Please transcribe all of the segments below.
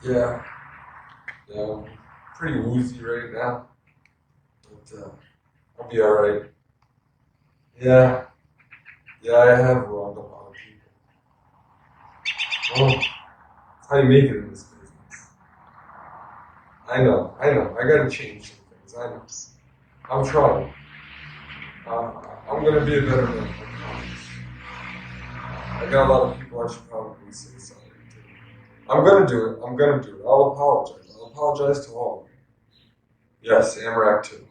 Yeah. Yeah, I'm pretty woozy right now. But I'll be alright. Yeah. Yeah, I have wronged a lot of people. Oh, that's how you make it in this business. I know. I gotta change some things. I know. I'm trying. I'm gonna be a better man. I promise. I got a lot of people I should probably say sorry to. I'm gonna do it. I'll apologize. I'll apologize to all of you. Yes, Amrak too.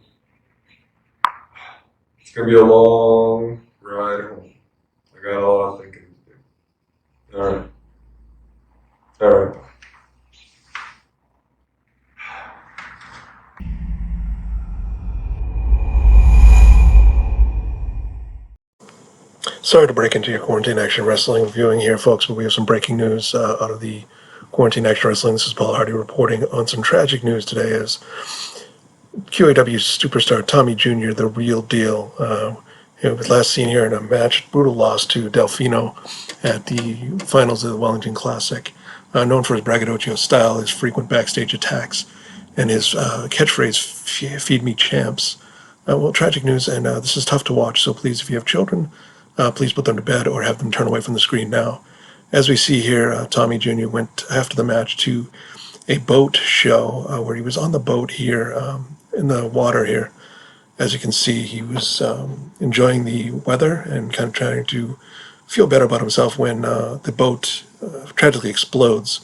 It's gonna be a long ride home. I got a lot of thinking to do. Alright. Alright. Sorry to break into your Quarantine Action Wrestling viewing here, folks, but we have some breaking news out of the Quarantine Action Wrestling. This is Paul Hardy reporting on some tragic news today as QAW superstar Tommy Jr., the real deal, was last seen here in a match, brutal loss to Delfino at the finals of the Wellington Classic. Known for his braggadocio style, his frequent backstage attacks, and his catchphrase, feed me champs. Well, tragic news, and this is tough to watch, so please, if you have children, please put them to bed or have them turn away from the screen now. As we see here, Tommy Jr. went after the match to a boat show where he was on the boat here in the water here. As you can see, he was enjoying the weather and kind of trying to feel better about himself when the boat tragically explodes.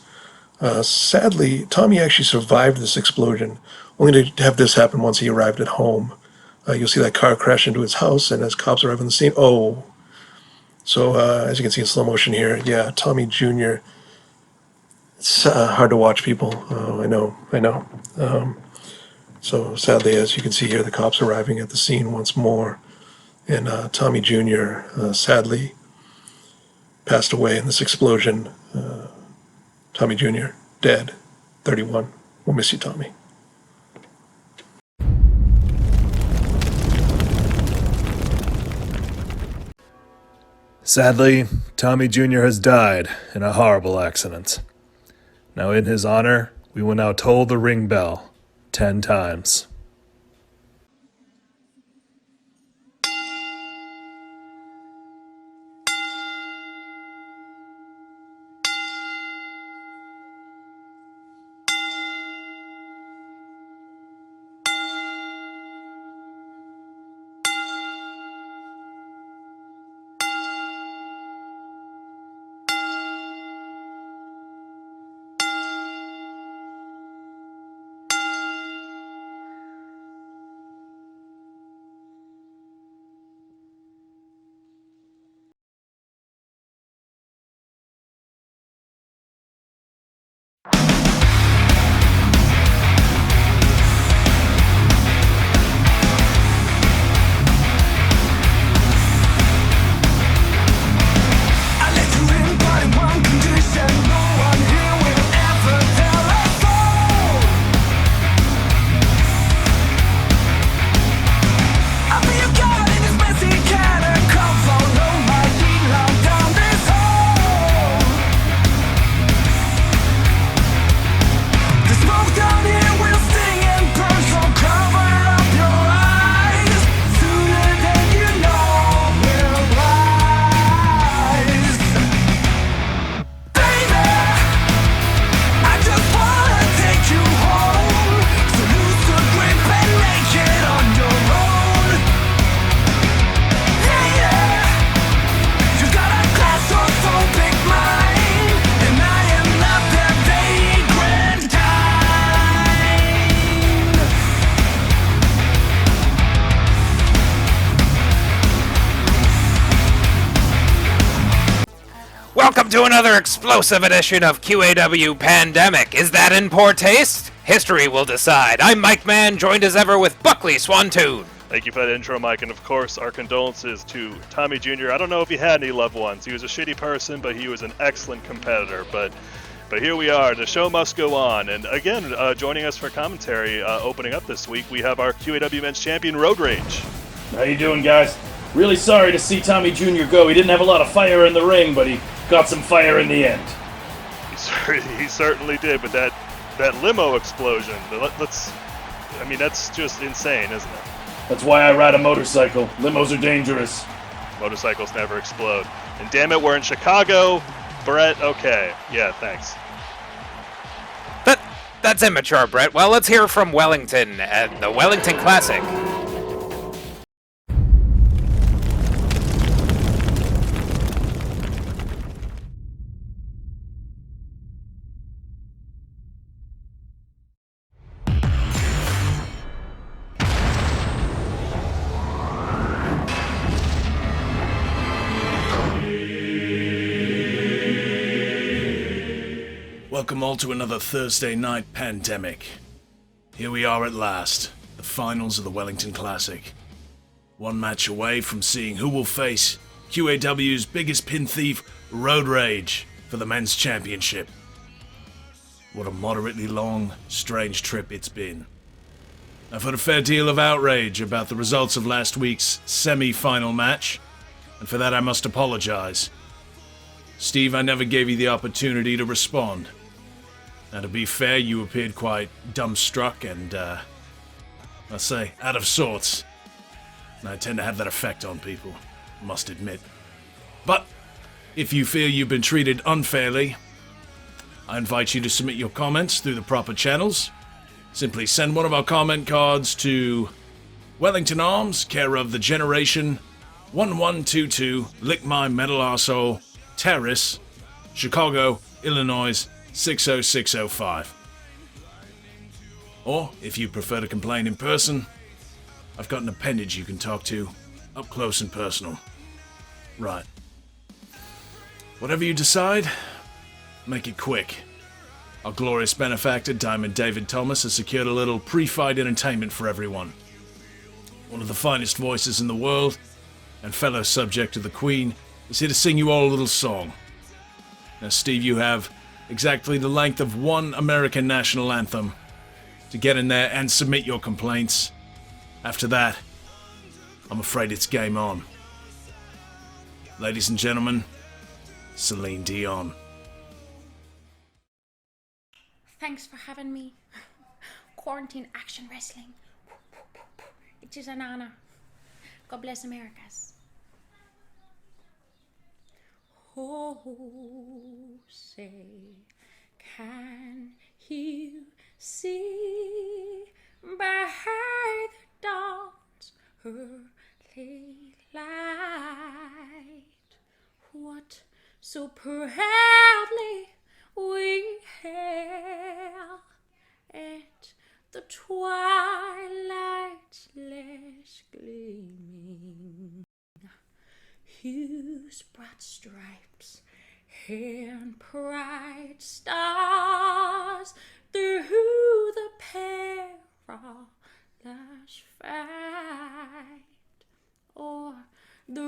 Sadly, Tommy actually survived this explosion, only to have this happen once he arrived at home. You'll see that car crash into his house, and as cops arrive on the scene, So as you can see in slow motion here, yeah, Tommy Jr., it's hard to watch, people. I know. So sadly, as you can see here, the cops arriving at the scene once more, and Tommy Jr. Sadly passed away in this explosion. Tommy Jr. dead, 31. We'll miss you, Tommy. Sadly, Tommy Jr. has died in a horrible accident. Now, in his honor, we will now toll the ring bell 10 times. Welcome to another explosive edition of QAW Pandemic. Is that in poor taste? History will decide. I'm Mike Mann, joined as ever with Buckley Swantoon. Thank you for that intro, Mike, and of course, our condolences to Tommy Jr. I don't know if he had any loved ones. He was a shitty person, but he was an excellent competitor. But here we are. The show must go on. And again, joining us for commentary, opening up this week, we have our QAW Men's Champion, Road Rage. How you doing, guys? Really sorry to see Tommy Jr. go. He didn't have a lot of fire in the ring, but he got some fire in the end. He certainly did, but that limo explosion, that's just insane, isn't it? That's why I ride a motorcycle. Limos are dangerous. Motorcycles never explode. And damn it, we're in Chicago. Brett, okay. Yeah, thanks. That's immature, Brett. Well, let's hear from Wellington at the Wellington Classic. Welcome all to another Thursday night pandemic. Here we are at last, the finals of the Wellington Classic. One match away from seeing who will face QAW's biggest pin thief, Road Rage, for the men's championship. What a moderately long, strange trip it's been. I've heard a fair deal of outrage about the results of last week's semi-final match, and for that I must apologize. Steve, I never gave you the opportunity to respond. Now, to be fair, you appeared quite dumbstruck and, I'll say, out of sorts. And I tend to have that effect on people, I must admit. But, if you feel you've been treated unfairly, I invite you to submit your comments through the proper channels. Simply send one of our comment cards to Wellington Arms, care of the Generation 1122, Lick My Metal Arsehole, Terrace, Chicago, Illinois, 60605. Or, if you prefer to complain in person, I've got an appendage you can talk to, up close and personal. Right. Whatever you decide, make it quick. Our glorious benefactor, Diamond David Thomas, has secured a little pre-fight entertainment for everyone. One of the finest voices in the world, and fellow subject of the Queen, is here to sing you all a little song. Now, Steve, you have exactly the length of one American national anthem to get in there and submit your complaints. After that, I'm afraid it's game on. Ladies and gentlemen, Celine Dion. Thanks for having me. Quarantine Action Wrestling. It is an honor. God bless Americas. Oh, say, can you see by the dawn's early light what so proudly we hail at the twilight's last gleaming? Whose broad stripes and bright stars through the perilous fight, or the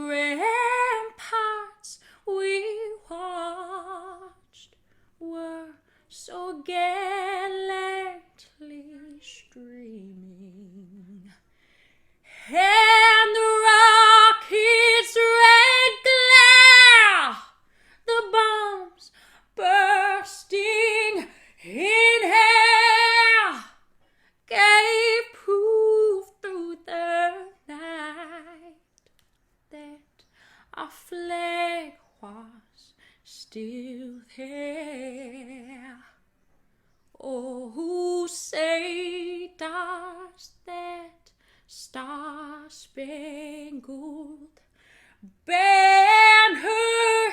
ramparts we watched were so gallantly streaming, and the rocket's red glare, the bombs bursting in air, gave proof through the night that our flag was still there. Oh, who say does that star-spangled banner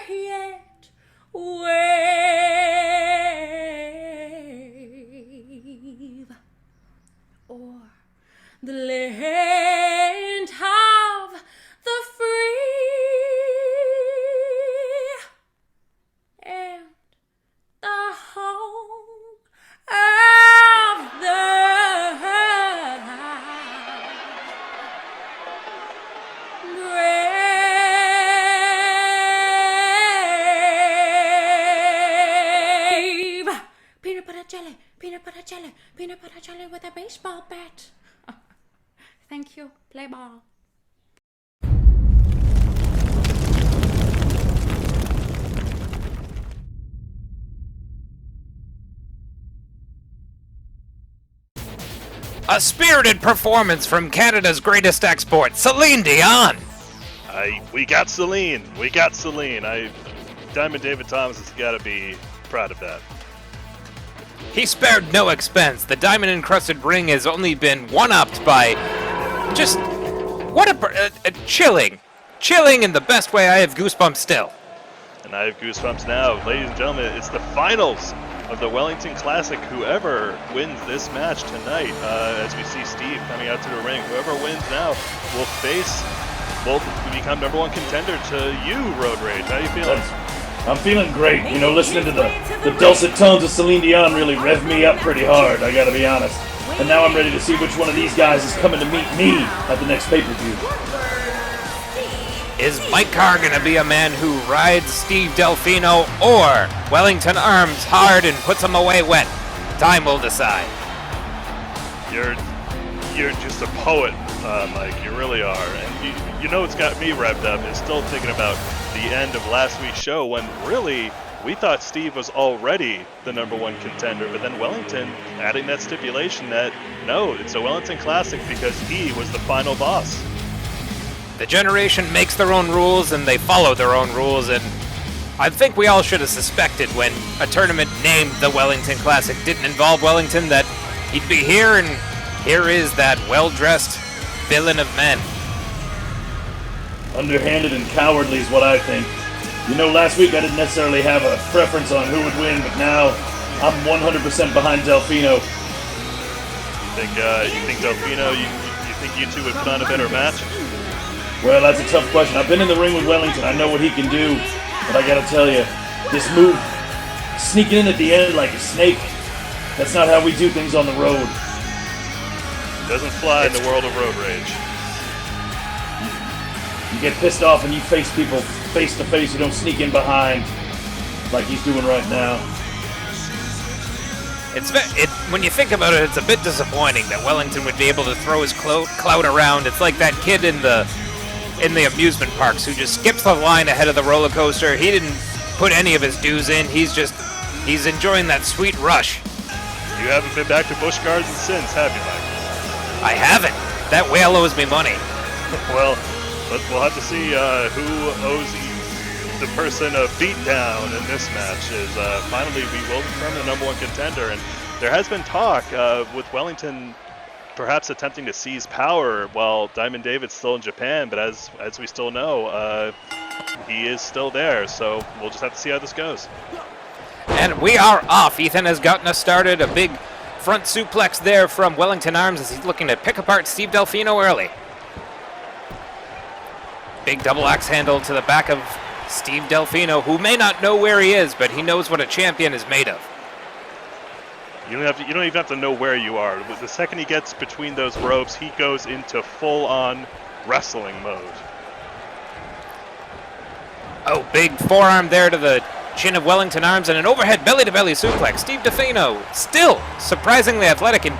yet wave o'er the land of the free and the home of the brave. Peanut butter jelly with a baseball bat. Thank you. Play ball. A spirited performance from Canada's greatest export, Celine Dion. We got Celine. Diamond David Thomas has got to be proud of that. He spared no expense. The diamond-encrusted ring has only been one-upped by just what a chilling in the best way. I have goosebumps still. And I have goosebumps now. Ladies and gentlemen, it's the finals of the Wellington Classic. Whoever wins this match tonight, as we see Steve coming out to the ring, whoever wins now will become number one contender to you, Road Rage. How you feeling? I'm feeling great. You know, listening to the dulcet tones of Celine Dion really revved me up pretty hard, I gotta be honest. And now I'm ready to see which one of these guys is coming to meet me at the next pay-per-view. Is Mike Carr going to be a man who rides Steve Delfino or Wellington arms hard and puts him away wet? Time will decide. You're just a poet, Mike. You really are. And you know what's got me revved up is still thinking about the end of last week's show when really we thought Steve was already the number one contender, but then Wellington adding that stipulation that no, it's a Wellington Classic because he was the final boss. The generation makes their own rules and they follow their own rules, and I think we all should have suspected when a tournament named the Wellington Classic didn't involve Wellington that he'd be here, and here is that well-dressed villain of men. Underhanded and cowardly is what I think. You know, last week I didn't necessarily have a preference on who would win, but now I'm 100% behind Delfino. You think Delfino, you think you two would put on a better match? Well, that's a tough question. I've been in the ring with Wellington. I know what he can do. But I gotta tell you, this move, sneaking in at the end like a snake, that's not how we do things on the road. Doesn't fly in the world of Road Rage. You get pissed off and you face people face to face. You don't sneak in behind like he's doing right now. When you think about it, it's a bit disappointing that Wellington would be able to throw his clout around. It's like that kid in the amusement parks who just skips the line ahead of the roller coaster. He didn't put any of his dues in. He's enjoying that sweet rush. You haven't been back to Busch Gardens since, have you, Mike? I haven't. That whale owes me money. Well, we'll have to see who owes the person a beatdown in this match. Finally we will determine the number one contender, and there has been talk with Wellington perhaps attempting to seize power while Diamond David's still in Japan, but as we still know, he is still there, so we'll just have to see how this goes. And we are off. Ethan has gotten us started. A big front suplex there from Wellington Arms as he's looking to pick apart Steve Delfino early. Big double axe handle to the back of Steve Delfino, who may not know where he is, but he knows what a champion is made of. You don't even have to know where you are. The second he gets between those ropes, he goes into full-on wrestling mode. Oh, big forearm there to the chin of Wellington Arms and an overhead belly-to-belly suplex. Steve Delfino still surprisingly athletic. And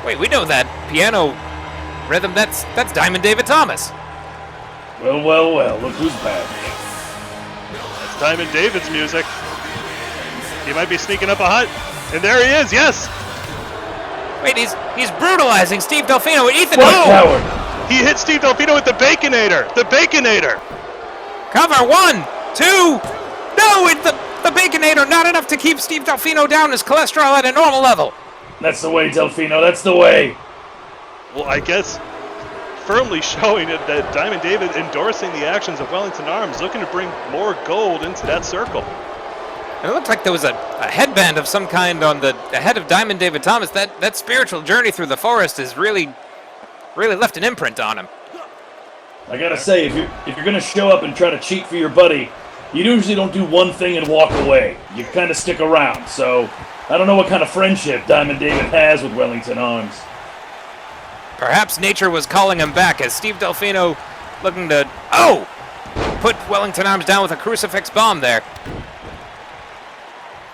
wait, we know that piano rhythm. That's Diamond David Thomas. Well, look who's back. That's Diamond David's music. He might be sneaking up a hut. And there he is, yes! Wait, he's brutalizing Steve Delfino. Ethan, what a coward! He hit Steve Delfino with the Baconator! The Baconator! Cover, 1, 2... No, it's the Baconator, not enough to keep Steve Delfino down. His cholesterol at a normal level. That's the way, Delfino, that's the way. Well, I guess firmly showing that Diamond David endorsing the actions of Wellington Arms, looking to bring more gold into that circle. And it looked like there was a headband of some kind on the head of Diamond David Thomas. That spiritual journey through the forest has really left an imprint on him. I gotta say, if you're gonna show up and try to cheat for your buddy, you usually don't do one thing and walk away. You kind of stick around. So I don't know what kind of friendship Diamond David has with Wellington Arms. Perhaps nature was calling him back as Steve Delfino looking to put Wellington Arms down with a crucifix bomb there.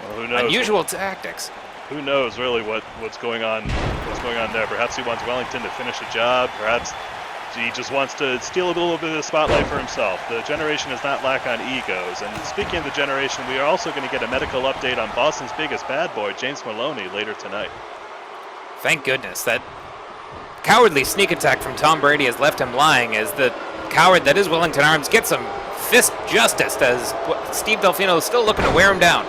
Well, who knows? Unusual tactics. Who knows really what's going on there? Perhaps he wants Wellington to finish a job. Perhaps he just wants to steal a little bit of the spotlight for himself. The generation does not lack on egos. And speaking of the generation, we are also going to get a medical update on Boston's biggest bad boy, James Maloney, later tonight. Thank goodness. That cowardly sneak attack from Tom Brady has left him lying as the coward that is Wellington Arms gets some fist justice as Steve Delfino is still looking to wear him down.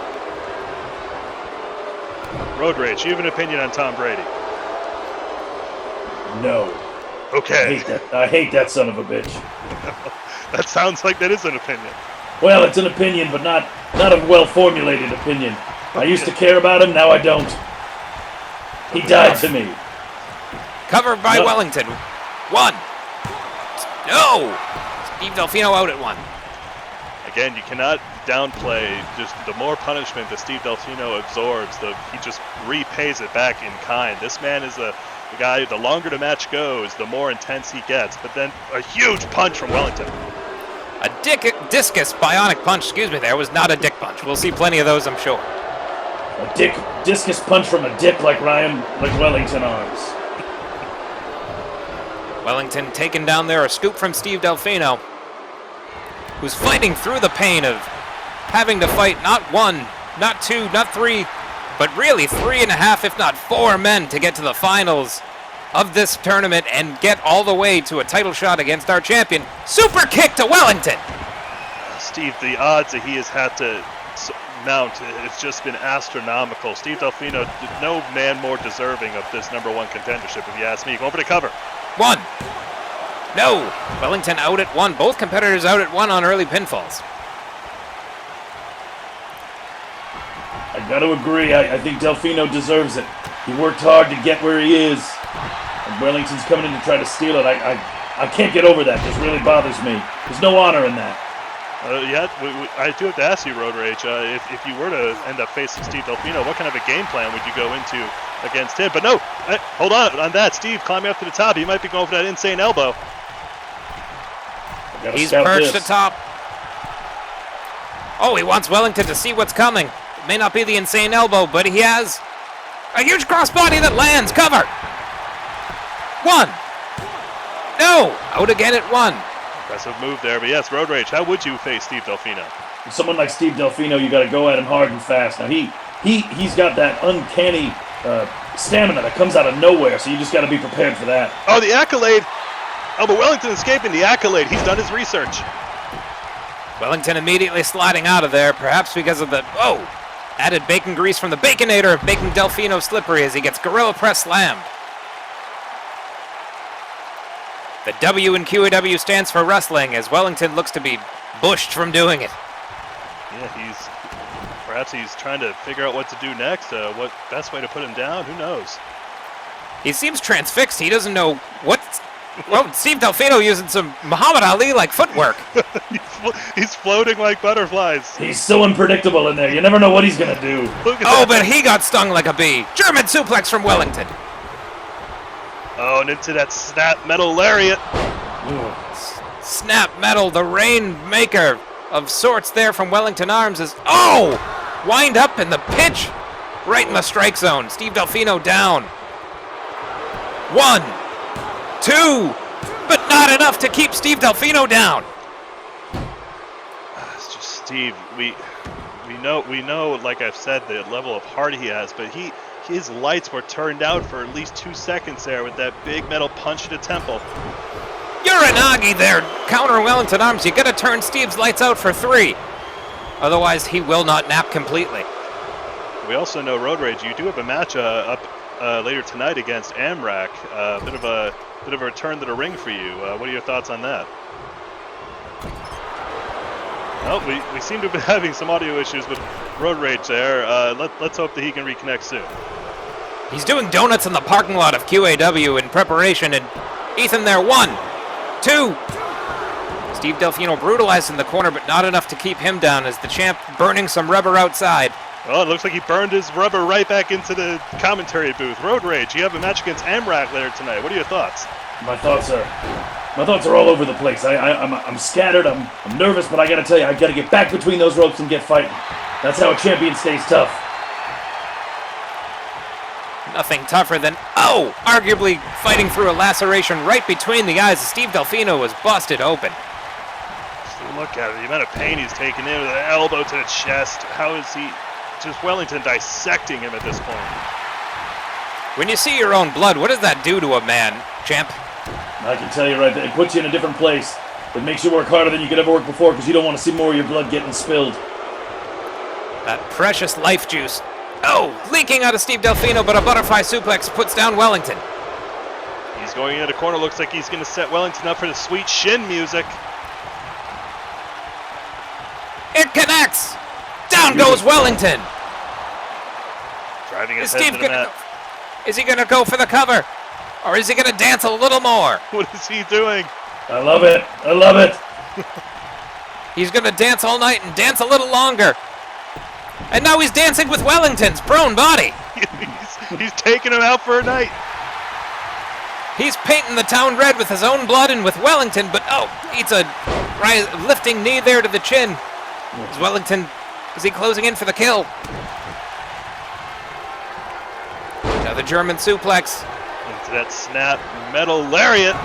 Road Rage, you have an opinion on Tom Brady? No. Okay. I hate that son of a bitch. That sounds like that is an opinion. Well, it's an opinion, but not a well-formulated opinion. I used to care about him, now I don't. He died to me. Covered by Wellington. 1. No! Steve Delfino out at 1. Again, you cannot downplay just the more punishment that Steve Delfino absorbs, he just repays it back in kind. This man is the guy, the longer the match goes, the more intense he gets. But then a huge punch from Wellington. A discus bionic punch, there, was not a dick punch. We'll see plenty of those, I'm sure. A discus punch from a dick like Wellington Arms. Wellington taken down there, a scoop from Steve Delfino, who's fighting through the pain of having to fight not 1, not 2, not 3, but really 3.5, if not 4 men to get to the finals of this tournament and get all the way to a title shot against our champion. Super kick to Wellington! Steve, the odds that he has had to mount, it's just been astronomical. Steve Delfino, no man more deserving of this number 1 contendership, if you ask me. Going for the cover. 1. No! Wellington out at 1. Both competitors out at 1 on early pinfalls. I gotta agree. I think Delfino deserves it. He worked hard to get where he is. And Wellington's coming in to try to steal it. I can't get over that. This really bothers me. There's no honor in that. I do have to ask you, Road Rage, if you were to end up facing Steve Delfino, what kind of a game plan would you go into against him? But no, hold on that. Steve climbing up to the top. He might be going for that insane elbow. He's perched atop. Oh, he wants Wellington to see what's coming. It may not be the insane elbow, but he has a huge crossbody that lands. Cover. 1. No. Out again at 1. Impressive move there, but yes, Road Rage, how would you face Steve Delfino? With someone like Steve Delfino, you got to go at him hard and fast. Now he's got that uncanny stamina that comes out of nowhere, so you just got to be prepared for that. Oh, the accolade! Oh, but Wellington escaping the accolade. He's done his research. Wellington immediately sliding out of there, perhaps because of the added bacon grease from the Baconator, making Delfino slippery as he gets Gorilla Press slammed. The W in QAW stands for wrestling, as Wellington looks to be bushed from doing it. Yeah, perhaps he's trying to figure out what to do next. What best way to put him down? Who knows? He seems transfixed. He doesn't know what. Well, Steve Delfino using some Muhammad Ali-like footwork. He's floating like butterflies. He's so unpredictable in there. You never know what he's gonna do. But he got stung like a bee. German suplex from Wellington. Oh, and into that snap metal lariat. Snap metal, the rainmaker of sorts there from Wellington Arms is, wind up in the pitch, right in the strike zone. Steve Delfino down. 1, 2, but not enough to keep Steve Delfino down. It's just Steve. We know. Like I've said, the level of heart he has, but his lights were turned out for at least 2 seconds there with that big metal punch to the temple. Uranagi there, countering Wellington Arms. You gotta turn Steve's lights out for 3. Otherwise, he will not nap completely. We also know, Road Rage, you do have a match up later tonight against Amrak. Bit of a return to the ring for you. What are your thoughts on that? Well, we seem to have been having some audio issues with Road Rage there. Let's hope that he can reconnect soon. He's doing donuts in the parking lot of QAW in preparation, and Ethan there, 1, 2. Steve Delfino brutalized in the corner, but not enough to keep him down as the champ burning some rubber outside. Well, it looks like he burned his rubber right back into the commentary booth. Road Rage, you have a match against Amrak later tonight. What are your thoughts? My thoughts are all over the place. I'm scattered. I'm nervous, but I gotta tell you, I gotta get back between those ropes and get fighting. That's how a champion stays tough. Nothing tougher than, arguably fighting through a laceration right between the eyes. Steve Delfino was busted open. Just look at it, the amount of pain he's taken in with an elbow to the chest. How is he, just Wellington dissecting him at this point? When you see your own blood, what does that do to a man, champ? I can tell you right there, it puts you in a different place. It makes you work harder than you could ever work before because you don't want to see more of your blood getting spilled. That precious life juice. Oh, leaking out of Steve Delfino, but a butterfly suplex puts down Wellington. He's going into the corner. Looks like he's going to set Wellington up for the sweet shin music. It connects. Down goes Wellington. Driving his Is head to the mat. Is he going to go for the cover? Or is he going to dance a little more? What is he doing? I love it. I love it. He's going to dance all night and dance a little longer. And now he's dancing with Wellington's prone body. he's taking him out for a night. He's painting the town red with his own blood and with Wellington, but eats a lifting knee there to the chin. Is Wellington, is he closing in for the kill? Now the German suplex. Into that snap metal lariat.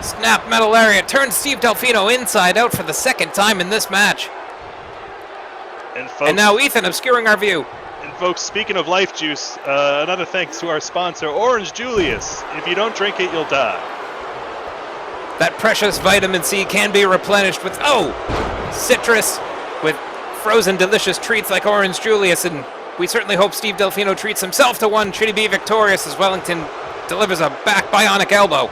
Snap metal lariat turns Steve Delfino inside out for the second time in this match. And now Ethan obscuring our view. And folks, speaking of life juice, another thanks to our sponsor, Orange Julius. If you don't drink it, you'll die. That precious vitamin C can be replenished with, citrus, with frozen delicious treats like Orange Julius, and we certainly hope Steve Delfino treats himself to one should he be victorious as Wellington delivers a back bionic elbow.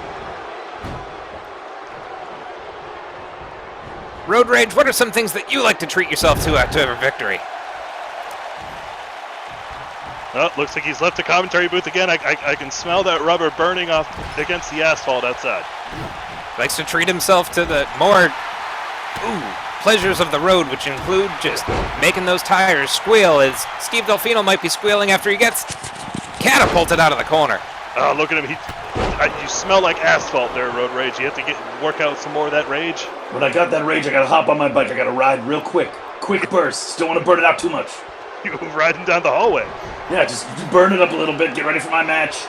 Road Rage, what are some things that you like to treat yourself to after a victory? Oh, looks like he's left the commentary booth again. I can smell that rubber burning off against the asphalt outside. Likes to treat himself to the more pleasures of the road, which include just making those tires squeal, as Steve Delfino might be squealing after he gets catapulted out of the corner. Oh, look at him. You smell like asphalt there, Road Rage. You have to work out some more of that rage. When I got that rage, I gotta hop on my bike. I gotta ride real quick. Quick bursts. Don't want to burn it out too much. You riding down the hallway. Yeah, just burn it up a little bit. Get ready for my match.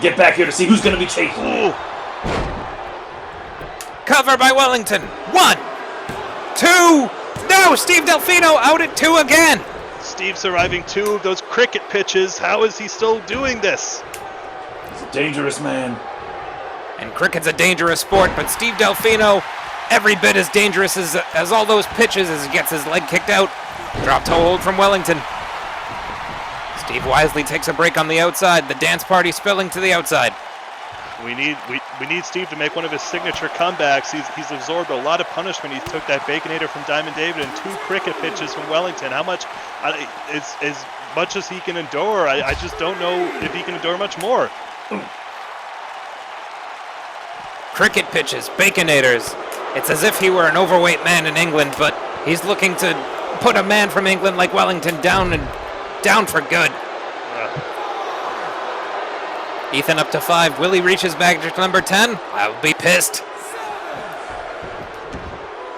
Get back here to see who's gonna be chasing. Ooh. Cover by Wellington. 1, 2. No, Steve Delfino out at 2 again. Steve surviving 2 of those cricket pitches. How is he still doing this? He's a dangerous man. And cricket's a dangerous sport, but Steve Delfino, every bit as dangerous as all those pitches as he gets his leg kicked out. Drop toe hold from Wellington. Steve wisely takes a break on the outside. The dance party spilling to the outside. We need Steve to make one of his signature comebacks. He's absorbed a lot of punishment. He took that Baconator from Diamond David and 2 cricket pitches from Wellington. How much? As much as he can endure. I just don't know if he can endure much more. Cricket pitches, Baconators. It's as if he were an overweight man in England, but he's looking to put a man from England like Wellington down for good. Ethan up to 5. Will he reach his baggage number 10? I'll be pissed.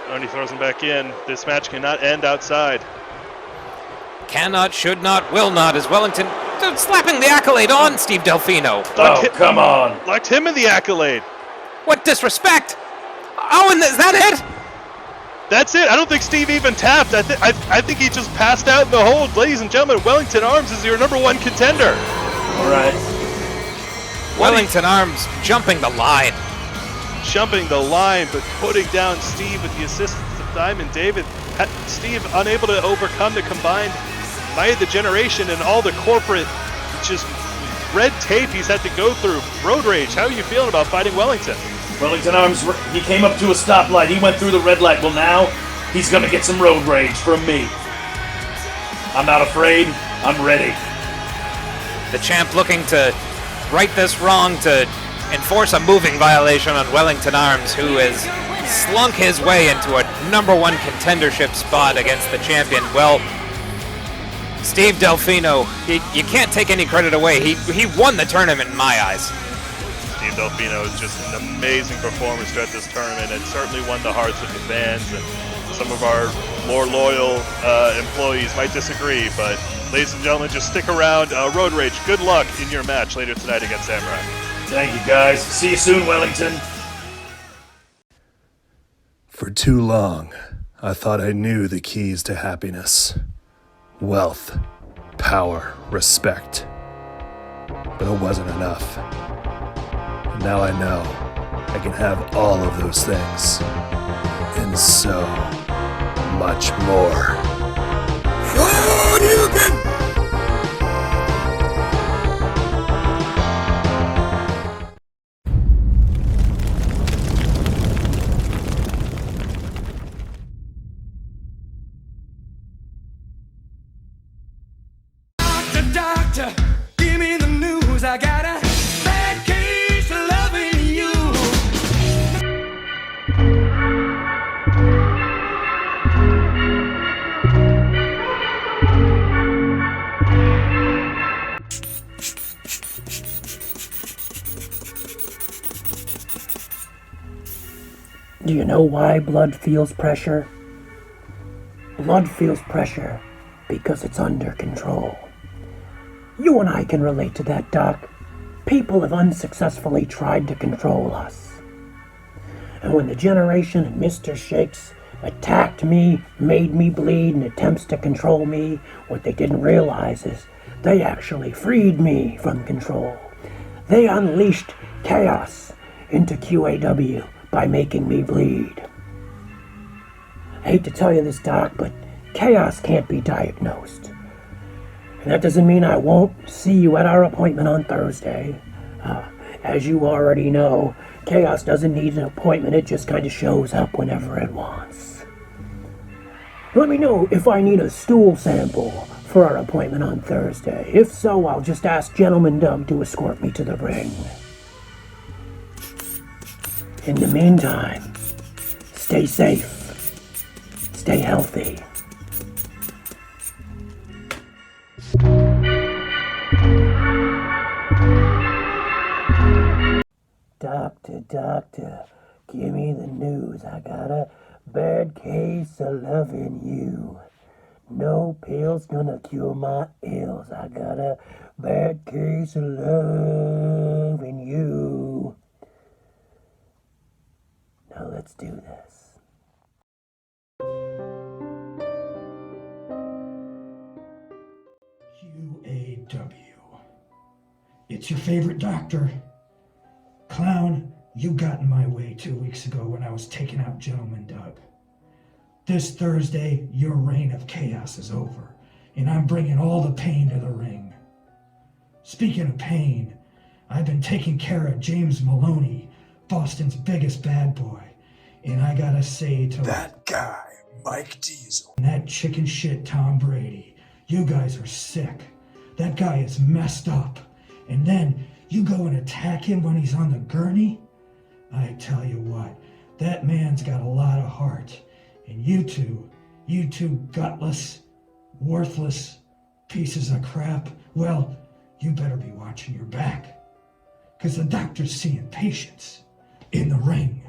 And he throws him back in. This match cannot end outside. Cannot, should not, will not, as Wellington slapping the accolade on Steve Delfino. Come on. Locked him in the accolade. What disrespect! Oh, and is that it? That's it. I don't think Steve even tapped. I think he just passed out in the hold. Ladies and gentlemen, Wellington Arms is your number 1 contender. All right. Wellington Arms jumping the line. Jumping the line, but putting down Steve with the assistance of Diamond David. Steve unable to overcome the combined might of the generation and all the corporate just red tape he's had to go through. Road Rage, how are you feeling about fighting Wellington? Wellington Arms, he came up to a stoplight. He went through the red light. Well, now he's going to get some road rage from me. I'm not afraid. I'm ready. The champ looking to right this wrong, to enforce a moving violation on Wellington Arms, who has slunk his way into a number 1 contendership spot against the champion. Well, Steve Delfino, you can't take any credit away. He won the tournament in my eyes. Steve Delfino is just an amazing performer throughout this tournament and certainly won the hearts of the fans. And some of our more loyal employees might disagree, but ladies and gentlemen, just stick around. Road Rage, good luck in your match later tonight against Amrak. Thank you, guys. See you soon, Wellington. For too long, I thought I knew the keys to happiness. Wealth, power, respect. but it wasn't enough. And now I know I can have all of those things, and so much more. Doctor, give me the news. I got a bad case of loving you. Do you know why blood feels pressure? Blood feels pressure because it's under control. You and I can relate to that, Doc. People have unsuccessfully tried to control us. And when the generation of Mr. Shakes attacked me, made me bleed in attempts to control me, what they didn't realize is they actually freed me from control. They unleashed chaos into QAW by making me bleed. I hate to tell you this, Doc, but chaos can't be diagnosed. And that doesn't mean I won't see you at our appointment on Thursday. As you already know, chaos doesn't need an appointment, it just kind of shows up whenever it wants. Let me know if I need a stool sample for our appointment on Thursday. If so, I'll just ask Gentleman Doug to escort me to the ring. In the meantime, stay safe, stay healthy. Doctor, give me the news. I got a bad case of loving you. No pills gonna cure my ills. I got a bad case of loving you. Now let's do this. QAW. It's your favorite doctor. Clown, you got in my way 2 weeks ago when I was taking out Gentleman Doug. This Thursday, your reign of chaos is over, and I'm bringing all the Payne to the ring. Speaking of Payne, I've been taking care of James Maloney, Boston's biggest bad boy, and I gotta say to That guy, Mike Diesel. that chicken shit Tom Brady, you guys are sick. That guy is messed up. And then you go and attack him when he's on the gurney? I tell you what, that man's got a lot of heart. And you two gutless, worthless pieces of crap, well, you better be watching your back. 'Cause the doctor's seeing patients in the ring.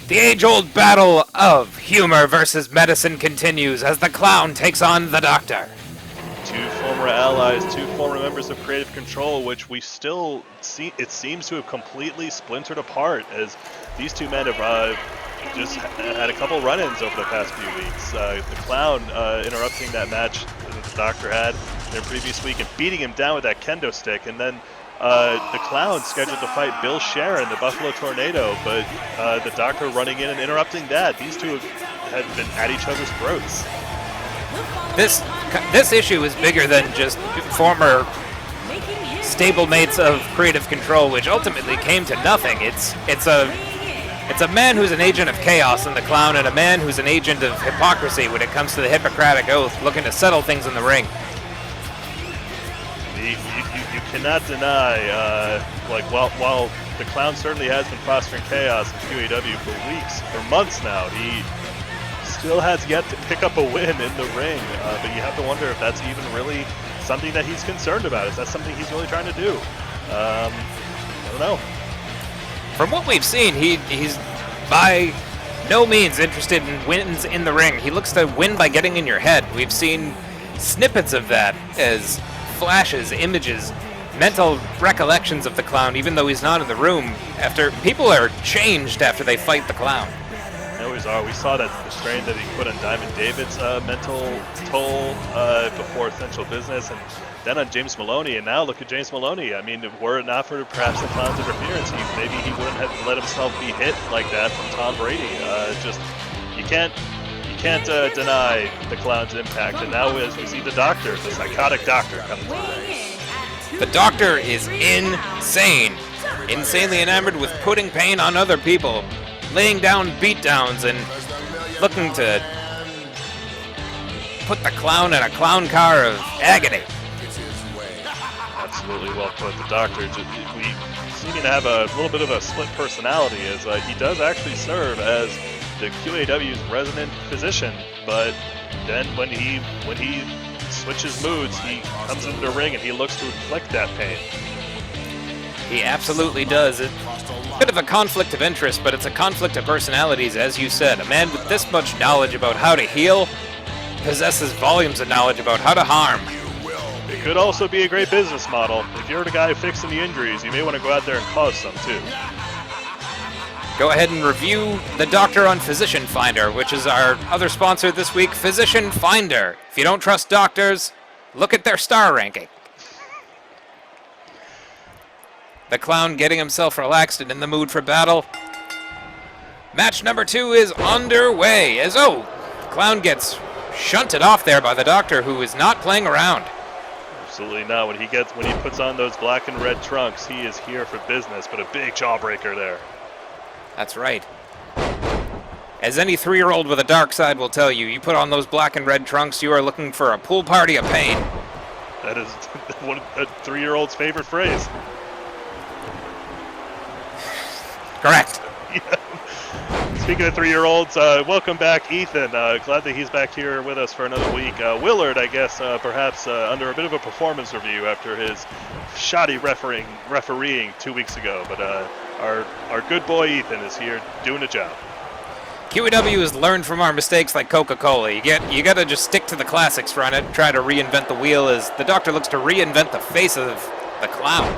The age-old battle of humor versus medicine continues as the clown takes on the doctor. Two former allies, two former members of Creative Control, which we still see, it seems to have completely splintered apart as these two men have just had a couple run-ins over the past few weeks. The clown interrupting that match that the doctor had in their previous week and beating him down with that kendo stick, and then the clown scheduled to fight Bill Sharon, the Buffalo Tornado, but the doctor running in and interrupting that. These two had been at each other's throats. This issue is bigger than just former stablemates of Creative Control, which ultimately came to nothing. It's a man who's an agent of chaos in the clown, and a man who's an agent of hypocrisy when it comes to the Hippocratic Oath, looking to settle things in the ring. You cannot deny, while the clown certainly has been fostering chaos in QAW for weeks, for months now, he still has yet to pick up a win in the ring. But you have to wonder if that's even really something that he's concerned about. Is that something he's really trying to do? I don't know. From what we've seen, he's by no means interested in wins in the ring. He looks to win by getting in your head. We've seen snippets of that as flashes, images mental recollections of the clown, even though he's not in the room. People are changed after they fight the clown. They always are. We saw that the strain that he put on Diamond David's mental toll before Essential Business, and then on James Maloney, and now look at James Maloney. I mean, were it not for perhaps the clown's interference, maybe he wouldn't have let himself be hit like that from Tom Brady. You can't deny the clown's impact. And now as we see the doctor, the psychotic doctor coming through. The doctor is insane. Insanely enamored with putting pain on other people, laying down beatdowns, and looking to put the clown in a clown car of agony. Absolutely well put. The doctor, we seem to have a little bit of a split personality, as he does actually serve as the QAW's resident physician, but then when he switches moods, he comes into the ring and he looks to inflict that pain. He absolutely does. It's a bit of a conflict of interest, but it's a conflict of personalities, as you said. A man with this much knowledge about how to heal possesses volumes of knowledge about how to harm. It could also be a great business model. If you're the guy fixing the injuries, you may want to go out there and cause some too. Go ahead and review the Doctor on Physician Finder, which is our other sponsor this week, Physician Finder. If you don't trust doctors, look at their star ranking. The clown getting himself relaxed and in the mood for battle. Match number 2 is underway, as the clown gets shunted off there by the Doctor, who is not playing around. Absolutely not. When he puts on those black and red trunks, he is here for business, but a big jawbreaker there. That's right. As any 3-year-old with a dark side will tell you, you put on those black and red trunks, you are looking for a pool party of pain. That is a 3-year-old's favorite phrase. Correct. Yeah. Speaking of 3-year-olds, welcome back, Ethan. Glad that he's back here with us for another week. Willard, I guess, perhaps under a bit of a performance review after his shoddy refereeing 2 weeks ago. But our good boy Ethan is here doing a job. QAW has learned from our mistakes like Coca-Cola. You gotta just stick to the classics, try to reinvent the wheel as the Doctor looks to reinvent the face of the clown.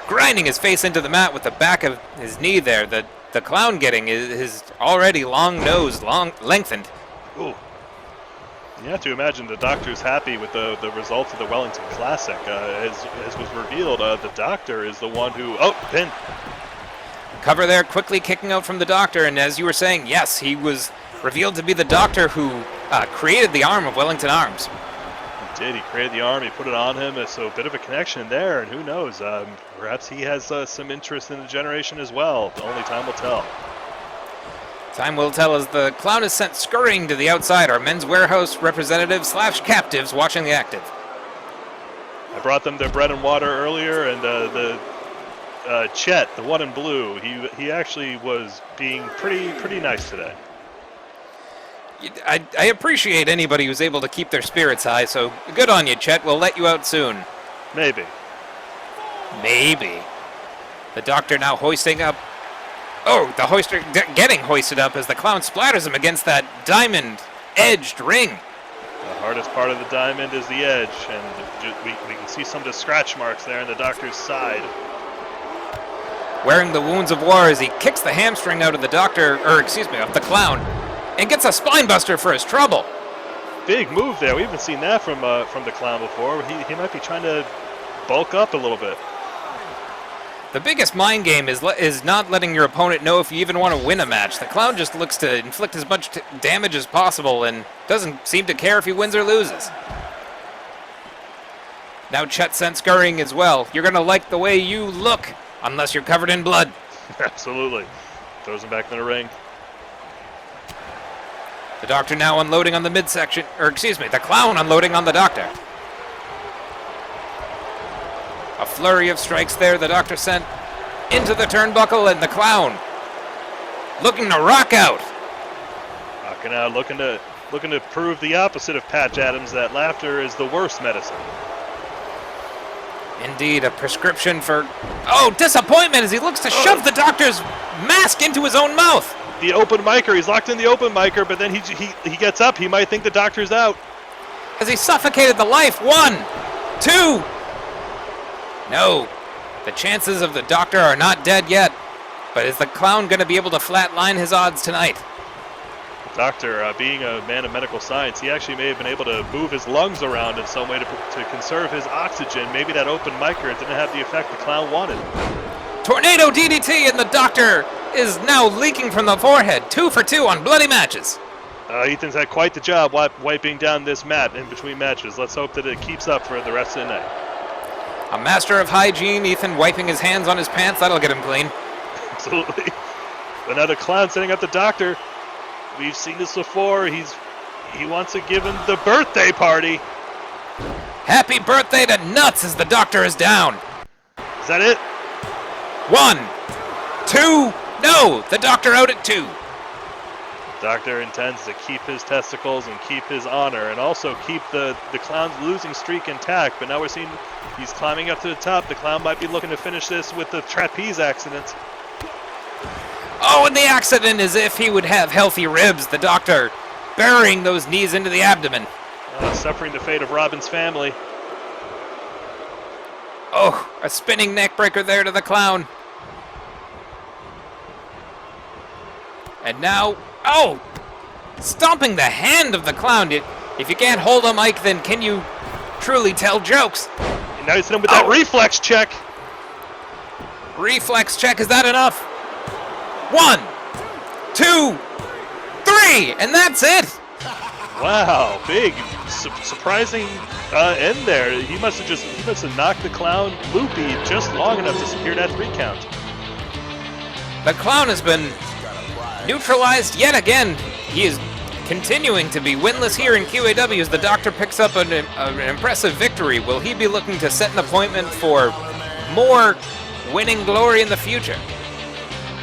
Grinding his face into the mat with the back of his knee there. The clown getting his already long nose lengthened. Ooh. You have to imagine the Doctor's happy with the results of the Wellington Classic. As was revealed, the Doctor is the one who... Oh, pin! Cover there, quickly kicking out from the Doctor, and as you were saying, yes, he was revealed to be the Doctor who created the arm of Wellington Arms. He did. He created the arm. He put it on him. So a bit of a connection there, and who knows? Perhaps he has some interest in the generation as well. Only time will tell. Time will tell as the clown is sent scurrying to the outside. Our men's warehouse representatives / captives watching the active. I brought them their bread and water earlier, and the Chet, the one in blue, he actually was being pretty nice today. I appreciate anybody who's able to keep their spirits high, so good on you, Chet. We'll let you out soon. Maybe. The Doctor now hoisting up. Oh, the hoister getting hoisted up as the clown splatters him against that diamond-edged ring. The hardest part of the diamond is the edge, and we can see some of the scratch marks there on the Doctor's side. Wearing the wounds of war as he kicks the hamstring out of the Doctor, of the clown, and gets a spine buster for his trouble. Big move there. We haven't seen that from the clown before. He might be trying to bulk up a little bit. The biggest mind game is not letting your opponent know if you even want to win a match. The clown just looks to inflict as much damage as possible and doesn't seem to care if he wins or loses. Now Chet sent scurrying as well. You're going to like the way you look, unless you're covered in blood. Absolutely. Throws him back in the ring. The Doctor now unloading on the midsection, the clown unloading on the Doctor. A flurry of strikes there, the Doctor sent into the turnbuckle, and the clown looking to rock out. Rocking out, looking to prove the opposite of Patch Adams, that laughter is the worst medicine. Indeed, a prescription for... Oh, disappointment as he looks to shove the Doctor's mask into his own mouth. The open micer, he's locked in the open micer, but then he gets up, he might think the Doctor's out. As he suffocated the life, 1, 2. No. The chances of the Doctor are not dead yet. But is the clown going to be able to flatline his odds tonight? The Doctor, being a man of medical science, he actually may have been able to move his lungs around in some way to conserve his oxygen. Maybe that open micer didn't have the effect the clown wanted. Tornado DDT, and the Doctor is now leaking from the forehead. 2 for 2 on bloody matches. Ethan's had quite the job wiping down this mat in between matches. Let's hope that it keeps up for the rest of the night. A master of hygiene, Ethan wiping his hands on his pants. That'll get him clean. Absolutely. Another clown setting up the Doctor. We've seen this before. He wants to give him the birthday party. Happy birthday to Nuts as the Doctor is down. Is that it? 1, 2, no, the Doctor out at 2. Doctor intends to keep his testicles and keep his honor, and also keep the clown's losing streak intact. But now we're seeing he's climbing up to the top. The clown might be looking to finish this with the trapeze accident. Oh, and the accident is if he would have healthy ribs. The Doctor burying those knees into the abdomen. Suffering the fate of Robin's family. Oh, a spinning neckbreaker there to the clown. And now, oh, stomping the hand of the clown. If you can't hold a mic, then can you truly tell jokes? And now he's hit him with that reflex check. Reflex check, is that enough? 1, 2, 3, and that's it. Wow, big, surprising end there. He must have knocked the clown loopy just long enough to secure that 3 count. The clown has been neutralized yet again. He is continuing to be winless here in QAW as the Doctor picks up an impressive victory. Will he be looking to set an appointment for more winning glory in the future?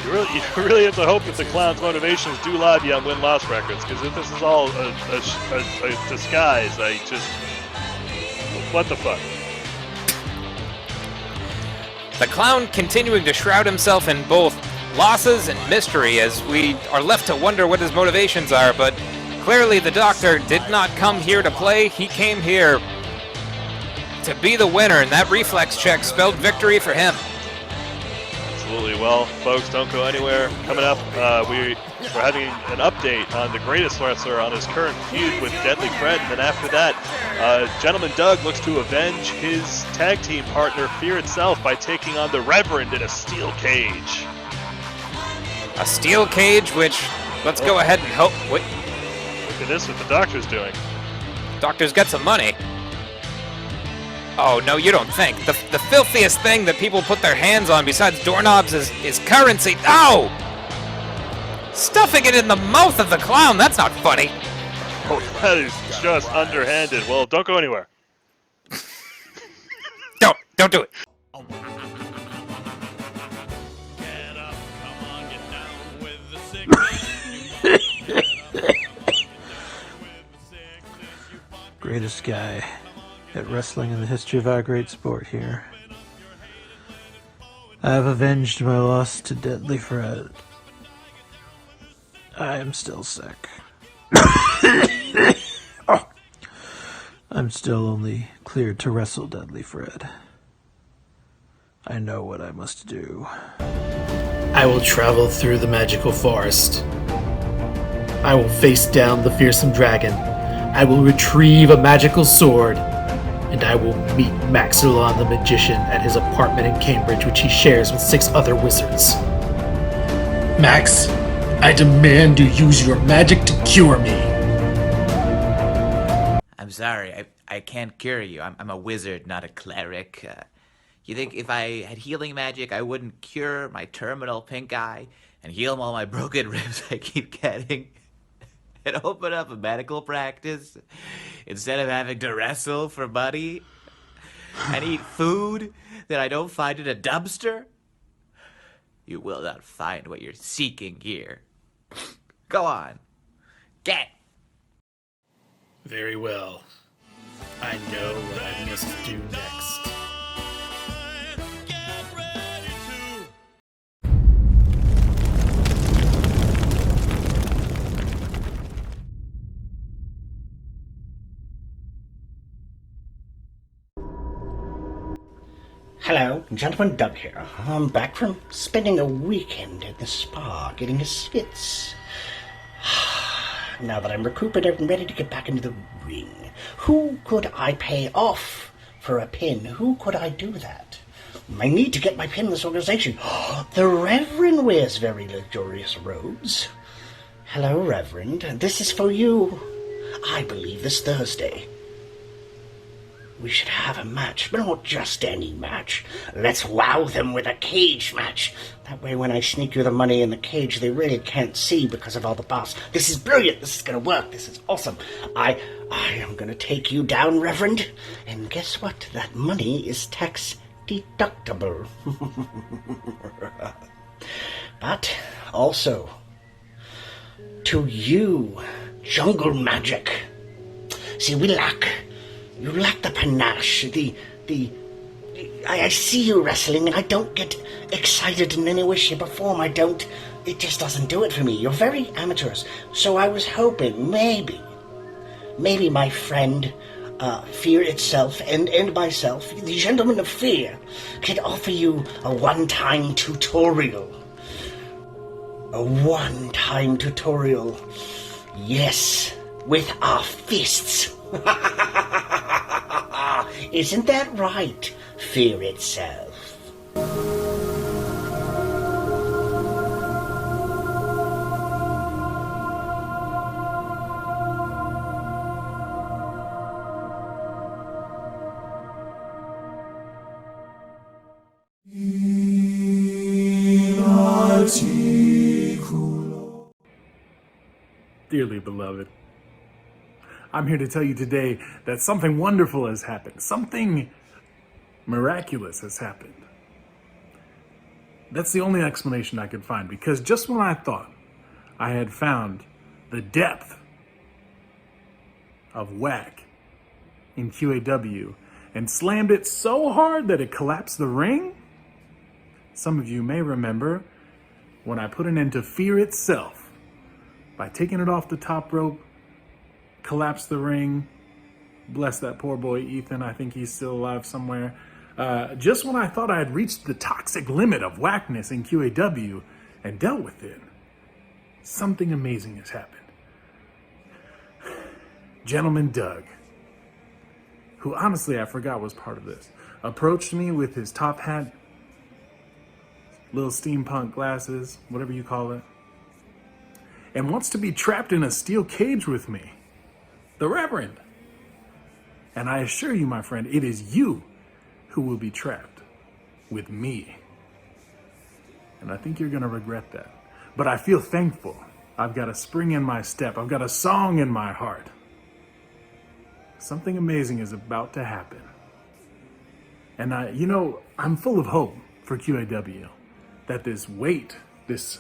You really have to hope that the clown's motivations do lie beyond win-loss records, because if this is all a disguise, what the fuck? The clown continuing to shroud himself in both losses and mystery as we are left to wonder what his motivations are, but clearly the Doctor did not come here to play. He came here to be the winner, and that reflex check spelled victory for him. Absolutely. Well, folks, don't go anywhere. Coming up, we're having an update on the greatest wrestler on his current feud with Deadly Fred, and then after that, Gentleman Doug looks to avenge his tag team partner, Fear Itself, by taking on the Reverend in a steel cage. A steel cage, which, let's go ahead and hope... Wait. Look at this, what the Doctor's doing. Doctor's got some money. Oh, no, you don't think. The filthiest thing that people put their hands on besides doorknobs is currency. Oh! Stuffing it in the mouth of the clown, that's not funny. Oh, that is just underhanded. Well, don't go anywhere. Don't do it. Greatest guy at wrestling in the history of our great sport here. I have avenged my loss to Deadly Fred. I am still sick. Oh. I'm still only cleared to wrestle Deadly Fred. I know what I must do. I will travel through the magical forest. I will face down the fearsome dragon. I will retrieve a magical sword. And I will meet Maxilon the Magician at his apartment in Cambridge, which he shares with 6 other wizards. Max, I demand you use your magic to cure me. I'm sorry, I can't cure you. I'm a wizard, not a cleric. You think if I had healing magic, I wouldn't cure my terminal pink eye and heal all my broken ribs I keep getting? And open up a medical practice instead of having to wrestle for money and eat food that I don't find in a dumpster? You will not find what you're seeking here. Go on. Get. Very well. I know what I must do next. Hello, Gentleman Doug here. I'm back from spending a weekend at the spa, getting a spitz. Now that I'm recuperated and ready to get back into the ring, who could I pay off for a pin? Who could I do that? I need to get my pin in this organization. The Reverend wears very luxurious robes. Hello, Reverend. This is for you. I believe this Thursday we should have a match, but not just any match. Let's wow them with a cage match. That way when I sneak you the money in the cage, they really can't see because of all the boss. This is brilliant. This is going to work. This is awesome. I am going to take you down, Reverend. And guess what? That money is tax deductible. But also, to you, jungle magic. See, you lack the panache, I see you wrestling and I don't get excited in any way, shape or form. It just doesn't do it for me. You're very amateurish. So I was hoping maybe my friend, Fear itself and myself, the Gentleman of Fear, could offer you a one-time tutorial. A one-time tutorial. Yes, with our fists. Isn't that right, Fear itself? Dearly beloved, I'm here to tell you today that something wonderful has happened. Something miraculous has happened. That's the only explanation I could find, because just when I thought I had found the depth of whack in QAW and slammed it so hard that it collapsed the ring, some of you may remember when I put an end to Fear itself by taking it off the top rope, collapsed the ring, bless that poor boy Ethan, I think he's still alive somewhere. Just when I thought I had reached the toxic limit of whackness in QAW and dealt with it, something amazing has happened. Gentleman Doug, who honestly I forgot was part of this, approached me with his top hat, little steampunk glasses, whatever you call it, and wants to be trapped in a steel cage with me, the Reverend. And I assure you, my friend, it is you who will be trapped with me. And I think you're gonna regret that. But I feel thankful. I've got a spring in my step. I've got a song in my heart. Something amazing is about to happen. And I'm full of hope for QAW, that this weight, this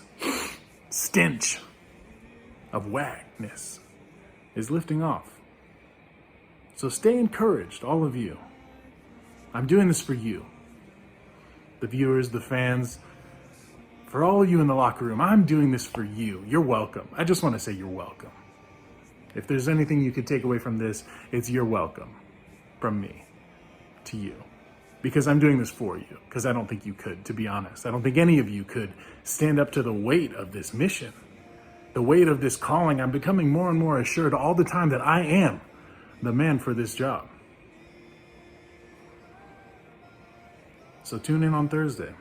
stench of whackness is lifting off. So stay encouraged, all of you. I'm doing this for you. The viewers, the fans, for all of you in the locker room, I'm doing this for you. You're welcome. I just want to say you're welcome. If there's anything you could take away from this, it's you're welcome from me to you. Because I'm doing this for you. Because I don't think you could, to be honest. I don't think any of you could stand up to the weight of this mission. The weight of this calling. I'm becoming more and more assured all the time that I am the man for this job. So tune in on Thursday.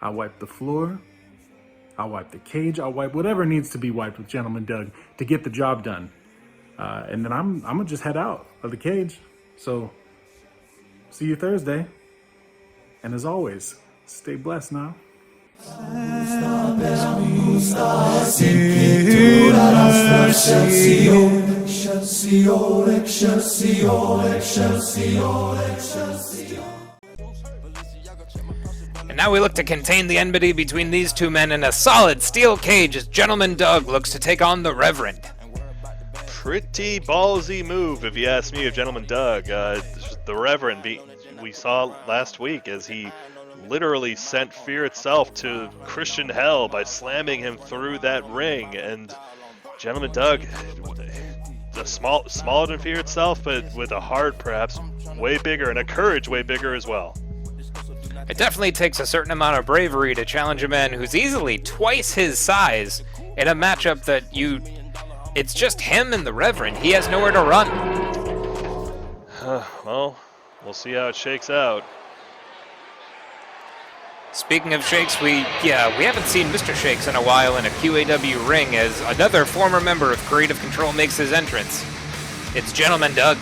I'll wipe the floor. I'll wipe the cage. I'll wipe whatever needs to be wiped with Gentleman Doug to get the job done. And then I'm gonna just head out of the cage. So see you Thursday. And as always, stay blessed now. And now we look to contain the enmity between these two men in a solid steel cage as Gentleman Doug looks to take on the Reverend. Pretty ballsy move, if you ask me, of Gentleman Doug. The Reverend, we saw last week as he literally sent Fear itself to Christian hell by slamming him through that ring. And Gentleman Doug, small than fear itself, but with a heart perhaps way bigger and a courage way bigger as well. It definitely takes a certain amount of bravery to challenge a man who's easily twice his size in a matchup that it's just him and the Reverend. He has nowhere to run. Well, we'll see how it shakes out. Speaking of shakes, we haven't seen Mr. Shakes in a while in a QAW ring as another former member of Creative Control makes his entrance. It's Gentleman Doug.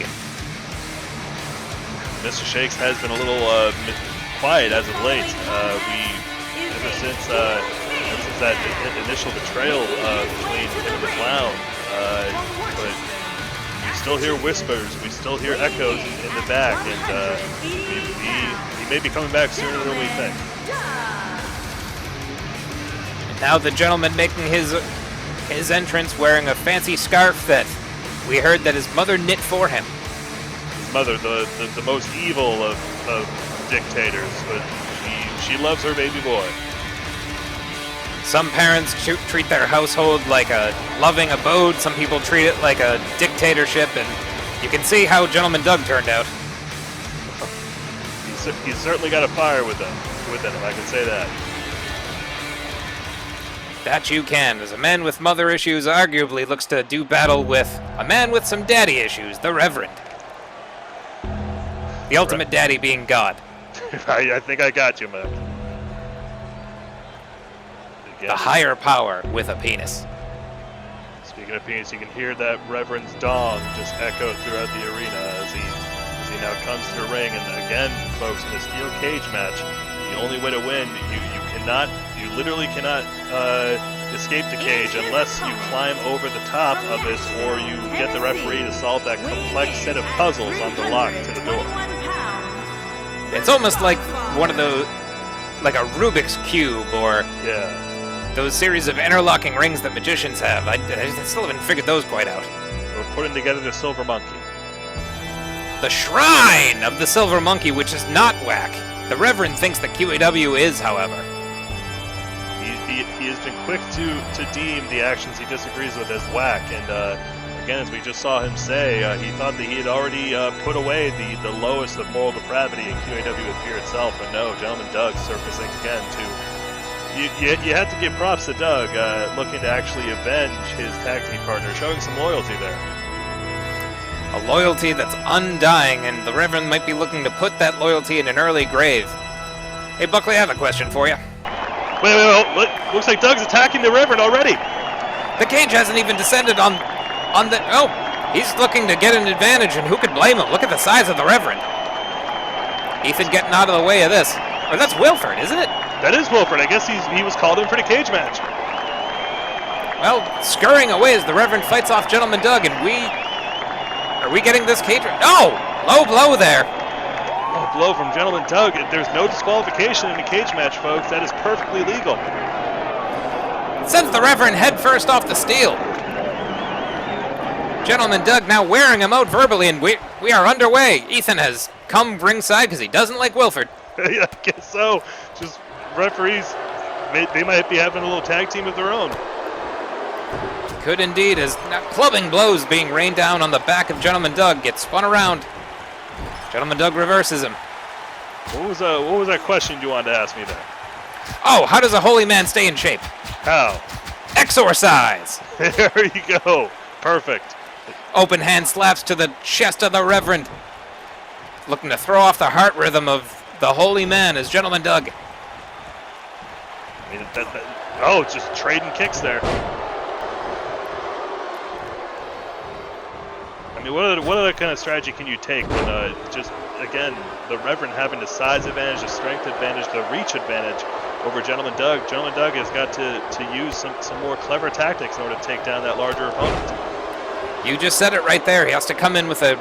Mr. Shakes has been a little quiet as of late. Ever since that initial betrayal between him and the Clown, but we still hear whispers, we still hear echoes in the back, and he may be coming back sooner than we think. Now the gentleman making his entrance wearing a fancy scarf that we heard that his mother knit for him. His mother, the most evil of dictators, but she loves her baby boy. Some parents treat their household like a loving abode. Some people treat it like a dictatorship, and you can see how Gentleman Doug turned out. He's certainly got a fire within him, I can say that. That you can, as a man with mother issues arguably looks to do battle with a man with some daddy issues, the Reverend. The ultimate daddy being God. I think I got you, man. The higher power with a penis. Speaking of penis, you can hear that Reverend's dong just echo throughout the arena as he now comes to the ring. And again, folks, in a steel cage match, the only way to win, you literally cannot escape the cage unless you climb over the top of it, or you get the referee to solve that complex set of puzzles on the lock to the door. It's almost like one of those, like a Rubik's Cube, or those series of interlocking rings that magicians have. I still haven't figured those quite out. We're putting together the Silver Monkey. The Shrine of the Silver Monkey, which is not whack. The Reverend thinks that QAW is, however. He has been quick to deem the actions he disagrees with as whack, and again, as we just saw him say, he thought that he had already put away the lowest of moral depravity in QAW with fear itself, but no, Gentleman Doug surfacing again to... You have to give props to Doug, looking to actually avenge his tag team partner, showing some loyalty there. A loyalty that's undying, and the Reverend might be looking to put that loyalty in an early grave. Hey, Buckley, I have a question for you. Wait, looks like Doug's attacking the Reverend already. The cage hasn't even descended on the... Oh, he's looking to get an advantage, and who could blame him? Look at the size of the Reverend. Ethan getting out of the way of this. Or that's Wilford, isn't it? That is Wilford. I guess he was called in for the cage match. Well, scurrying away as the Reverend fights off Gentleman Doug, and are we getting this cage? No! Low blow there. Oh, blow from Gentleman Doug. There's no disqualification in a cage match, folks. That is perfectly legal. Sends the Reverend head first off the steel. Gentleman Doug now wearing him out verbally, and we are underway. Ethan has come ringside because he doesn't like Wilford. Yeah, I guess so. Just referees, they might be having a little tag team of their own. Could indeed, as clubbing blows being rained down on the back of Gentleman Doug, gets spun around. Gentleman Doug reverses him. What was that question you wanted to ask me there? Oh, how does a holy man stay in shape? How? Exorcise! There you go. Perfect. Open hand slaps to the chest of the Reverend. Looking to throw off the heart rhythm of the holy man as Gentleman Doug. I mean, just trading kicks there. I mean, what other kind of strategy can you take when just, again, the Reverend having the size advantage, the strength advantage, the reach advantage over Gentleman Doug? Gentleman Doug has got to use some more clever tactics in order to take down that larger opponent. You just said it right there. He has to come in with a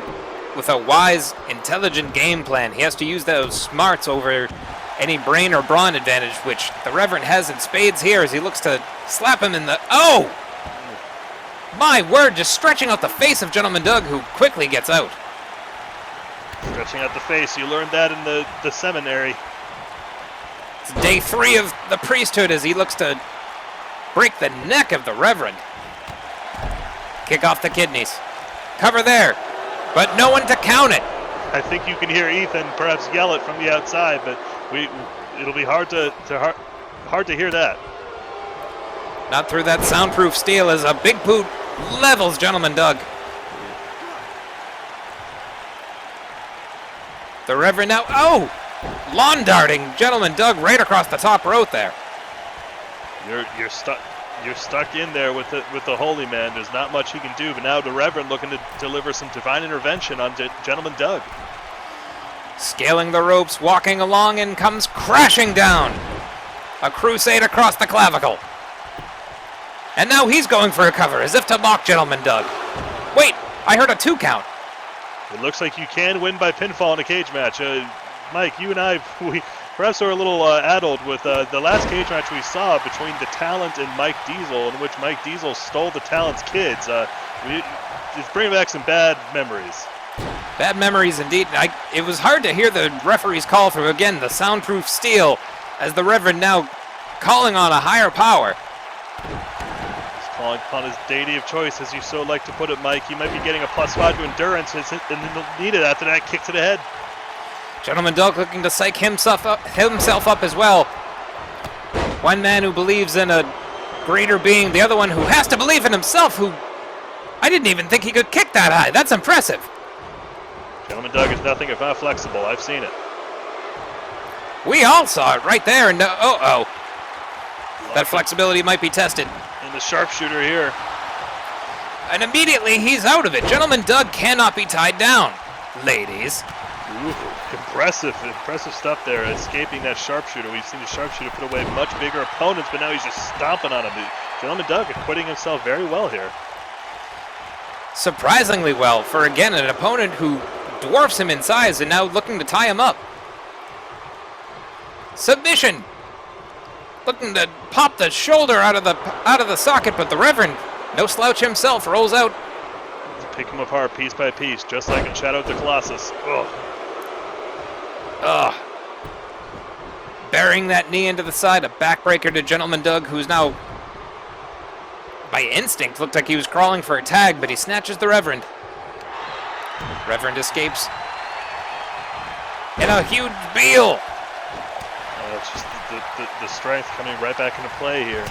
wise, intelligent game plan. He has to use those smarts over any brain or brawn advantage, which the Reverend has in spades here as he looks to slap him in the... Oh! My word, just stretching out the face of Gentleman Doug, who quickly gets out. Stretching out the face, you learned that in the seminary. It's day 3 of the priesthood as he looks to break the neck of the Reverend. Kick off the kidneys. cover there, but no one to count it. I think you can hear Ethan perhaps yell it from the outside, but it'll be hard to hear that. Not through that soundproof steel as a big boot levels Gentleman Doug. The Reverend now, lawn darting Gentleman Doug right across the top rope there. You're stuck in there with the Holy Man. There's not much he can do, but now the Reverend looking to deliver some divine intervention on Gentleman Doug. Scaling the ropes, walking along, and comes crashing down. A crusade across the clavicle. And now he's going for a cover, as if to mock Gentleman Doug. Wait, I heard a 2 count. It looks like you can win by pinfall in a cage match. Mike, you and I, we perhaps are a little addled with the last cage match we saw between the Talent and Mike Diesel, in which Mike Diesel stole the Talent's kids. It's bringing back some bad memories. Bad memories indeed. It was hard to hear the referee's call through, again, the soundproof steel, as the Reverend now calling on a higher power. He's calling upon his deity of choice, as you so like to put it, Mike. He might be getting a +5 to endurance, and needed after that kick to the head. Gentleman Doug looking to psych himself up as well. One man who believes in a greater being, the other one who has to believe in himself, who I didn't even think he could kick that high. That's impressive. Gentleman Doug is nothing if not flexible. I've seen it. We all saw it right there, and that flexibility might be tested. And the sharpshooter here. And immediately he's out of it. Gentleman Doug cannot be tied down, ladies. Ooh, impressive stuff there, escaping that sharpshooter. We've seen the sharpshooter put away much bigger opponents, but now he's just stomping on him. Gentleman Doug acquitting himself very well here. Surprisingly well for, again, an opponent who dwarfs him in size and now looking to tie him up. Submission. Looking to pop the shoulder out of the socket, but the Reverend, no slouch himself, rolls out. Pick him apart piece by piece, just like in Shadow of the Colossus. Burying that knee into the side, a backbreaker to Gentleman Doug, who's now, by instinct, looked like he was crawling for a tag, but he snatches the Reverend. Reverend escapes. And a huge Beal. It's just the strength coming right back into play here.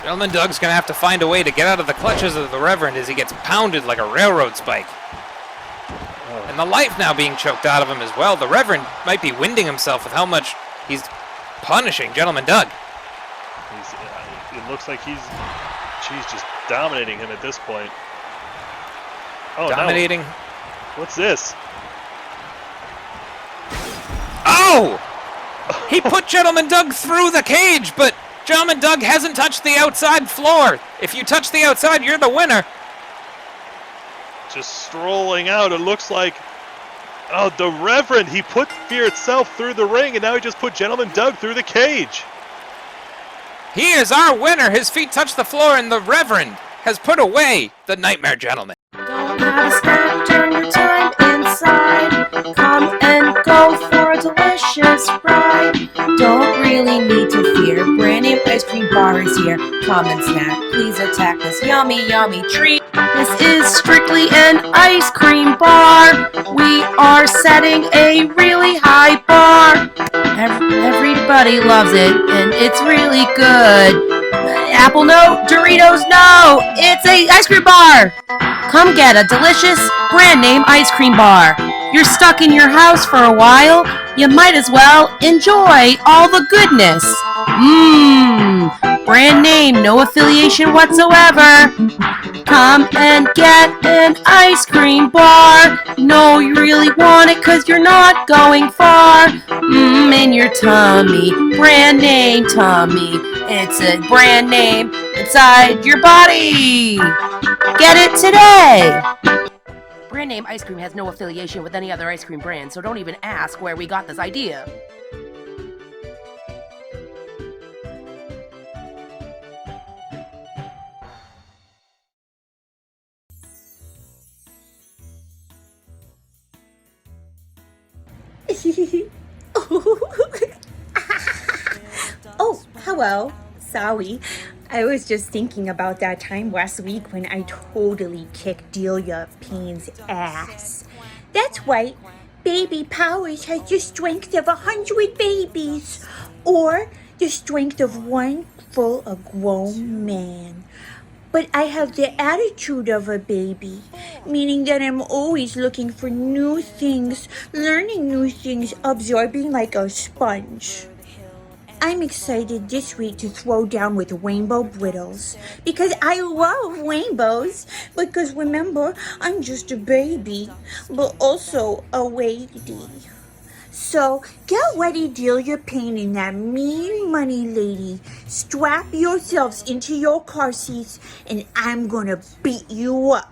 Gentleman Doug's going to have to find a way to get out of the clutches of the Reverend as he gets pounded like a railroad spike. And the life now being choked out of him as well. The Reverend might be winding himself with how much he's punishing Gentleman Doug. It looks like he's just dominating him at this point. Dominating. No. What's this? Oh! He put Gentleman Doug through the cage, but Gentleman Doug hasn't touched the outside floor. If you touch the outside, you're the winner. Just strolling out, it looks like, the Reverend, he put Fear itself through the ring, and now he just put Gentleman Doug through the cage. He is our winner. His feet touch the floor, and the Reverend has put away the Nightmare Gentleman. Don't have a snack during your time inside. Come and go for a delicious ride. Don't really need to fear. Brand new ice cream bar is here. Come and snack. Please attack this yummy, yummy treat. This is strictly an ice cream bar. We are setting a really high bar. Everybody loves it, and it's really good. Apple no, Doritos no, it's a ice cream bar. Come get a delicious brand name ice cream bar. You're stuck in your house for a while, you might as well enjoy all the goodness. Brand name, no affiliation whatsoever. Come and get an ice cream bar. No, you really want it 'cause you're not going far. In your tummy, brand name tummy. It's a brand name inside your body. Get it today. Brand name ice cream has no affiliation with any other ice cream brand, so don't even ask where we got this idea. Oh, hello. Sorry. I was just thinking about that time last week when I totally kicked Delia Payne's ass. That's right. Baby Powers has the strength of 100 babies, or the strength of one full a grown man. But I have the attitude of a baby, meaning that I'm always looking for new things, learning new things, absorbing like a sponge. I'm excited this week to throw down with rainbow Brittles, because I love rainbows, because remember, I'm just a baby, but also a lady. So, get ready, Delia Payne and that mean money lady. Strap yourselves into your car seats, and I'm gonna beat you up.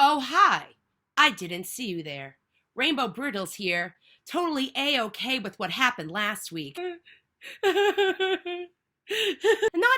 Oh, hi. I didn't see you there. Rainbow Brittles here. Totally A-okay with what happened last week. Not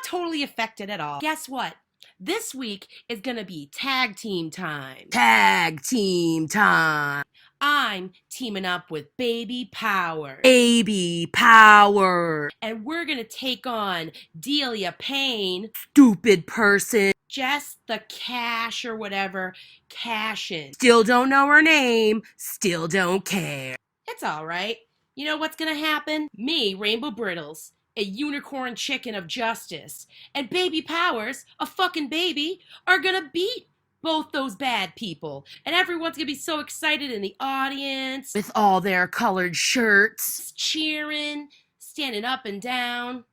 totally affected at all. Guess what? This week is gonna be tag team time. Tag team time. I'm teaming up with Baby Power. Baby Power. And we're gonna take on Delia Payne. Stupid person. Jess the Cash or whatever. Cashin. Still don't know her name. Still don't care. It's alright. You know what's gonna happen? Me, Rainbow Brittles, a unicorn chicken of justice, and Baby Powers, a fucking baby, are gonna beat both those bad people. And everyone's gonna be so excited in the audience with all their colored shirts, cheering, standing up and down.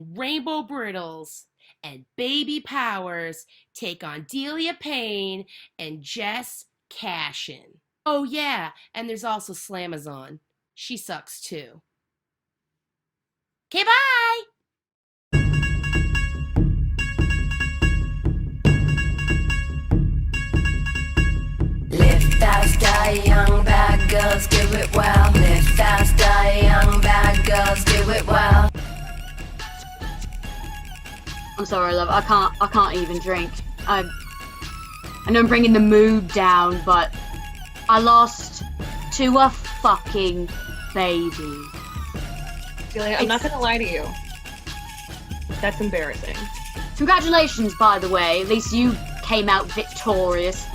Rainbow Brittles and Baby Powers take on Delia Payne and Jess Cashin. Oh yeah, and there's also Slamazon. She sucks too. Okay, bye! Live fast, die young, bad girls do it well. Live fast, die young, bad girls do it well. I'm sorry, love. I can't even drink. I know I'm bringing the mood down, but I lost to a fucking baby. Delia, I'm not gonna lie to you. That's embarrassing. Congratulations, by the way. At least you came out victorious.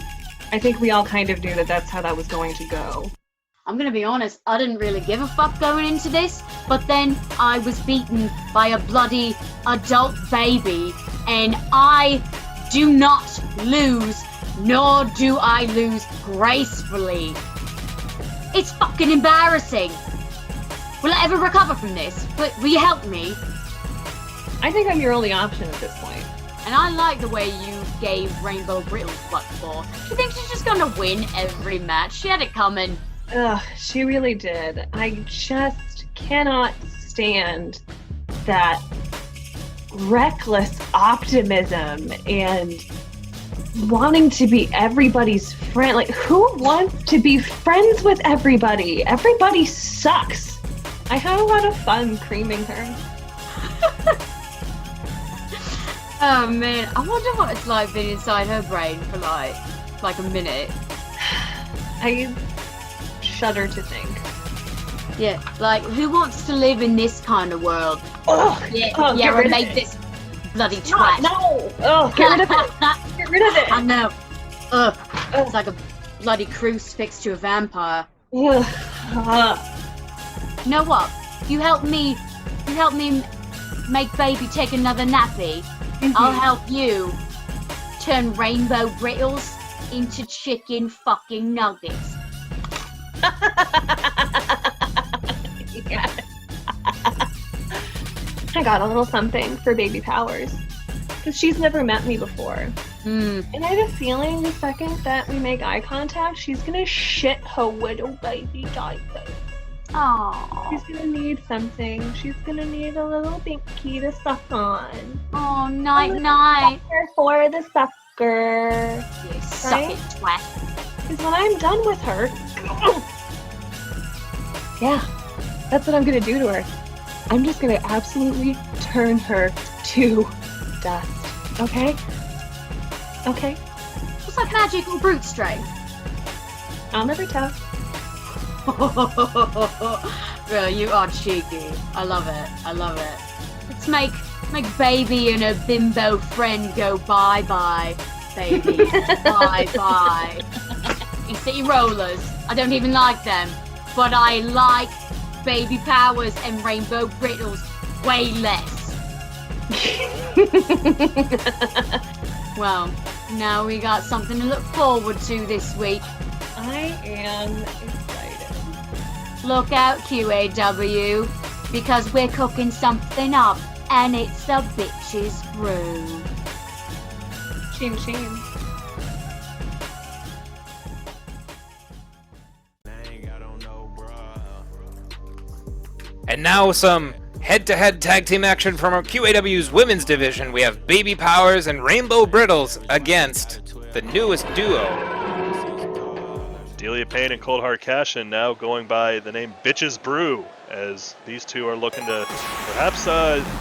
I think we all kind of knew that that's how that was going to go. I'm gonna be honest, I didn't really give a fuck going into this, but then I was beaten by a bloody adult baby, and I do not lose, nor do I lose gracefully. It's fucking embarrassing. Will I ever recover from this? Will you help me? I think I'm your only option at this point. And I like the way you gave Rainbow Brittles what for. She thinks she's just gonna win every match. She had it coming. Ugh, she really did. I just cannot stand that reckless optimism and wanting to be everybody's friend. Like, who wants to be friends with everybody? Everybody sucks. I had a lot of fun creaming her. Oh man, I wonder what it's like being inside her brain for like a minute. I shudder to think. Yeah, like, who wants to live in this kind of world? Ugh, yeah, we made this bloody twat. No! Ugh, get rid of it! Get rid of it! I know. Ugh. It's like a bloody crucifix to a vampire. Ugh. You know what? You help me make baby take another nappy. Mm-hmm. I'll help you turn Rainbow Brittles into chicken fucking nuggets. Yes. I got a little something for Baby Powers, because she's never met me before. And I have a feeling the second that we make eye contact, she's gonna shit her little baby diaper. Aww. She's gonna need something. She's gonna need a little binky to suck on. Oh, night. For the sucker. You suck it, twat. Because when I'm done with her, Yeah, that's what I'm gonna do to her. I'm just gonna absolutely turn her to dust. Okay? Okay? What's that magic or brute strength? I'll never tell. Bro, you are cheeky. I love it. I love it. Let's make baby and a bimbo friend go bye-bye, baby. Bye-bye. You city rollers. I don't even like them. But I like baby powers and rainbow brittles way less. Well, now we got something to look forward to this week. I am excited. Look out, QAW, because we're cooking something up, and it's the bitch's brew. Ching ching. And now some head-to-head tag team action from our QAW's women's division. We have Baby Powers and Rainbow Brittles against the newest duo. Delia Payne and Cold Hard Cashin now going by the name Bitches Brew, as these two are looking to perhaps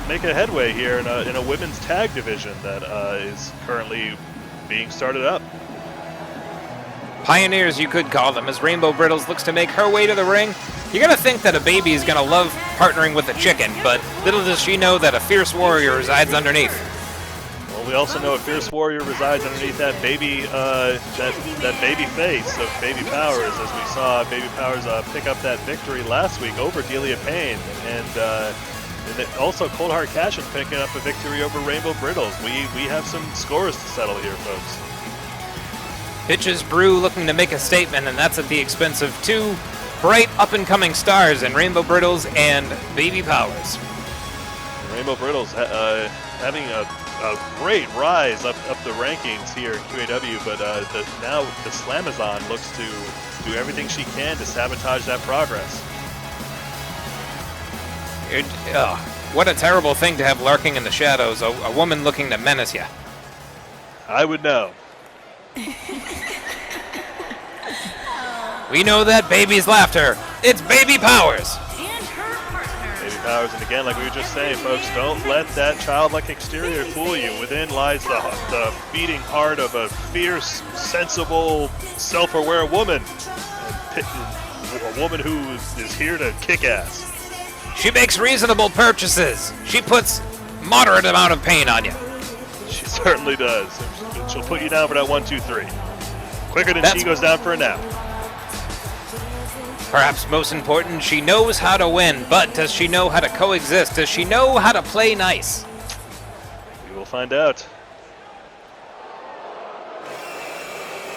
make a headway here in a women's tag division that is currently being started up. Pioneers, you could call them, as Rainbow Brittles looks to make her way to the ring. You're gonna think that a baby is gonna love partnering with a chicken, but little does she know that a fierce warrior resides underneath. Well, we also know a fierce warrior resides underneath that baby, that baby face of Baby Powers, as we saw Baby Powers pick up that victory last week over Delia Payne, and also Cold Hard Cashin picking up a victory over Rainbow Brittles. We have some scores to settle here, folks. Bitches Brew looking to make a statement, and that's at the expense of two bright up-and-coming stars in Rainbow Brittles and Baby Powers. Rainbow Brittles having a great rise up the rankings here at QAW, but now the Slamazon looks to do everything she can to sabotage that progress. What a terrible thing to have lurking in the shadows, a woman looking to menace you. I would know. We know that baby's laughter. It's Baby Powers. Baby Powers, and again, like we were just saying, folks, don't let that childlike exterior fool you. Within lies the beating heart of a fierce, sensible, self-aware woman. A woman who is here to kick ass. She makes reasonable purchases. She puts moderate amount of pain on you. She certainly does. She'll put you down for that 1, 2, 3. Quicker than she goes down for a nap. Perhaps most important, she knows how to win, but does she know how to coexist? Does she know how to play nice? We will find out.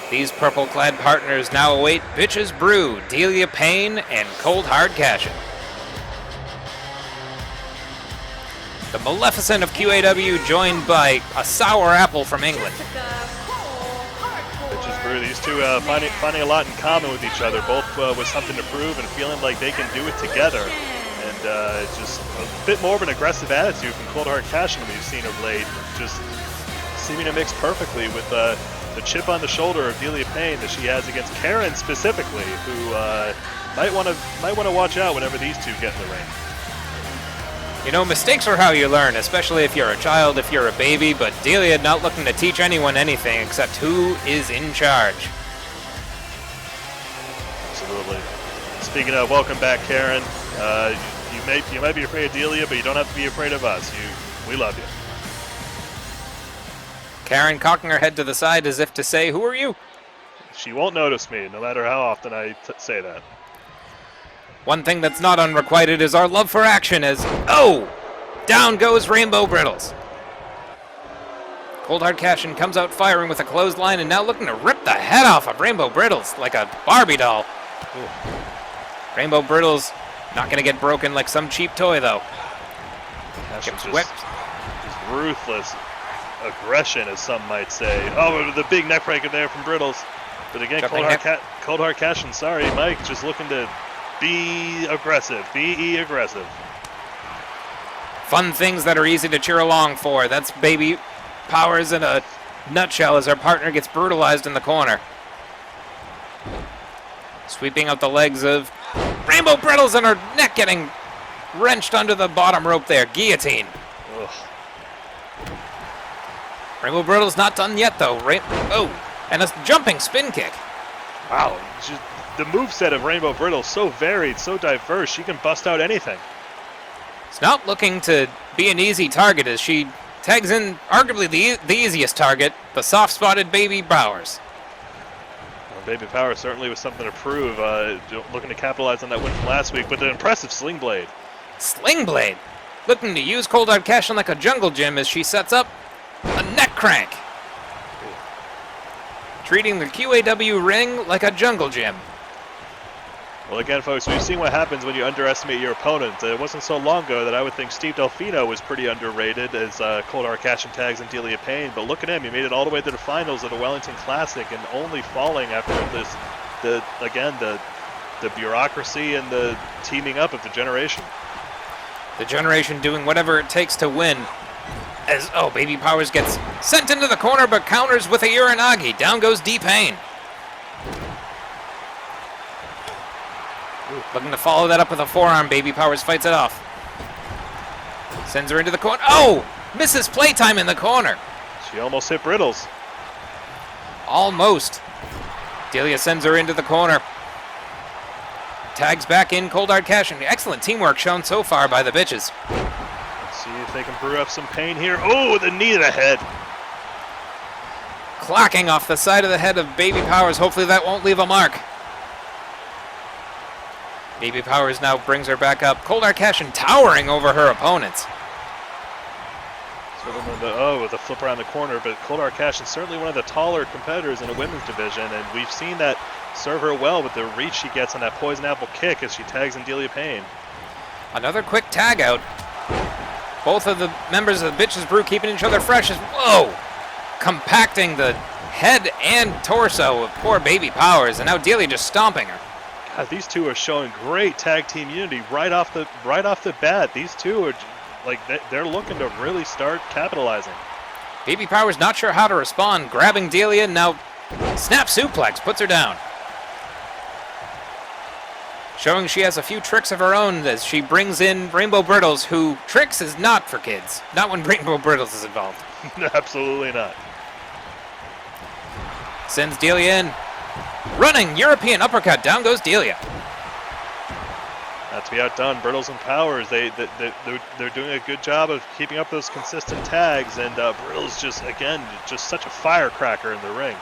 These purple-clad partners now await Bitches Brew, Delia Payne, and Cold Hard Cashin. The Maleficent of QAW joined by a sour apple from England. Bitches Brew, these two finding a lot in common with each other, both with something to prove and feeling like they can do it together. And just a bit more of an aggressive attitude from Cold Hard Cashin we've seen of late, just seeming to mix perfectly with the chip on the shoulder of Delia Payne that she has against Karen specifically, who might want to watch out whenever these two get in the ring. You know, mistakes are how you learn, especially if you're a child, if you're a baby, but Delia not looking to teach anyone anything except who is in charge. Absolutely. Speaking of, welcome back, Karen. You might be afraid of Delia, but you don't have to be afraid of us. We love you. Karen cocking her head to the side as if to say, who are you? She won't notice me, no matter how often I say that. One thing that's not unrequited is our love for action as, down goes Rainbow Brittles. Cold Hard Cashin comes out firing with a clothesline and now looking to rip the head off of Rainbow Brittles like a Barbie doll. Ooh. Rainbow Brittles not going to get broken like some cheap toy, though. Gets whipped. Just ruthless aggression, as some might say. Oh, the big neck breaker there from Brittles. But again, Cold Hard Cashin, sorry, Mike, just looking to be aggressive. Be aggressive. Fun things that are easy to cheer along for. That's Baby Powers in a nutshell as our partner gets brutalized in the corner. Sweeping out the legs of Rainbow Brittles and her neck getting wrenched under the bottom rope there. Guillotine. Ugh. Rainbow Brittles not done yet, though. And a jumping spin kick. Wow. The moveset of Rainbow Brittles so varied, so diverse. She can bust out anything. It's not looking to be an easy target as she tags in arguably the easiest target, the soft-spotted Baby Powers. Well, Baby Powers certainly was something to prove, looking to capitalize on that win from last week, but an impressive Sling Blade. Sling Blade, looking to use Cold Hard Cashin like a jungle gym as she sets up a neck crank. Treating the QAW ring like a jungle gym. Well, again, folks, we've seen what happens when you underestimate your opponent. It wasn't so long ago that I would think Steve Delfino was pretty underrated as Cold Hard Cashin tags and Delia Payne, but look at him. He made it all the way to the finals of the Wellington Classic and only falling after the bureaucracy and the teaming up of the Generation. The Generation doing whatever it takes to win. As, Baby Powers gets sent into the corner but counters with a Uranagi. Down goes Payne. Looking to follow that up with a forearm. Baby Powers fights it off. Sends her into the corner. Misses playtime in the corner. She almost hit Brittles. Almost. Delia sends her into the corner. Tags back in Cold Hard Cashin. Excellent teamwork shown so far by the bitches. Let's see if they can brew up some pain here. Oh, the knee to the head. Clocking off the side of the head of Baby Powers. Hopefully that won't leave a mark. Baby Powers now brings her back up. Cold Hard Cashin towering over her opponents. With a flip around the corner, but Cold Hard Cashin certainly one of the taller competitors in the women's division, and we've seen that serve her well with the reach she gets on that poison apple kick as she tags in Delia Payne. Another quick tag out. Both of the members of the Bitches Brew keeping each other fresh as, compacting the head and torso of poor Baby Powers, and now Delia just stomping her. God, these two are showing great tag team unity right off the bat. These two are they're looking to really start capitalizing. Baby Powers not sure how to respond, grabbing Delia, now snap suplex, puts her down. Showing she has a few tricks of her own as she brings in Rainbow Brittles, who tricks is not for kids. Not when Rainbow Brittles is involved. Absolutely not. Sends Delia in. Running European uppercut, down goes Delia. Not to be outdone, Brittles and Powers, they're doing a good job of keeping up those consistent tags, and Brittles just such a firecracker in the ring.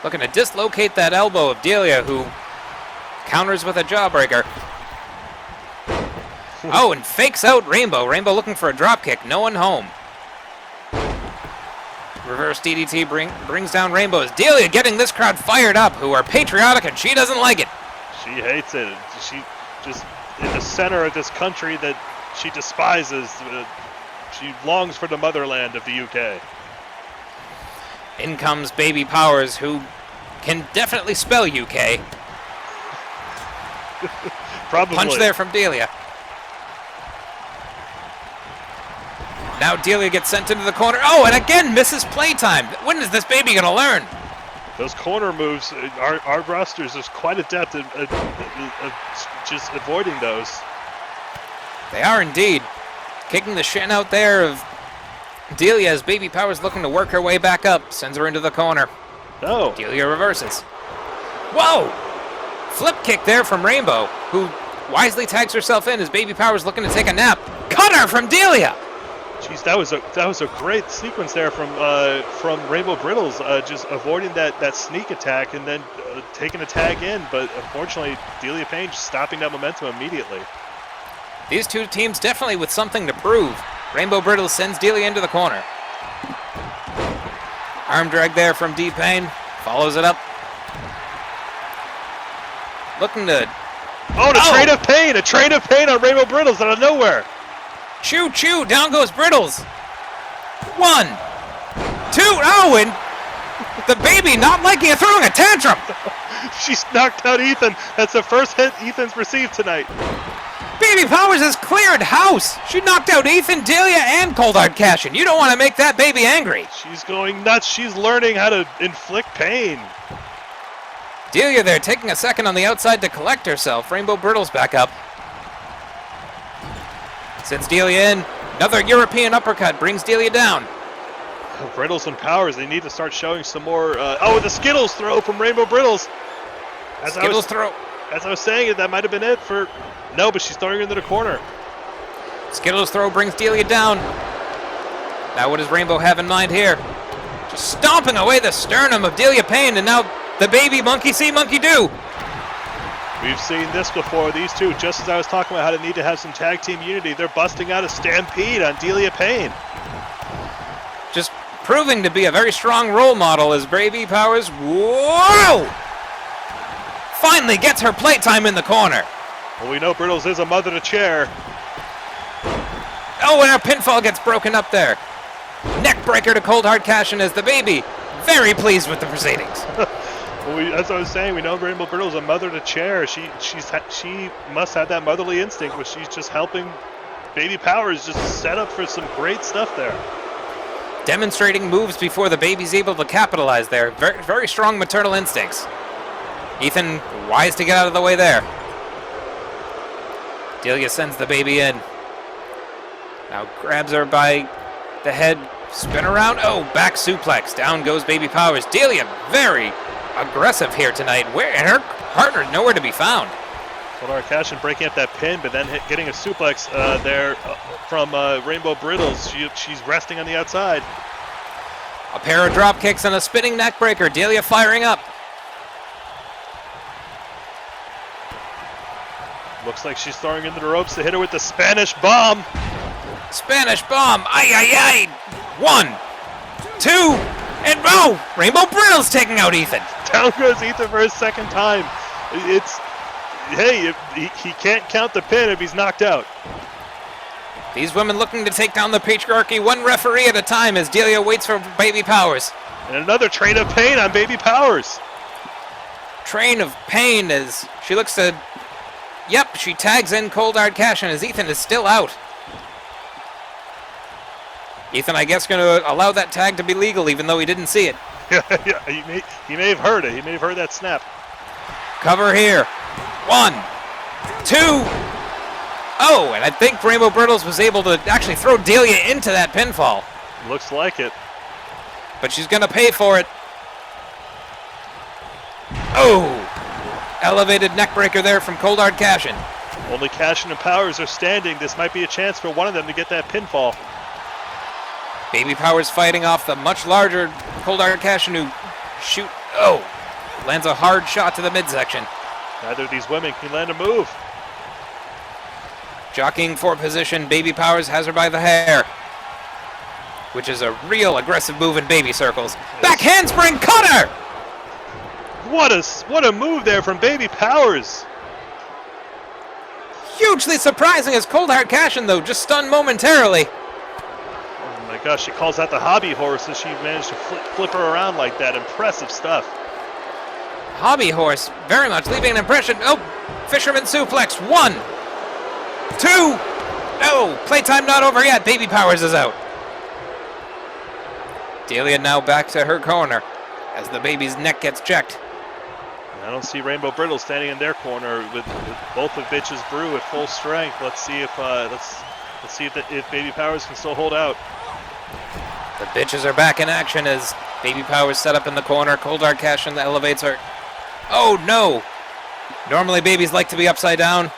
Looking to dislocate that elbow of Delia, who counters with a jawbreaker. And fakes out Rainbow. Rainbow looking for a dropkick, no one home. Reverse DDT brings down Rainbow. As Delia getting this crowd fired up, who are patriotic, and she doesn't like it. She hates it. She just in the center of this country that she despises. She longs for the motherland of the UK. In comes Baby Powers, who can definitely spell UK. Probably. Punch there from Delia. Now Delia gets sent into the corner. And again misses playtime. When is this baby going to learn? Those corner moves, our roster is just quite adept at just avoiding those. They are indeed. Kicking the shin out there of Delia as Baby Powers looking to work her way back up. Sends her into the corner. No. Delia reverses. Whoa! Flip kick there from Rainbow, who wisely tags herself in as Baby Powers looking to take a nap. Cutter from Delia! Jeez, that was a great sequence there from Rainbow Brittles, just avoiding that sneak attack and then taking a tag in, but unfortunately Delia Payne just stopping that momentum immediately. These two teams definitely with something to prove. Rainbow Brittles sends Delia into the corner. Arm drag there from Payne, follows it up. Looking to... A train of pain on Rainbow Brittles out of nowhere. Choo choo, down goes Brittles. 1, 2, and the baby not liking it, throwing a tantrum. She's knocked out Ethan. That's the first hit Ethan's received tonight. Baby Powers has cleared house. She knocked out Ethan, Delia, and Cold Hard Cashin. You don't want to make that baby angry. She's going nuts. She's learning how to inflict pain. Delia there taking a second on the outside to collect herself. Rainbow Brittles back up. Sends Delia in. Another European uppercut brings Delia down. Brittles and Powers, they need to start showing some more. The Skittles throw from Rainbow Brittles. Throw. As I was saying it, that might have been it for. No, but she's throwing her into the corner. Skittles throw brings Delia down. Now what does Rainbow have in mind here? Just stomping away the sternum of Delia Payne, and now the baby monkey see, monkey do. We've seen this before. These two, just as I was talking about how they need to have some tag team unity, they're busting out a stampede on Delia Payne. Just proving to be a very strong role model as Baby Powers, whoa! Finally gets her playtime in the corner. Well, we know Brittles is a mother to chair. Oh, and our pinfall gets broken up there. Neck breaker to Cold Hard Cashin as the baby very pleased with the proceedings. Well, as I was saying, we know Rainbow Brittles is a mother to chair. She must have that motherly instinct where she's just helping Baby Powers just set up for some great stuff there. Demonstrating moves before the baby's able to capitalize there. Very, very strong maternal instincts. Ethan wise to get out of the way there. Delia sends the baby in. Now grabs her by the head, spin around. Oh, back suplex. Down goes Baby Powers. Delia very aggressive here tonight. And her partner nowhere to be found. Well, Cashin breaking up that pin, but then getting a suplex there from Rainbow Brittles. She's resting on the outside. A pair of drop kicks and a spinning neck breaker. Delia firing up. Looks like she's throwing into the ropes to hit her with the Spanish bomb. Spanish bomb. Ay, ay, ay. 1, 2, and oh! Rainbow Brittles taking out Ethan. Down goes Ethan for his second time. He can't count the pin if he's knocked out. These women looking to take down the patriarchy one referee at a time as Delia waits for Baby Powers. And another train of pain on Baby Powers. Train of pain as she looks to... Yep, she tags in Cold Hard Cashin as Ethan is still out. Ethan, I guess, going to allow that tag to be legal even though he didn't see it. Yeah, he may have heard it. He may have heard that snap. Cover here. 1, 2. Oh, and I think Rainbow Brittles was able to actually throw Delia into that pinfall. Looks like it. But she's going to pay for it. Oh! Elevated neckbreaker there from Cold Hard Cashin. Only Cashin and Powers are standing. This might be a chance for one of them to get that pinfall. Baby Powers fighting off the much larger Cold Hard Cashin who shoot. Oh! Lands a hard shot to the midsection. Neither of these women can land a move. Jockeying for position, Baby Powers has her by the hair. Which is a real aggressive move in baby circles. Back handspring cutter! What a move there from Baby Powers. Hugely surprising as Cold Hard Cashin, though, just stunned momentarily. Oh my gosh, she calls that the hobby horse as she managed to flip her around like that. Impressive stuff. Hobby horse, very much leaving an impression. Oh, fisherman suplex. 1, 2. No, playtime not over yet. Baby Powers is out. Delia now back to her corner as the baby's neck gets checked. I don't see Rainbow Brittles standing in their corner with both of bitches Brew at full strength. Let's see if if Baby Powers can still hold out. The bitches are back in action as Baby Powers set up in the corner. Cold Hard Cashin elevates her. Oh no! Normally babies like to be upside down.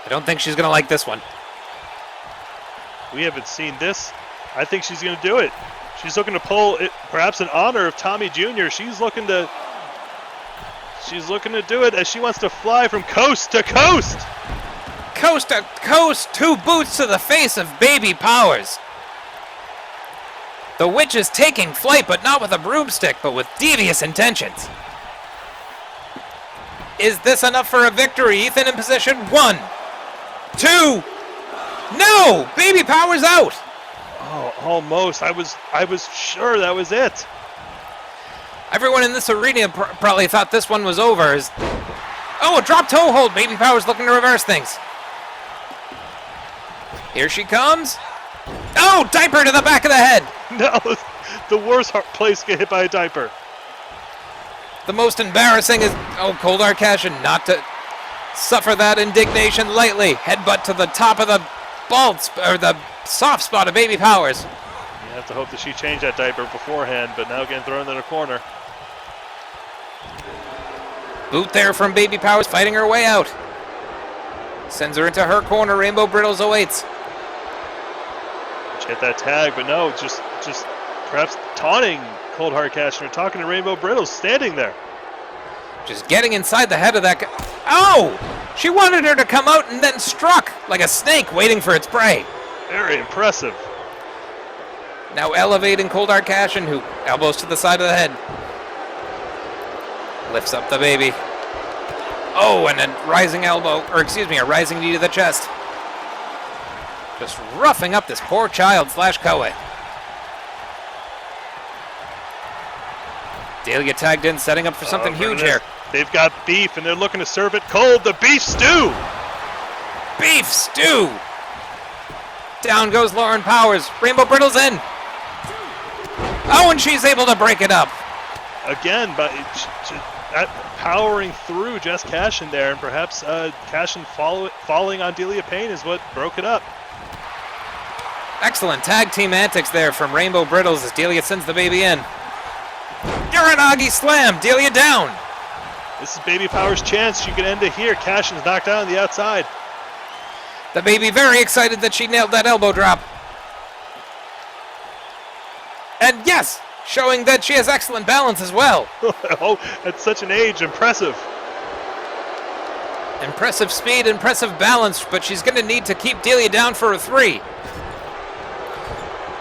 I don't think she's gonna like this one. We haven't seen this. I think she's gonna do it. She's looking to pull it, perhaps in honor of Tommy Jr. She's looking to do it as she wants to fly from coast to coast. Coast to coast, 2 boots to the face of Baby Powers. The witch is taking flight, but not with a broomstick, but with devious intentions. Is this enough for a victory? Ethan in position. 1, 2. No! Baby Powers out! Oh, almost. I was sure that was it. Everyone in this arena probably thought this one was over. Oh, a drop toe hold. Baby Powers looking to reverse things. Here she comes. Oh, diaper to the back of the head. No, the worst place to get hit by a diaper. The most embarrassing is, Cold Hard Cashin not to suffer that indignation lightly. Headbutt to the top of the or the soft spot of Baby Powers. You have to hope that she changed that diaper beforehand, but now getting thrown in the corner. Boot there from Baby Powers, fighting her way out. Sends her into her corner. Rainbow Brittles awaits. She hit that tag, but no, just perhaps taunting Cold Hard Cashin or talking to Rainbow Brittles standing there. Just getting inside the head of that guy. Oh! She wanted her to come out and then struck like a snake waiting for its prey. Very impressive. Now elevating Cold Hard Cashin, who elbows to the side of the head. Lifts up the baby. Oh, and a rising elbow, or excuse me, a rising knee to the chest. Just roughing up this poor child / Koei. Delia tagged in, setting up for something huge here. They've got beef, and they're looking to serve it cold. The beef stew! Beef stew! Down goes Lauren Powers. Rainbow Brittles in. Oh, and she's able to break it up. Again, but powering through Jess Cashin there, and perhaps Cashin falling on Delia Payne is what broke it up. Excellent tag team antics there from Rainbow Brittles as Delia sends the baby in. Uranagi slam, Delia down. This is Baby Power's chance. She can end it here. Cashin's knocked down on the outside. The baby very excited that she nailed that elbow drop. And yes, showing that she has excellent balance as well. Oh, at such an age, impressive. Impressive speed, impressive balance, but she's going to need to keep Delia down for a 3.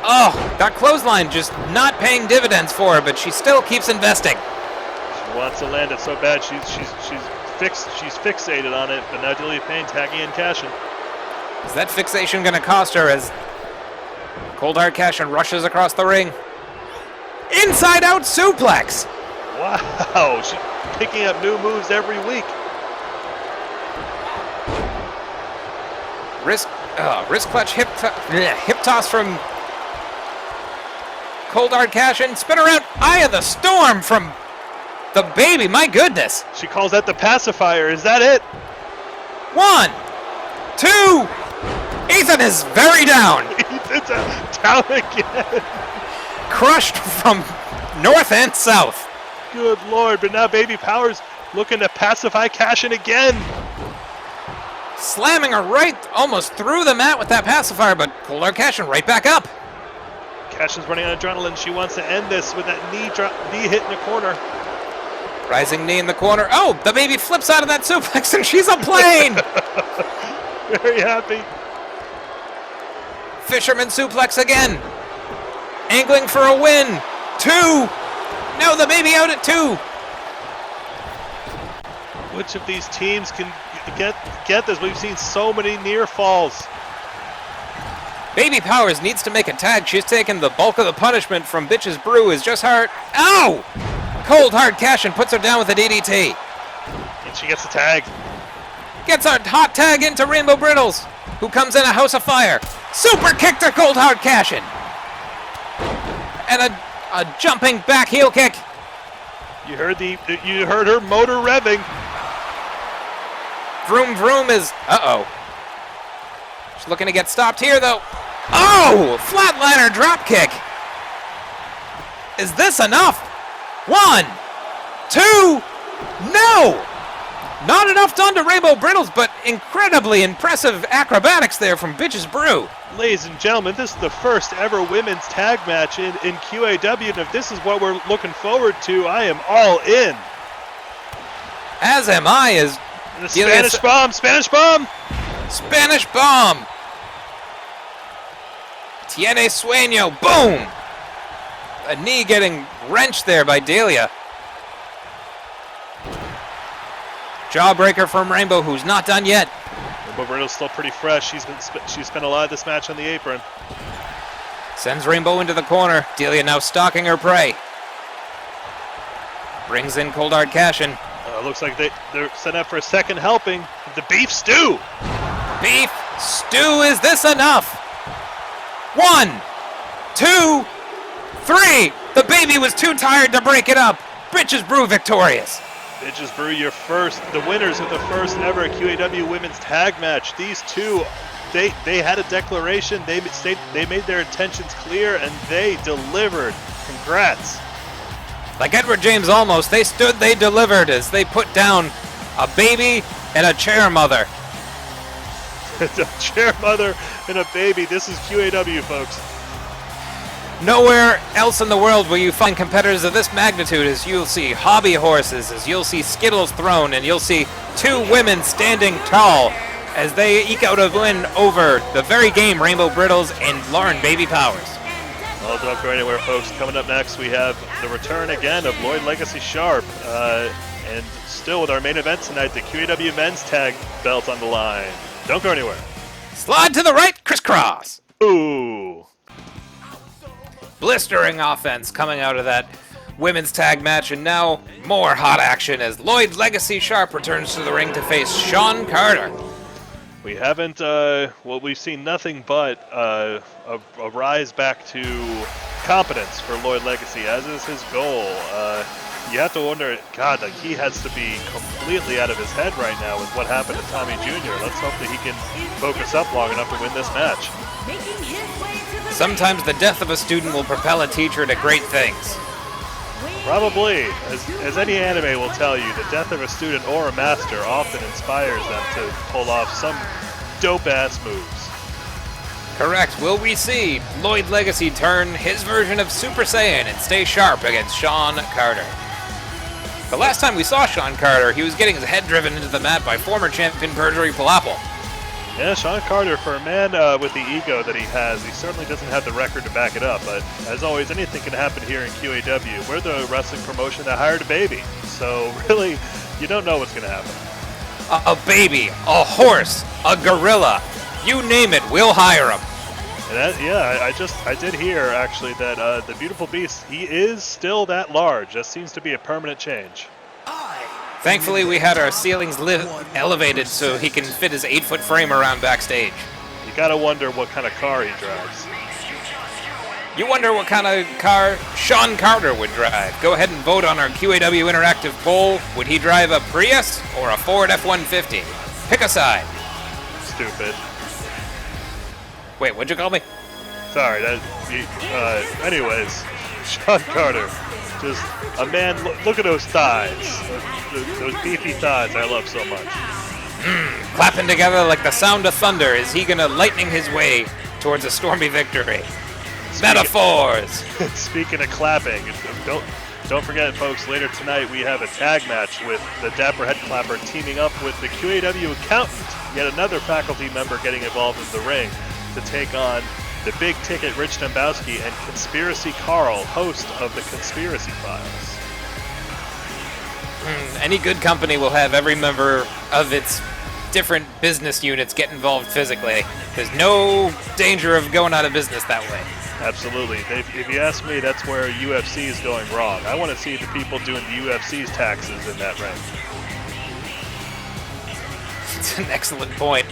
Oh, that clothesline just not paying dividends for her, but she still keeps investing. She wants to land it so bad. She's fixated on it, but now Delia Payne tagging in Cashin. Is that fixation going to cost her as Cold Hard Cashin rushes across the ring? Inside out suplex! Wow, she's picking up new moves every week. Wrist clutch hip toss from Cold Hard Cashin. Spin around, Eye of the Storm from the baby, my goodness. She calls that the pacifier, is that it? 1, 2, Ethan is very down. Ethan's down again. Crushed from north and south. Good Lord, but now Baby Powers looking to pacify Cashin again. Slamming her right almost through the mat with that pacifier, but Cold Hard Cashin right back up. Cashin's running on adrenaline. She wants to end this with that knee hit in the corner. Rising knee in the corner. Oh, the baby flips out of that suplex and she's a plane. Very happy. Fisherman suplex again. Angling for a win. 2. No, the baby out at 2. Which of these teams can get this? We've seen so many near falls. Baby Powers needs to make a tag. She's taken the bulk of the punishment from Bitch's Brew. Is just hard. Ow! Cold Hard Cashin puts her down with a DDT. And she gets the tag. Gets a hot tag into Rainbow Brittles, who comes in a house of fire. Super kick to Cold Hard Cashin. And a jumping back heel kick. You heard her motor revving. Vroom Vroom is She's looking to get stopped here though. Oh! Flatliner drop kick. Is this enough? 1, 2, no! Not enough done to Rainbow Brittles, but incredibly impressive acrobatics there from Bitch's Brew. Ladies and gentlemen, this is the first ever women's tag match in QAW, and if this is what we're looking forward to, I am all in. As am I, as the Spanish bomb! Spanish bomb! Tiene Sueño, boom! A knee getting wrenched there by Delia. Jawbreaker from Rainbow, who's not done yet. Rainbow Brittles still pretty fresh. She's spent a lot of this match on the apron. Sends Rainbow into the corner. Delia now stalking her prey. Brings in Cold Hard Cashin. Looks like they're setting up for a second helping of the beef stew. Beef stew, is this enough? 1, 2, 3. The baby was too tired to break it up. Bitches Brew victorious. Bitches Brew, the winners of the first ever QAW women's tag match. These two, they had a declaration. They made their intentions clear, and they delivered. Congrats. Like Edward James Olmos, they stood, they delivered as they put down a baby and a chair mother. A chair mother and a baby. This is QAW, folks. Nowhere else in the world will you find competitors of this magnitude, as you'll see hobby horses, as you'll see Skittles thrown, and you'll see two women standing tall as they eke out a win over the very game Rainbow Brittles and Lauren Baby Powers. Well, don't go anywhere, folks. Coming up next, we have the return again of Lloyd Legacy Sharp. And still with our main event tonight, the QAW men's tag belt on the line. Don't go anywhere. Slide to the right, crisscross. Ooh. Blistering offense coming out of that women's tag match, and now more hot action as Lloyd Legacy Sharp returns to the ring to face Shawn Carter. We haven't, we've seen nothing but a rise back to competence for Lloyd Legacy, as is his goal. You have to wonder, God, like he has to be completely out of his head right now with what happened to Tommy Jr. Let's hope that he can focus up long enough to win this match. Sometimes the death of a student will propel a teacher to great things. Probably. As any anime will tell you, the death of a student or a master often inspires them to pull off some dope-ass moves. Correct. Will we see Lloyd Legacy turn his version of Super Saiyan and stay sharp against Shawn Carter? The last time we saw Shawn Carter, he was getting his head driven into the mat by former champion Perjury Palapple. Yeah, Shawn Carter, for a man with the ego that he has, he certainly doesn't have the record to back it up. But as always, anything can happen here in QAW. We're the wrestling promotion that hired a baby. So really, you don't know what's going to happen. A baby, a horse, a gorilla. You name it, we'll hire him. And I did hear, actually, that the Beautiful Beast, he is still that large. That seems to be a permanent change. Thankfully, we had our ceilings elevated so he can fit his 8-foot frame around backstage. You gotta wonder what kind of car he drives. You wonder what kind of car Shawn Carter would drive. Go ahead and vote on our QAW Interactive poll. Would he drive a Prius or a Ford F-150? Pick a side. Stupid. Wait, what'd you call me? Sorry, anyways, Shawn Carter. Just a man, look at those thighs. Those beefy thighs I love so much. Clapping together like the sound of thunder. Is he gonna lightning his way towards a stormy victory? Metaphors! Speaking of clapping, don't forget, folks, later tonight we have a tag match with the Dapper Head Clapper teaming up with the QAW Accountant, yet another faculty member getting involved in the ring to take on the big ticket Rich Dembowski and Conspiracy Carl, host of the Conspiracy Files. Any good company will have every member of its different business units get involved physically. There's no danger of going out of business that way. Absolutely. If you ask me, that's where UFC is going wrong. I want to see the people doing the UFC's taxes in that ring. It's an excellent point.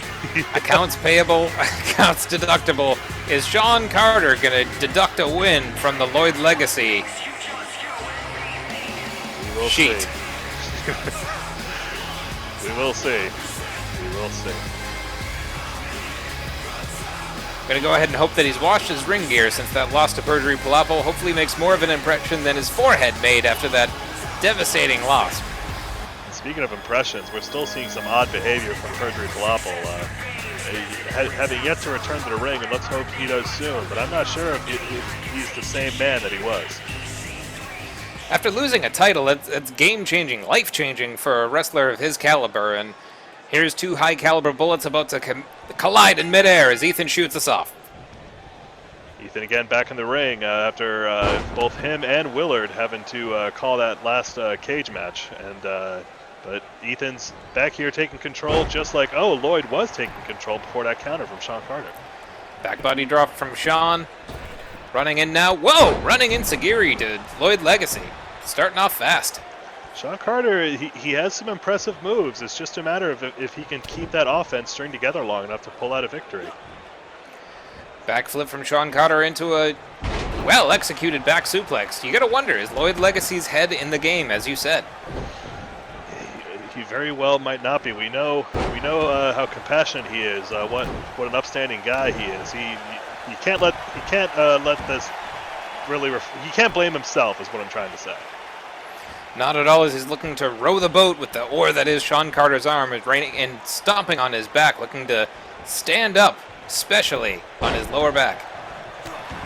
Accounts payable, accounts deductible. Is Shawn Carter going to deduct a win from the Lloyd Legacy sheet? See. We will see. We will see. I'm going to go ahead and hope that he's washed his ring gear since that loss to Perjury Palapple hopefully makes more of an impression than his forehead made after that devastating loss. Speaking of impressions, we're still seeing some odd behavior from Perjury Palapple. Having yet to return to the ring, and let's hope he does soon, but I'm not sure if he's the same man that he was. After losing a title, it's game-changing, life-changing for a wrestler of his caliber, and here's two high-caliber bullets about to collide in midair as Ethan shoots us off. Ethan again back in the ring after both him and Willard having to call that last cage match, and but Ethan's back here taking control, just like, Lloyd was taking control before that counter from Shawn Carter. Back body drop from Shawn. Running in now. Whoa! Running in Sagiri to Lloyd Legacy. Starting off fast. Shawn Carter, he has some impressive moves. It's just a matter of if he can keep that offense string together long enough to pull out a victory. Backflip from Shawn Carter into a well executed back suplex. You gotta wonder, is Lloyd Legacy's head in the game, as you said? He very well might not be. We know how compassionate he is. What an upstanding guy he is. He can't let this really. He can't blame himself, is what I'm trying to say. Not at all, as he's looking to row the boat with the oar that is Shawn Carter's arm, is raining and stomping on his back, looking to stand up, especially on his lower back.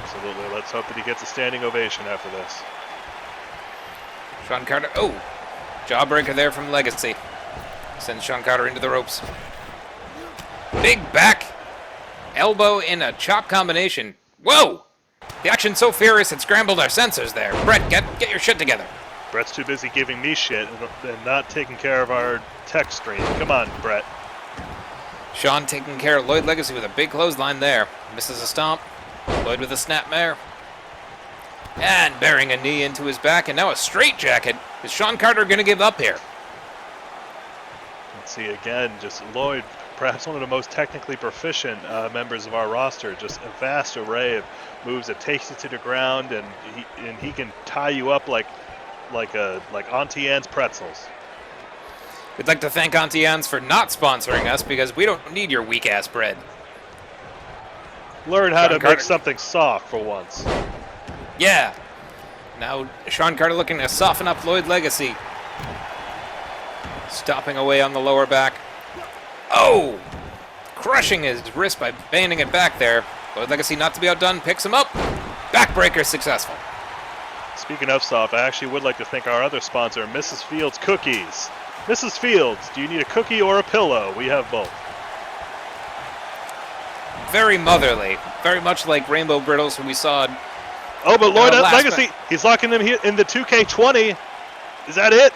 Absolutely. Let's hope that he gets a standing ovation after this. Shawn Carter, jawbreaker there from Legacy. Sends Shawn Carter into the ropes. Big back, elbow in a chop combination. Whoa! The action's so furious it scrambled our sensors there. Brett, get your shit together. Brett's too busy giving me shit and not taking care of our tech stream. Come on, Brett. Shawn taking care of Lloyd Legacy with a big clothesline there. Misses a stomp. Lloyd with a snapmare. And burying a knee into his back, and now a straight jacket. Is Shawn Carter going to give up here? Let's see again, just Lloyd, perhaps one of the most technically proficient members of our roster. Just a vast array of moves that takes you to the ground, and he can tie you up like Auntie Anne's pretzels. We'd like to thank Auntie Anne's for not sponsoring us, because we don't need your weak-ass bread. Learn how to make something soft for once. Yeah. Now Shawn Carter looking to soften up Lloyd Legacy. Stopping away on the lower back. Oh! Crushing his wrist by banding it back there. Lloyd Legacy, not to be outdone, picks him up. Backbreaker successful. Speaking of soft, I actually would like to thank our other sponsor, Mrs. Fields Cookies. Mrs. Fields, do you need a cookie or a pillow? We have both. Very motherly. Very much like Rainbow Brittles, who we saw. Oh, but Lloyd Legacy, he's locking them here in the 2K20. Is that it?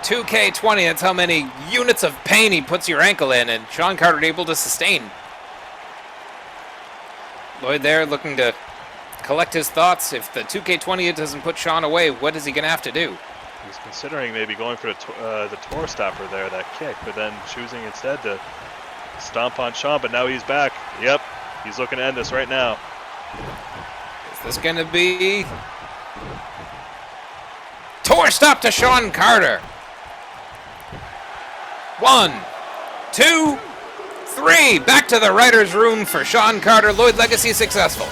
2K20, that's how many units of pain he puts your ankle in, and Shawn Carter able to sustain. Lloyd there looking to collect his thoughts. If the 2K20 doesn't put Shawn away, what is he going to have to do? He's considering maybe going for the Tor Stopper there, that kick, but then choosing instead to stomp on Shawn, but now he's back. Yep, he's looking to end this right now. Is this going to be... Tor Stop to Shawn Carter. 1, 2, 3. Back to the writer's room for Shawn Carter. Lloyd Legacy successful.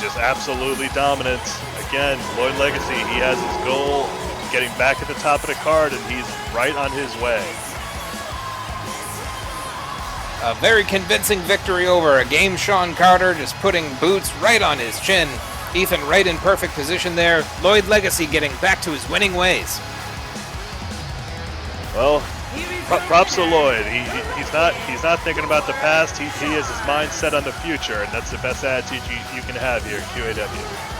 Just absolutely dominant. Again, Lloyd Legacy, he has his goal, getting back at the top of the card, and he's right on his way. A very convincing victory over a game Shawn Carter, just putting boots right on his chin. Ethan right in perfect position there. Lloyd Legacy getting back to his winning ways. Well, props to Lloyd. He's not thinking about the past. He has his mind set on the future, and that's the best attitude you can have here at QAW.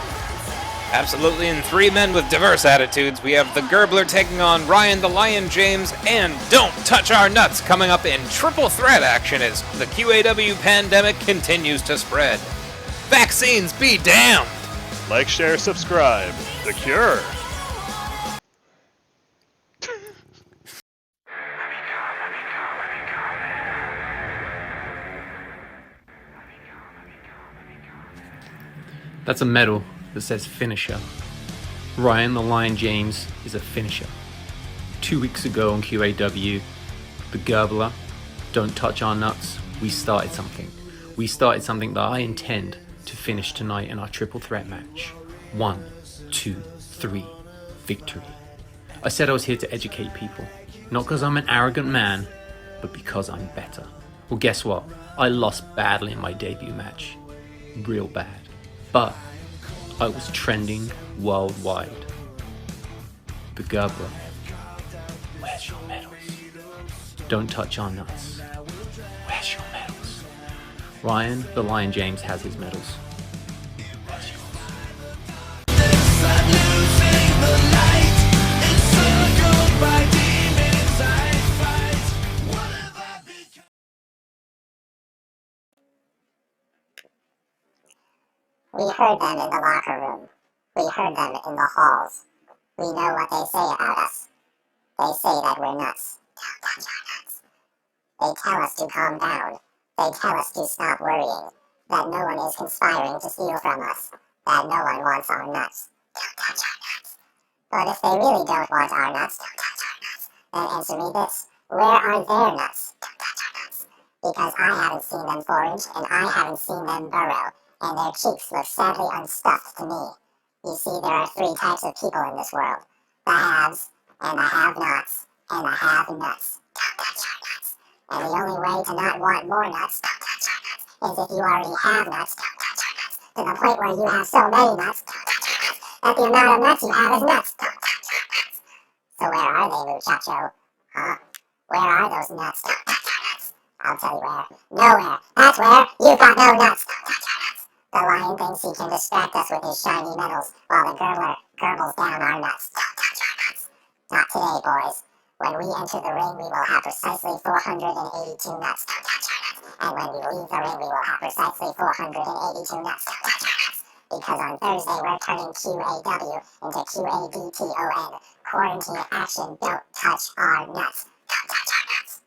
Absolutely, and 3 men with diverse attitudes. We have the Gurbler taking on Ryan the Lion James, and Don't Touch Our Nuts coming up in triple threat action as the QAW pandemic continues to spread. Vaccines be damned! Like, share, subscribe. The Cure. That's a medal that says finisher. Ryan the Lion James is a finisher. 2 weeks ago on QAW, the Gurbler, Don't Touch Our Nuts, we started something. We started something that I intend to finish tonight in our triple threat match. 1, 2, 3, victory. I said I was here to educate people. Not because I'm an arrogant man, but because I'm better. Well, guess what? I lost badly in my debut match. Real bad. But I was trending worldwide. The Gurbler, where's your medals? Don't Touch Our Nuts, where's your medals? Ryan the Lion James has his medals. Where's yours? We heard them in the locker room. We heard them in the halls. We know what they say about us. They say that we're nuts. Don't touch our nuts. They tell us to calm down. They tell us to stop worrying. that no one is conspiring to steal from us, that no one wants our nuts. Don't touch our nuts. But if they really don't want our nuts, don't touch our nuts, then answer me this. Where are their nuts? Don't touch our nuts. Because I haven't seen them forage, and I haven't seen them burrow, and their cheeks look sadly unstuffed to me. You see, there are three types of people in this world. The haves, and the have-nots, and the have-nuts. Don't touch our nuts. And the only way to not want more nuts, don't touch our nuts, is if you already have nuts, don't touch our nuts. To the point where you have so many nuts, don't touch our nuts, that the amount of nuts you have is nuts, don't touch our nuts. So where are they, muchacho? Huh? Where are those nuts? Don't touch our nuts. I'll tell you where. Nowhere. That's where you've got no nuts. Don't touch our nuts. The lion thinks he can distract us with his shiny metals, while the Gurbler gurbles down our nuts. Don't touch our nuts. Not today, boys. When we enter the ring, we will have precisely 482 nuts. Don't touch our nuts. And when we leave the ring, we will have precisely 482 nuts. Don't touch our nuts. Because on Thursday, we're turning QAW into QADTON. Quarantine action. Don't touch our nuts. Don't touch our nuts.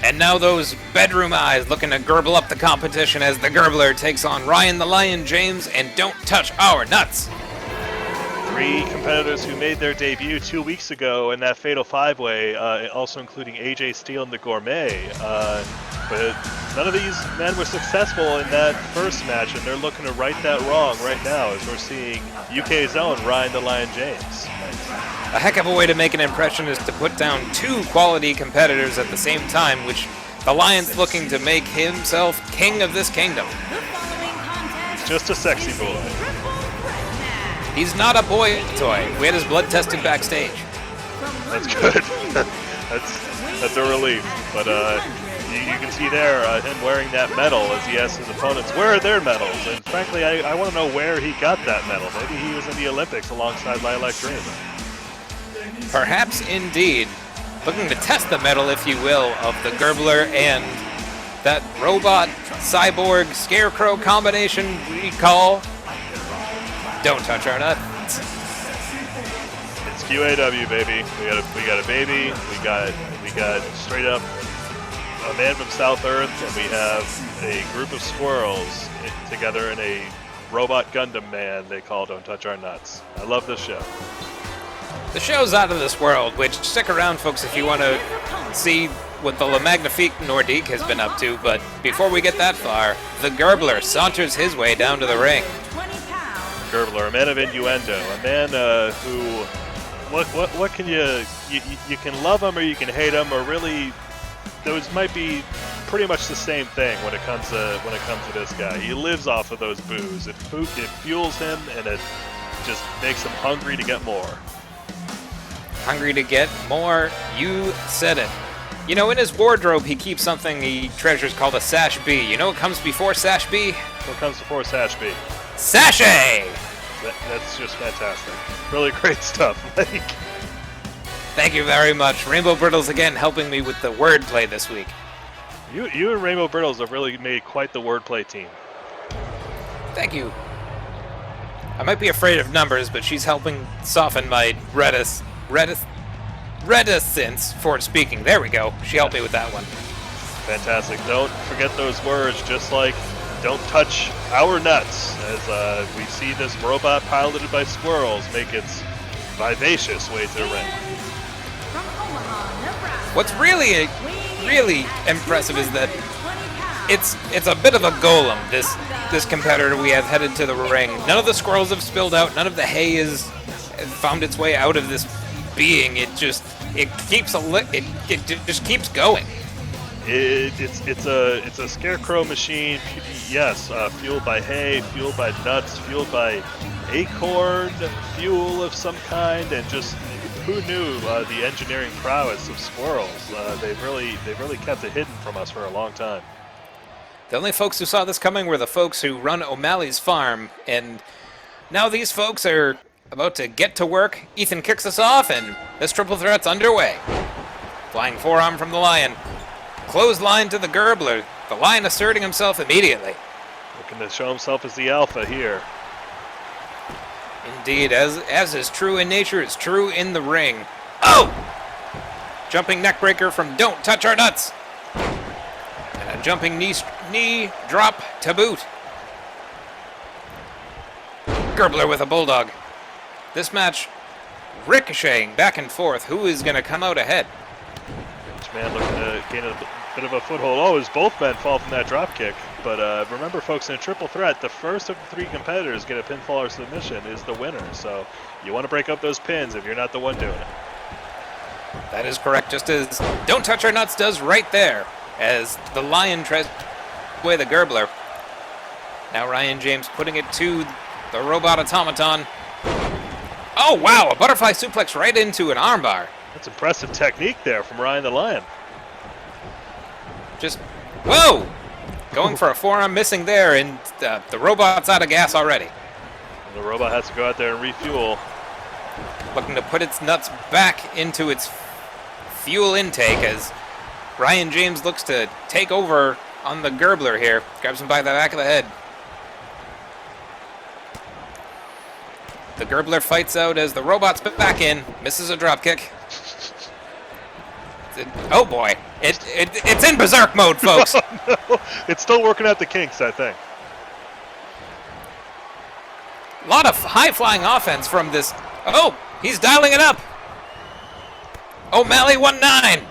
And now those bedroom eyes looking to Gurbler up the competition as the Gurbler takes on Ryan the Lion James and Don't Touch Our Nuts. Three competitors who made their debut 2 weeks ago in that Fatal 5-Way, also including AJ Steele and the Gourmet. But none of these men were successful in that first match, and they're looking to right that wrong right now as we're seeing UK's own Ryan the Lion James. A heck of a way to make an impression is to put down two quality competitors at the same time, which the Lion's looking to make himself king of this kingdom. He's just a sexy boy. He's not a boy toy. We had his blood tested backstage. That's good. that's a relief. But you can see there him wearing that medal as he asks his opponents, where are their medals? And frankly, I want to know where he got that medal. Maybe he was in the Olympics alongside Lilac Dream. Perhaps indeed. Looking to test the medal, if you will, of the Gurbler and that robot, cyborg, scarecrow combination we call Don't Touch Our Nuts. It's QAW, baby. We got a baby. We got straight up a man from South Earth, and we have a group of squirrels together in a robot Gundam man they call Don't Touch Our Nuts. I love this show. The show's out of this world, which stick around, folks, if you want to see what the Magnifique Nordique has been up to. But before we get that far, the Gurbler saunters his way down to the ring. Gurbler, a man of innuendo, a man who, what can you can love him or you can hate him, or really, those might be pretty much the same thing when it comes to this guy. He lives off of those boos. It fuels him, and it just makes him hungry to get more. Hungry to get more? You said it. You know, in his wardrobe, he keeps something he treasures called a Sash B. You know what comes before Sash B? What comes before Sash B? Sachet! That's just fantastic. Really great stuff, Mike. Thank you very much. Rainbow Brittles again helping me with the wordplay this week. You and Rainbow Brittles have really made quite the wordplay team. Thank you. I might be afraid of numbers, but she's helping soften my reticence for speaking. There we go. She helped me with that one. Fantastic. Don't forget those words, just like don't touch our nuts, as we see this robot piloted by squirrels make its vivacious way to the ring. What's really impressive is that it's a bit of a golem, this competitor we have headed to the ring. None of the squirrels have spilled out, none of the hay has found its way out of this being. It just keeps going. It's a scarecrow machine, yes, fueled by hay, fueled by nuts, fueled by acorn fuel of some kind, and just who knew the engineering prowess of squirrels? They've really kept it hidden from us for a long time. The only folks who saw this coming were the folks who run O'Malley's farm, and now these folks are about to get to work. Ethan kicks us off, and this triple threat's underway. Flying forearm from the Lion. Clothesline to the Gurbler. The Lion asserting himself immediately. Looking to show himself as the alpha here. Indeed, as is true in nature, it's true in the ring. Oh! Jumping neckbreaker from Don't Touch Our Nuts. And a jumping knee knee drop to boot. Gurbler with a bulldog. This match ricocheting back and forth. Who is going to come out ahead? Each man looking to gain a bit of a foothold. Oh, as both men fall from that drop kick. But remember, folks, in a triple threat, the first of the 3 competitors get a pinfall or submission is the winner. So you want to break up those pins if you're not the one doing it. That is correct, just as Don't Touch Our Nuts does right there, as the Lion tries to away the Gurbler. Now Ryan James putting it to the robot automaton. Oh, wow, a butterfly suplex right into an armbar. That's impressive technique there from Ryan the Lion. Just, whoa! Going for a forearm, missing there, and the robot's out of gas already. And the robot has to go out there and refuel. Looking to put its nuts back into its fuel intake as Ryan James looks to take over on the Gurbler here. Grabs him by the back of the head. The Gurbler fights out as the robot's back in, misses a dropkick. Oh boy, it's in berserk mode, folks. Oh, no. It's still working out the kinks, I think. A lot of high-flying offense from this. Oh, he's dialing it up. O'Malley 1-9.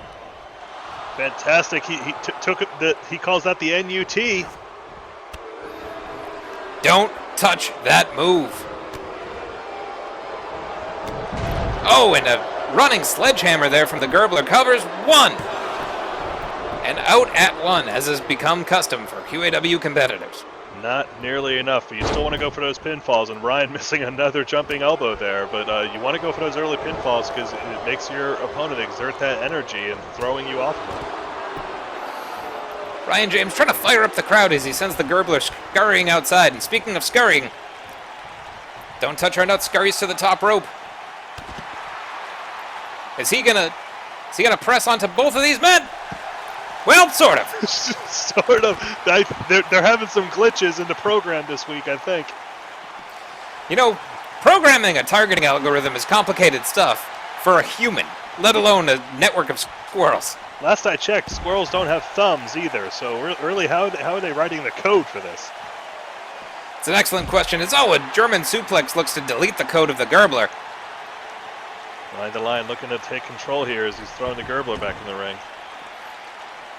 Fantastic. He took it. He calls that the NUT. Don't touch that move. Oh, and a running sledgehammer there from the Gurbler. Covers 1. And out at 1, as has become custom for QAW competitors. Not nearly enough, but you still want to go for those pinfalls, and Ryan missing another jumping elbow there, but you want to go for those early pinfalls because it makes your opponent exert that energy and throwing you off of them. Ryan James trying to fire up the crowd as he sends the Gurbler scurrying outside. And speaking of scurrying, Don't Touch Our Nuts scurries to the top rope. Is he gonna press onto both of these men? Well, sort of. Sort of. They're having some glitches in the program this week, I think. You know, programming a targeting algorithm is complicated stuff for a human, let alone a network of squirrels. Last I checked, squirrels don't have thumbs either, so really, how are they writing the code for this? It's an excellent question. As a German suplex looks to delete the code of the Gurbler. Ryan the Lion looking to take control here as he's throwing the Gurbler back in the ring.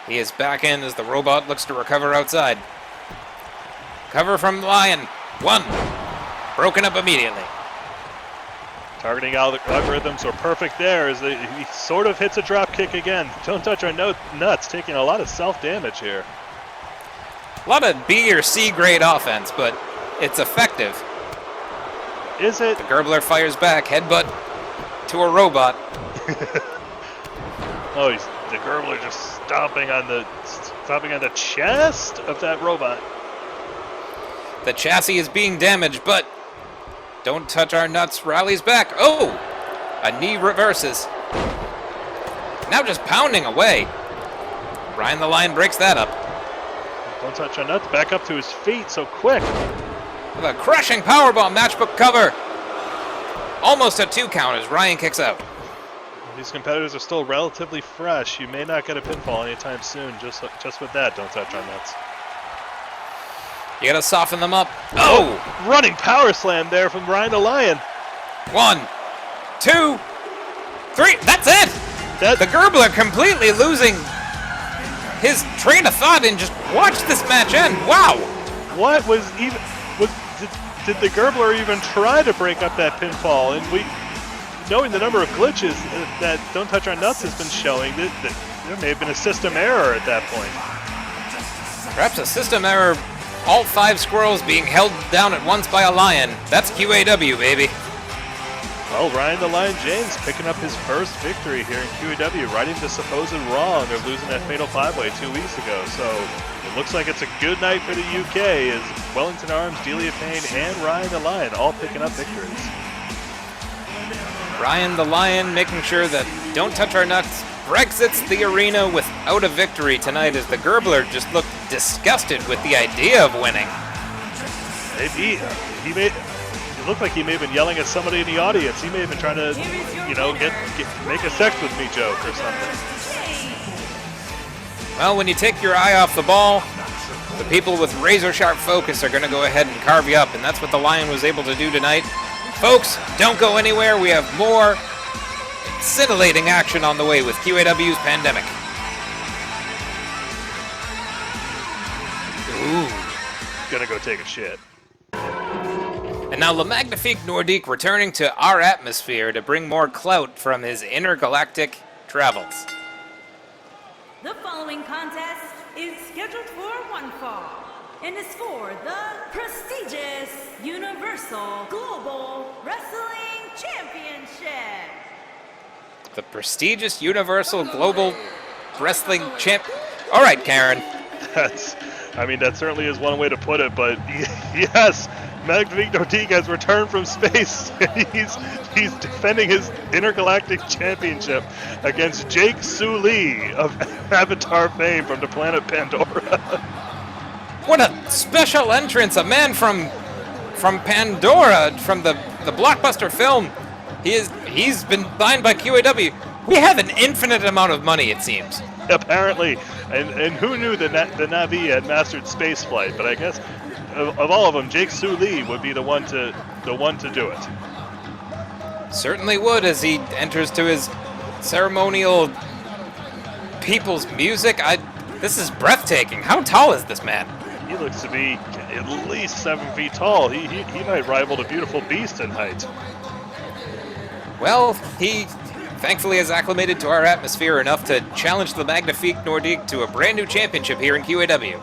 He is back in as the robot looks to recover outside. Cover from the Lion. 1. Broken up immediately. Targeting algorithms are perfect there as he sort of hits a drop kick again. Don't Touch Our Nuts, taking a lot of self-damage here. A lot of B or C grade offense, but it's effective. Is it? The Gurbler fires back, headbutt to a robot. Oh, the Gurbler just stomping on the chest of that robot. The chassis is being damaged, but Don't Touch Our Nuts rallies back. Oh! A knee reverses. Now just pounding away. Ryan the Lion breaks that up. Don't Touch Our Nuts back up to his feet so quick. With a crushing powerbomb matchbook cover. Almost a 2 count as Ryan kicks out. These competitors are still relatively fresh. You may not get a pinfall anytime soon. Just with that, Don't Touch Our Nuts. You gotta soften them up. Oh! Running power slam there from Ryan the Lion. 1, 2, 3. That's it! The Gurbler completely losing his train of thought and just watch this match end. Wow! What was even... Did the Gurbler even try to break up that pinfall? And knowing the number of glitches that Don't Touch Our Nuts has been showing, there may have been a system error at that point. Perhaps a system error. All 5 squirrels being held down at once by a lion. That's QAW, baby. Well, Ryan the Lion James picking up his first victory here in QAW, righting the supposed wrong of losing that Fatal 5-Way 2 weeks ago. So it looks like it's a good night for the UK as Wellington Arms, Delia, Payne, and Ryan the Lion all picking up victories. Ryan the Lion making sure that Don't Touch Our Nuts Brexits the arena without a victory tonight as the Gurbler just looked disgusted with the idea of winning. It looked like he may have been yelling at somebody in the audience. He may have been trying to, make a sex with me joke or something. Well, when you take your eye off the ball, The people with razor-sharp focus are going to go ahead and carve you up, and that's what the Lion was able to do tonight. Folks, don't go anywhere. We have more scintillating action on the way with QAW's Pandemic. Ooh. Gonna go take a shit. And now the Magnifique Nordique returning to our atmosphere to bring more clout from his intergalactic travels. The following contest is scheduled for one fall and is for the prestigious Universal Global Wrestling Championship. The prestigious Universal Global Wrestling Champ. All right, Karen. That certainly is one way to put it, but yes, Magnifique Nordique has returned from space. He's defending his intergalactic championship against Jake Sully of Avatar fame from the planet Pandora. What a special entrance! A man from Pandora, from the blockbuster film. He's been signed by QAW. We have an infinite amount of money, it seems. Apparently, and who knew that the Navi had mastered spaceflight? But I guess of all of them, Jake Sully would be the one to do it. Certainly would, as he enters to his ceremonial people's music. This is breathtaking. How tall is this man? He looks to be at least 7 feet tall. He might rival the beautiful beast in height. Well, he thankfully has acclimated to our atmosphere enough to challenge the Magnifique Nordique to a brand new championship here in QAW.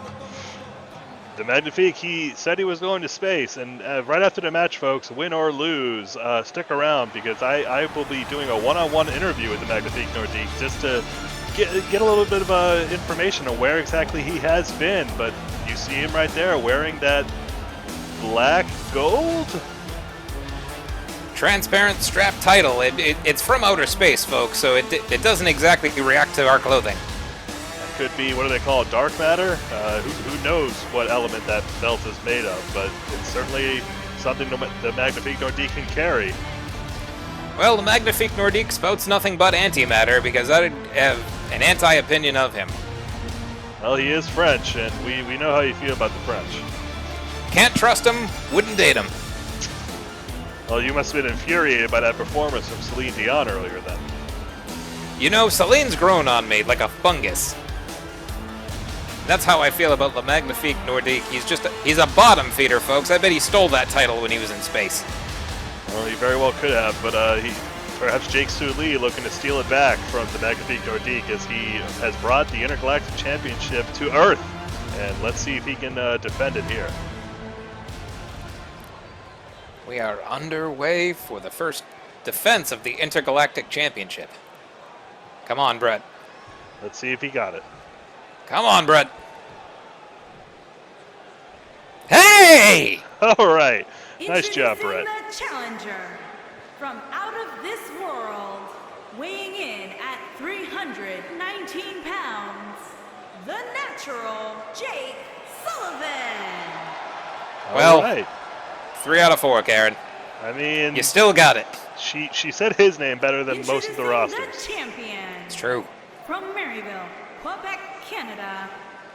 The Magnifique, he said he was going to space, and right after the match, folks, win or lose, stick around, because I will be doing a one-on-one interview with the Magnifique Nordique just to get a little bit of information on where exactly he has been. But you see him right there wearing that black gold? Transparent strap title. It's from outer space, folks, so it doesn't exactly react to our clothing. Could be, what do they call it, dark matter? Who knows what element that belt is made of, but it's certainly something the Magnifique Nordique can carry. Well, the Magnifique Nordique spouts nothing but antimatter, because I have an anti-opinion of him. Well, he is French, and we know how you feel about the French. Can't trust him, wouldn't date him. Well, you must have been infuriated by that performance from Celine Dion earlier then. You know, Celine's grown on me like a fungus. That's how I feel about the Magnifique Nordique. He's a bottom feeder, folks. I bet he stole that title when he was in space. Well, he very well could have, but perhaps Jake Sully looking to steal it back from the Magnifique Nordique as he has brought the Intergalactic Championship to Earth. And let's see if he can defend it here. We are underway for the first defense of the Intergalactic Championship. Come on, Brett. Let's see if he got it. Come on, Brett. Hey! All right. Nice job, Brett. The challenger from out of this world, weighing in at 319 pounds, the natural Jake Sullivan. Well, all right. 3 out of 4, Karen. I mean, you still got it. She said his name better than most of the rosters. The champion. It's true. From Maryville, Quebec, Canada,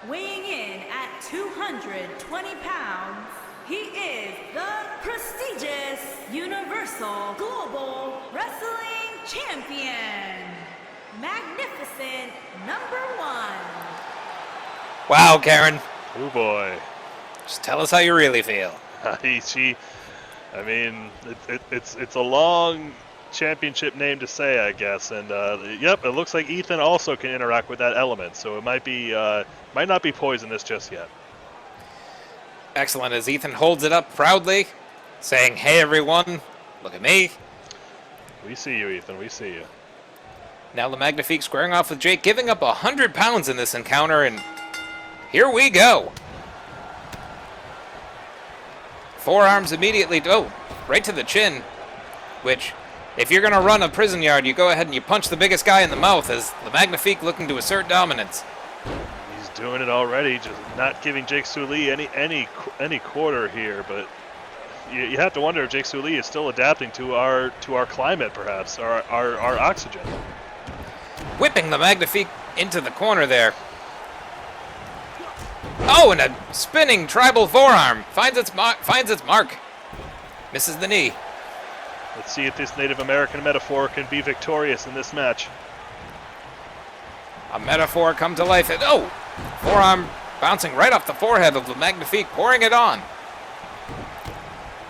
weighing in at 220 pounds, he is the prestigious Universal Global Wrestling Champion, Magnificent #1. Wow, Karen. Oh boy. Just tell us how you really feel. I mean, it's a long championship name to say, I guess, and yep, it looks like Ethan also can interact with that element, so it might not be poisonous just yet. Excellent, as Ethan holds it up proudly, saying, "Hey everyone, look at me." We see you, Ethan, we see you. Now the Magnifique squaring off with Jake, giving up 100 pounds in this encounter, and here we go. Forearms immediately, right to the chin, which, if you're going to run a prison yard, you go ahead and you punch the biggest guy in the mouth, as the Magnifique looking to assert dominance. He's doing it already, just not giving Jake Sully any quarter here, but you have to wonder if Jake Sully is still adapting to our climate, perhaps, our oxygen. Whipping the Magnifique into the corner there. Oh, and a spinning tribal forearm finds its mark. Misses the knee. Let's see if this Native American metaphor can be victorious in this match. A metaphor come to life. Oh! Forearm bouncing right off the forehead of the Magnifique, pouring it on.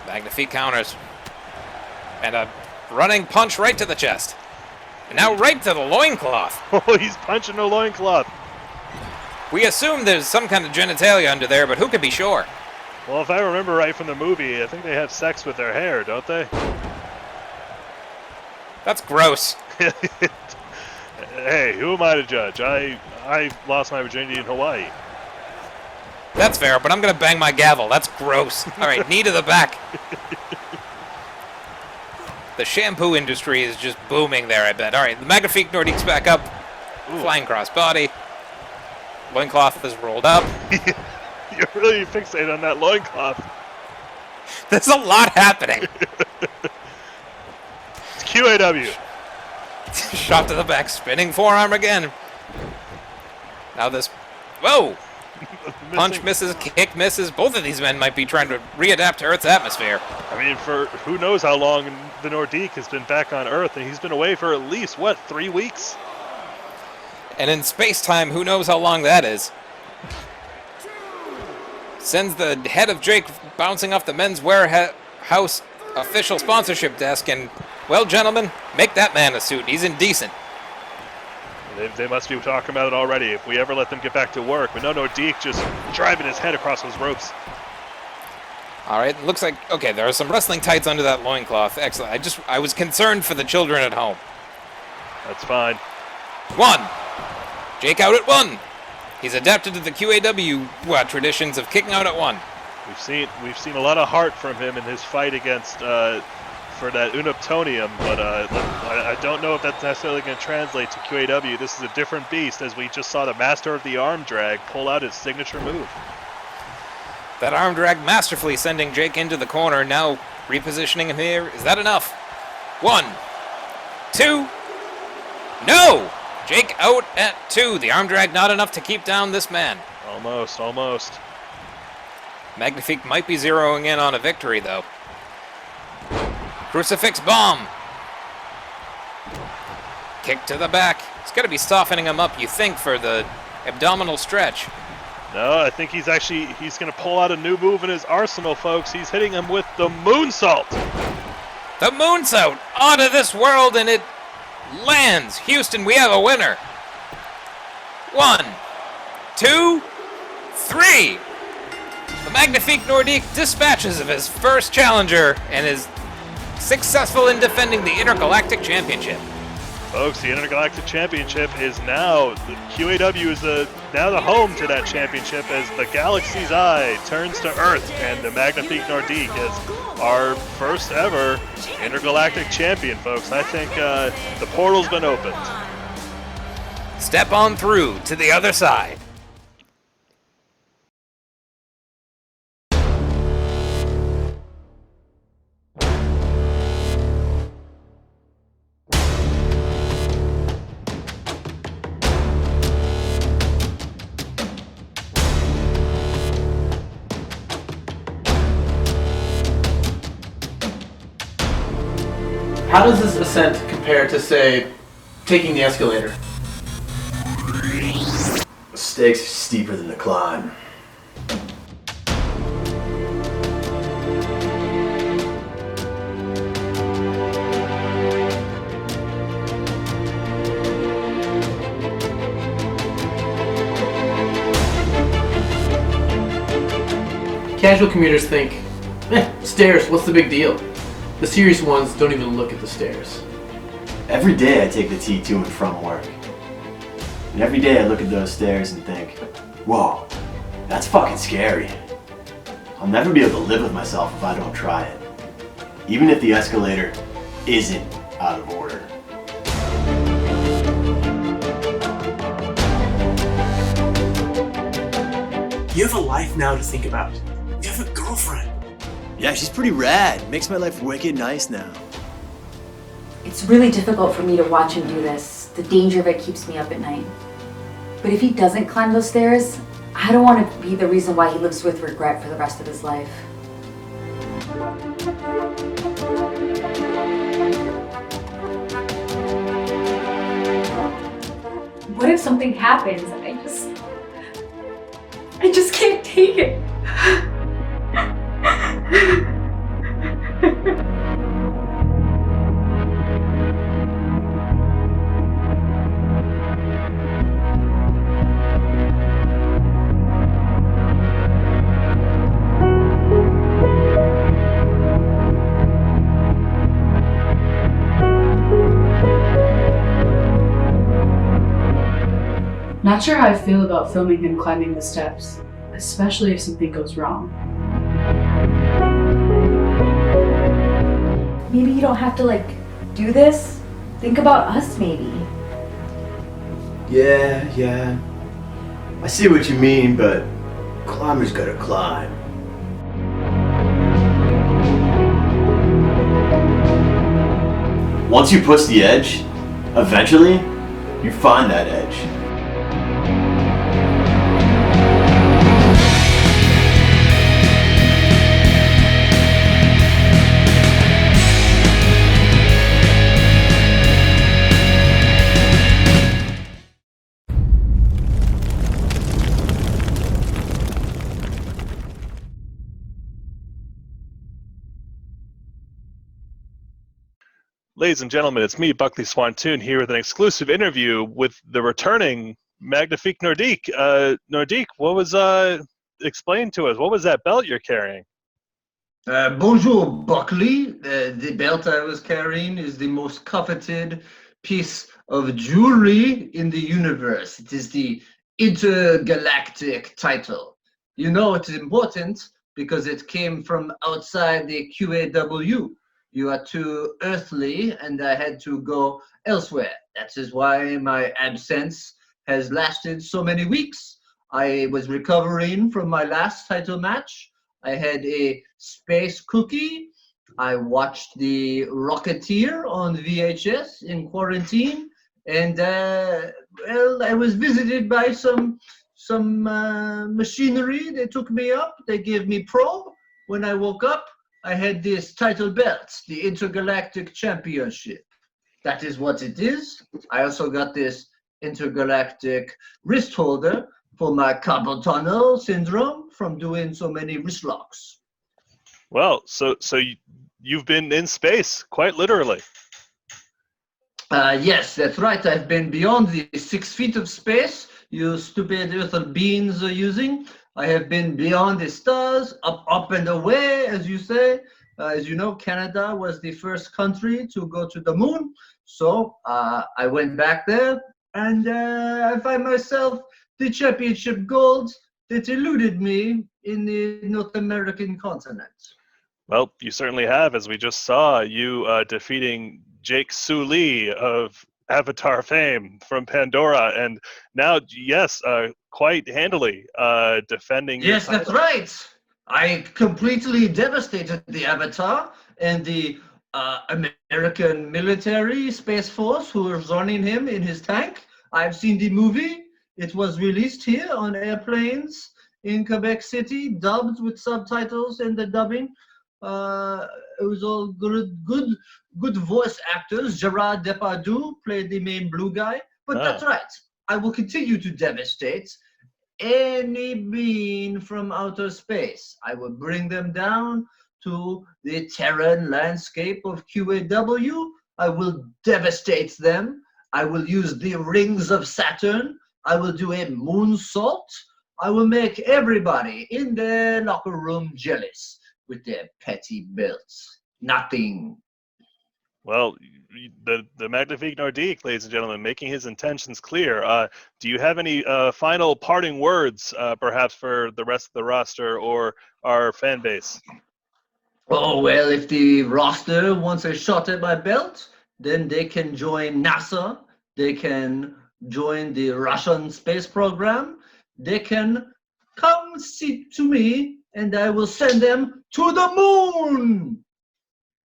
Magnifique counters. And a running punch right to the chest. And now right to the loincloth. Oh, he's punching the loincloth. We assume there's some kind of genitalia under there, but who can be sure? Well, if I remember right from the movie, I think they have sex with their hair, don't they? That's gross. Hey, who am I to judge? I lost my virginity in Hawaii. That's fair, but I'm going to bang my gavel. That's gross. All right, knee to the back. The shampoo industry is just booming there, I bet. All right, the Magnifique Nordique's back up. Ooh. Flying crossbody. Loincloth is rolled up. You're really fixated on that loincloth. There's a lot happening. It's QAW. Shot to the back, spinning forearm again. Now this... Whoa! Punch misses, kick misses. Both of these men might be trying to readapt to Earth's atmosphere. I mean, for who knows how long the Nordique has been back on Earth, and he's been away for at least, 3 weeks? And in space-time, who knows how long that is. Sends the head of Jake bouncing off the men's warehouse official sponsorship desk, and, well, gentlemen, make that man a suit. He's indecent. They must be talking about it already. If we ever let them get back to work. But no, Nordique just driving his head across those ropes. All right, looks like, okay, there are some wrestling tights under that loincloth. Excellent. I was concerned for the children at home. That's fine. 1. Jake out at 1. He's adapted to the QAW traditions of kicking out at 1. We've seen a lot of heart from him in his fight against for that uniptonium, but I don't know if that's necessarily going to translate to QAW. This is a different beast, as we just saw the master of the arm drag pull out his signature move. That arm drag masterfully sending Jake into the corner, now repositioning him here. Is that enough? 1, 2, no! Jake out at 2. The arm drag not enough to keep down this man. Almost. Magnifique might be zeroing in on a victory, though. Crucifix bomb. Kick to the back. He's got to be softening him up, you think, for the abdominal stretch. No, I think he's going to pull out a new move in his arsenal, folks. He's hitting him with the moonsault. The moonsault onto this world, and it lands. Houston, we have a winner. 1, 2, 3. The Magnifique Nordique dispatches of his first challenger and is successful in defending the Intergalactic Championship. Folks, the Intergalactic Championship is now, the QAW is now the home to that championship as the Galaxy's Eye turns to Earth, and the Magnifique Nordique is our first ever Intergalactic Champion, folks. I think the portal's been opened. Step on through to the other side. How does this ascent compare to, say, taking the escalator? The stakes are steeper than the climb. Casual commuters think, stairs, what's the big deal? The serious ones don't even look at the stairs. Every day I take the T to and from work. And every day I look at those stairs and think, whoa, that's fucking scary. I'll never be able to live with myself if I don't try it. Even if the escalator isn't out of order. You have a life now to think about. You have a girlfriend. Yeah, she's pretty rad. Makes my life wicked nice now. It's really difficult for me to watch him do this. The danger of it keeps me up at night. But if he doesn't climb those stairs, I don't want to be the reason why he lives with regret for the rest of his life. What if something happens? I just can't take it. Not sure how I feel about filming him climbing the steps, especially if something goes wrong. Maybe you don't have to, do this. Think about us, maybe. Yeah. I see what you mean, but climbers gotta climb. Once you push the edge, eventually, you find that edge. Ladies and gentlemen, it's me, Buckley Swantoon, here with an exclusive interview with the returning Magnifique Nordique. Nordique, what was, explain to us, what was that belt you're carrying? Bonjour, Buckley. The belt I was carrying is the most coveted piece of jewelry in the universe. It is the Intergalactic title. You know it's important because it came from outside the QAW. You are too earthly, and I had to go elsewhere. That is why my absence has lasted so many weeks. I was recovering from my last title match. I had a space cookie. I watched the Rocketeer on VHS in quarantine, and I was visited by some machinery. They took me up. They gave me probe. When I woke up, I had this title belt, the Intergalactic Championship. That is what it is. I also got this Intergalactic wrist holder for my carpal tunnel syndrome from doing so many wrist locks. Well, so you've been in space, quite literally. Yes, that's right. I've been beyond the 6 feet of space you stupid earthly beings are using. I have been beyond the stars, up and away, as you say. As you know, Canada was the first country to go to the moon. So I went back there, and I find myself the championship gold that eluded me in the North American continent. Well, you certainly have, as we just saw, you defeating Jake Sully of Avatar fame from Pandora, and now, yes, quite handily defending your Yes, that's right. I completely devastated the Avatar and the American military Space Force who was running him in his tank. I've seen the movie. It was released here on airplanes in Quebec City, dubbed with subtitles and the dubbing. It was all good voice actors. Gerard Depardieu played the main blue guy. But that's right. I will continue to devastate any being from outer space. I will bring them down to the Terran landscape of QAW. I will devastate them. I will use the rings of Saturn. I will do a moonsault. I will make everybody in their locker room jealous with their petty belts. Nothing. Well, the Magnifique Nordique, ladies and gentlemen, making his intentions clear. Do you have any final parting words, perhaps for the rest of the roster or our fan base? Oh, well, if the roster wants a shot at my belt, then they can join NASA. They can join the Russian space program. They can come sit to me, and I will send them to the moon.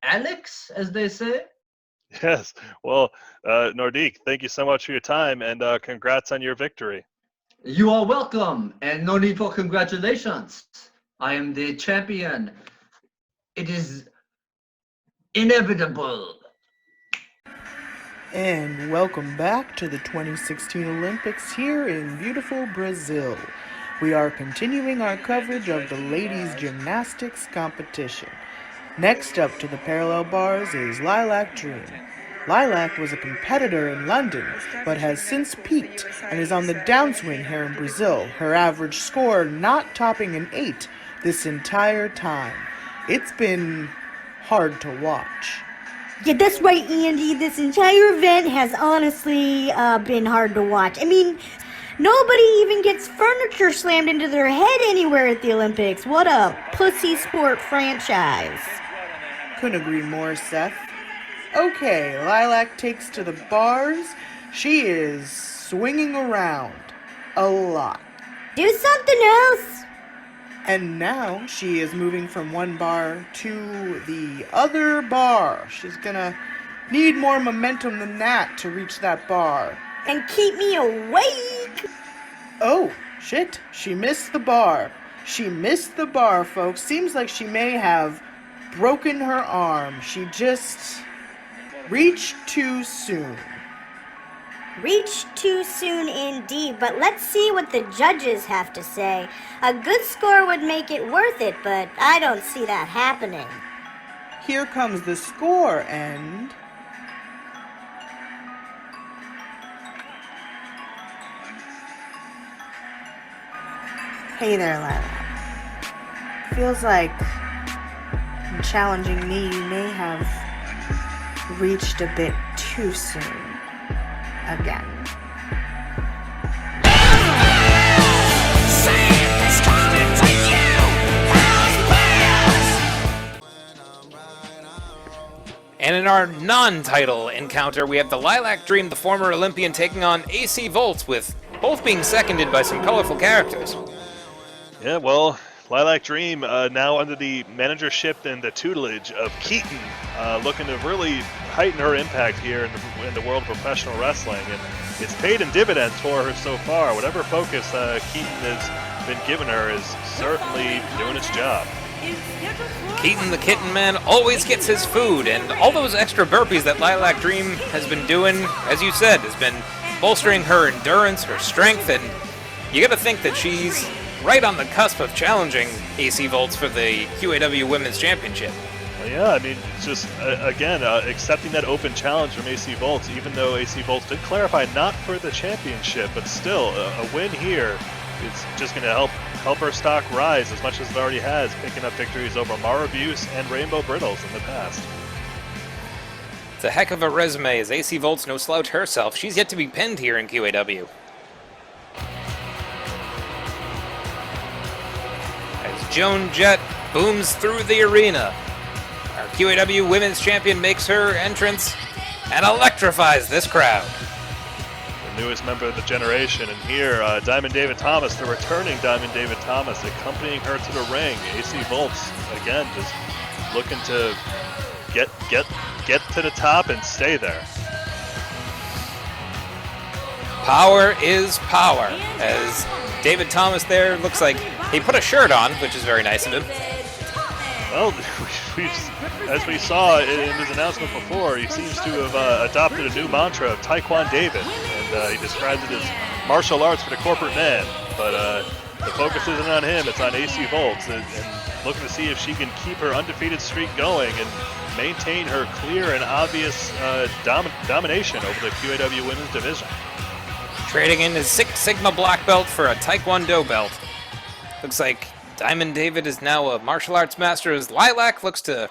Alex, as they say. Yes. Well, Nordique, thank you so much for your time, and congrats on your victory. You are welcome, and no need for congratulations. I am the champion. It is inevitable. And welcome back to the 2016 Olympics here in beautiful Brazil. We are continuing our coverage of the ladies' gymnastics competition. Next up to the parallel bars is Lilac Dream. Lilac was a competitor in London, but has since peaked and is on the downswing here in Brazil, her average score not topping an 8 this entire time. It's been hard to watch. Yeah, that's right, Andy. This entire event has honestly been hard to watch. I mean, nobody even gets furniture slammed into their head anywhere at the Olympics. What a pussy sport franchise. Couldn't agree more, Seth. Okay, Lilac takes to the bars. She is swinging around a lot. Do something else. And now she is moving from one bar to the other bar. She's gonna need more momentum than that to reach that bar. And keep me awake. Oh, shit. She missed the bar. She missed the bar, folks. Seems like she may have broken her arm. She just reached too soon. Reached too soon indeed, but let's see what the judges have to say. A good score would make it worth it, but I don't see that happening. Here comes the score, and hey there, Lilac. Feels like in challenging me, you may have reached a bit too soon. Again. And in our non-title encounter, we have the Lilac Dream, the former Olympian, taking on AC Voltz, with both being seconded by some colorful characters. Yeah, well, Lilac Dream now under the managership and the tutelage of Keaton, looking to really heighten her impact here in the world of professional wrestling, and it's paid in dividends for her so far. Whatever focus Keaton has been giving her is certainly doing its job. Keaton the Kitten Man always gets his food, and all those extra burpees that Lilac Dream has been doing, as you said, has been bolstering her endurance, her strength, and you gotta think that she's right on the cusp of challenging AC Voltz for the QAW Women's Championship. Well, yeah, I mean, just, again, accepting that open challenge from AC Voltz, even though AC Voltz did clarify not for the championship, but still, a win here is just going to help her stock rise as much as it already has, picking up victories over Mara Buse and Rainbow Brittles in the past. It's a heck of a resume, as AC Voltz no slouch herself. She's yet to be pinned here in QAW. As Joan Jett booms through the arena, our QAW Women's Champion makes her entrance and electrifies this crowd. The newest member of the generation, and here, Diamond David Thomas, the returning Diamond David Thomas, accompanying her to the ring. AC Voltz, again, just looking to get to the top and stay there. Power is power, as David Thomas there looks like he put a shirt on, which is very nice of him. Well, as we saw in his announcement before, he seems to have adopted a new mantra of Taekwondo David, and he describes it as martial arts for the corporate man. But the focus isn't on him, it's on AC Voltz, and looking to see if she can keep her undefeated streak going and maintain her clear and obvious domination over the QAW Women's Division. Trading in his Six Sigma black belt for a Taekwondo belt. Looks like Diamond David is now a martial arts master, as Lilac looks to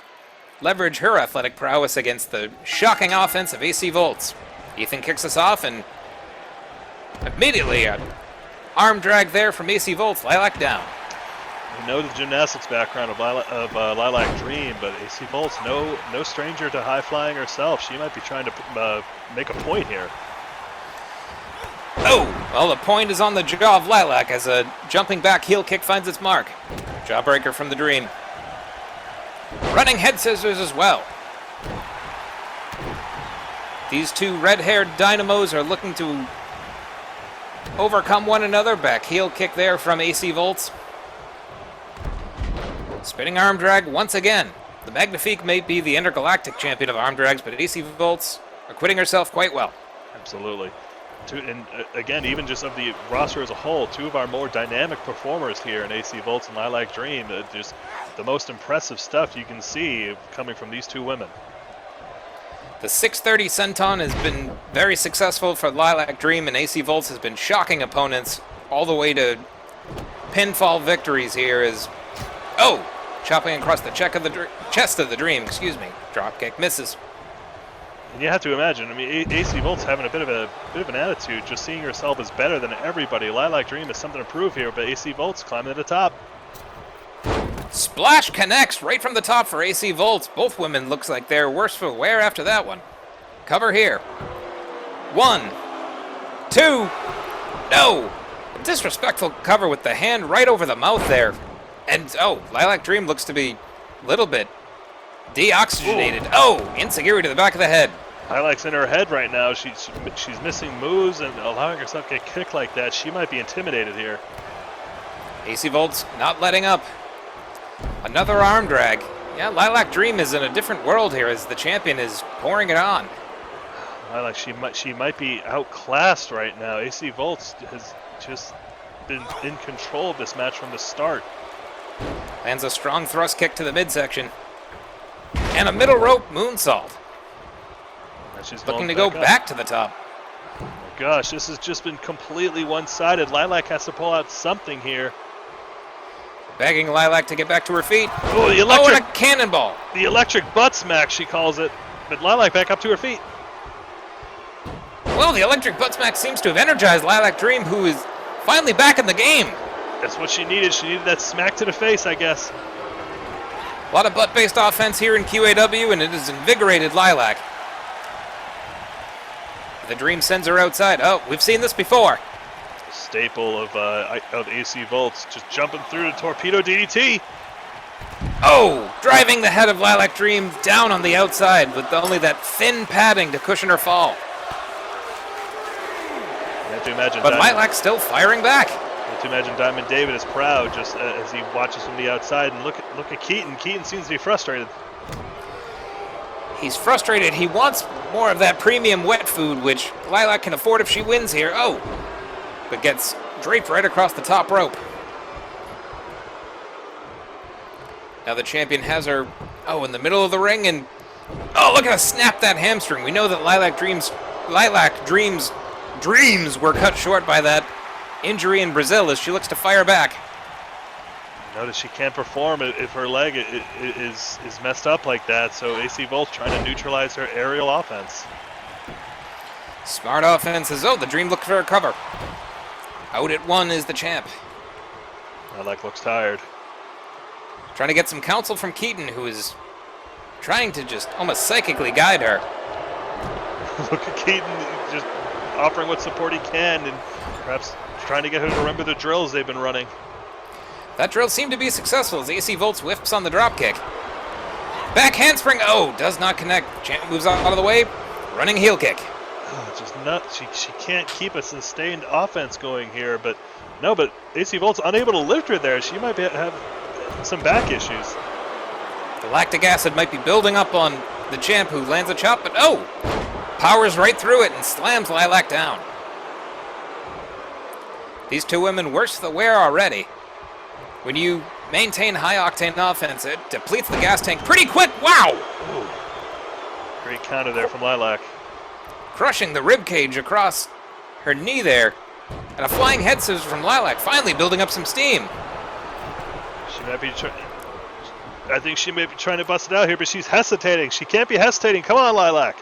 leverage her athletic prowess against the shocking offense of AC Voltz. Ethan kicks us off, and immediately an arm drag there from AC Voltz. Lilac down. We know the gymnastics background of Lilac Dream, but AC Voltz, no stranger to high flying herself. She might be trying to make a point here. Oh, well, the point is on the jaw of Lilac as a jumping back heel kick finds its mark. Jawbreaker from the Dream. Running head scissors as well. These two red-haired dynamos are looking to overcome one another. Back heel kick there from AC Voltz. Spinning arm drag once again. The Magnifique may be the Intergalactic champion of arm drags, but AC Voltz acquitting herself quite well. Absolutely. And again, even just of the roster as a whole, two of our more dynamic performers here in AC Voltz and Lilac Dream. Just the most impressive stuff you can see coming from these two women. The 630 senton has been very successful for Lilac Dream, and AC Voltz has been shocking opponents all the way to pinfall victories here as... Oh! Chopping across the chest of the Dream, excuse me. Dropkick misses. And you have to imagine, I mean, AC Volt's having a bit of an attitude, just seeing herself as better than everybody. Lilac Dream has something to prove here, but AC Volt's climbing to the top. Splash connects right from the top for AC Voltz. Both women looks like they're worse for wear after that one. Cover here. 1, 2, no! A disrespectful cover with the hand right over the mouth there. And, oh, Lilac Dream looks to be a little bit deoxygenated. Ooh. Oh, insecurity to the back of the head. Lilac's in her head right now. She's missing moves and allowing herself to get kicked like that. She might be intimidated here. AC Voltz not letting up. Another arm drag. Yeah, Lilac Dream is in a different world here as the champion is pouring it on. Lilac, she might be outclassed right now. AC Voltz has just been in control of this match from the start. Lands a strong thrust kick to the midsection. And a middle rope moonsault. And she's looking to go back to the top. Oh my gosh, this has just been completely one-sided. Lilac has to pull out something here. Begging Lilac to get back to her feet. Oh, the electric, and a cannonball. The electric butt smack, she calls it. But Lilac back up to her feet. Well, the electric butt smack seems to have energized Lilac Dream, who is finally back in the game. That's what she needed. She needed that smack to the face, I guess. A lot of butt-based offense here in QAW, and it has invigorated Lilac. The Dream sends her outside. Oh, we've seen this before. Staple of AC Voltz, just jumping through the torpedo DDT. Oh, driving the head of Lilac Dream down on the outside with only that thin padding to cushion her fall. You have to imagine. But Lilac's still firing back. You have to imagine Diamond David is proud just as he watches from the outside. And look at Keaton. Keaton seems to be frustrated. He's frustrated. He wants more of that premium wet food, which Lilac can afford if she wins here. Oh, but gets draped right across the top rope. Now the champion has her, in the middle of the ring, and look at her snap that hamstring. We know that Lilac Dream's dreams were cut short by that injury in Brazil as she looks to fire back. Notice she can't perform if her leg is messed up like that, so AC Voltz trying to neutralize her aerial offense. Smart offense as the Dream looks for a cover. Out at 1 is the champ. Lilac looks tired. Trying to get some counsel from Keaton, who is trying to just almost psychically guide her. Look at Keaton just offering what support he can and perhaps trying to get her to remember the drills they've been running. That drill seemed to be successful as AC Voltz whiffs on the dropkick. Back handspring, does not connect. Champ moves out of the way, running heel kick. Just nuts. She can't keep a sustained offense going here, but AC Volt's unable to lift her there. She might have some back issues. The lactic acid might be building up on the champ, who lands a chop, but powers right through it and slams Lilac down. These two women worse for the wear already. When you maintain high-octane offense, it depletes the gas tank pretty quick. Wow! Ooh. Great counter there from Lilac. Crushing the rib cage across her knee there. And a flying head scissors from Lilac, finally building up some steam. She might be I think she may be trying to bust it out here, but she's hesitating. She can't be hesitating. Come on, Lilac.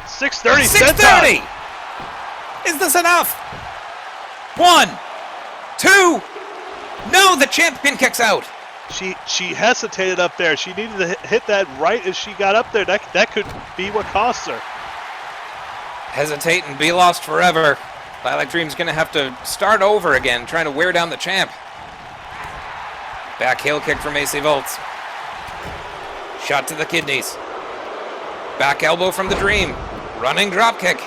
630. 630! Is this enough? 1, 2. No, the champion kicks out. She hesitated up there. She needed to hit that right as she got up there. That could be what costs her. Hesitate and be lost forever. Lilac Dream's going to have to start over again, trying to wear down the champ. Back heel kick from AC Voltz. Shot to the kidneys. Back elbow from the Dream. Running drop kick.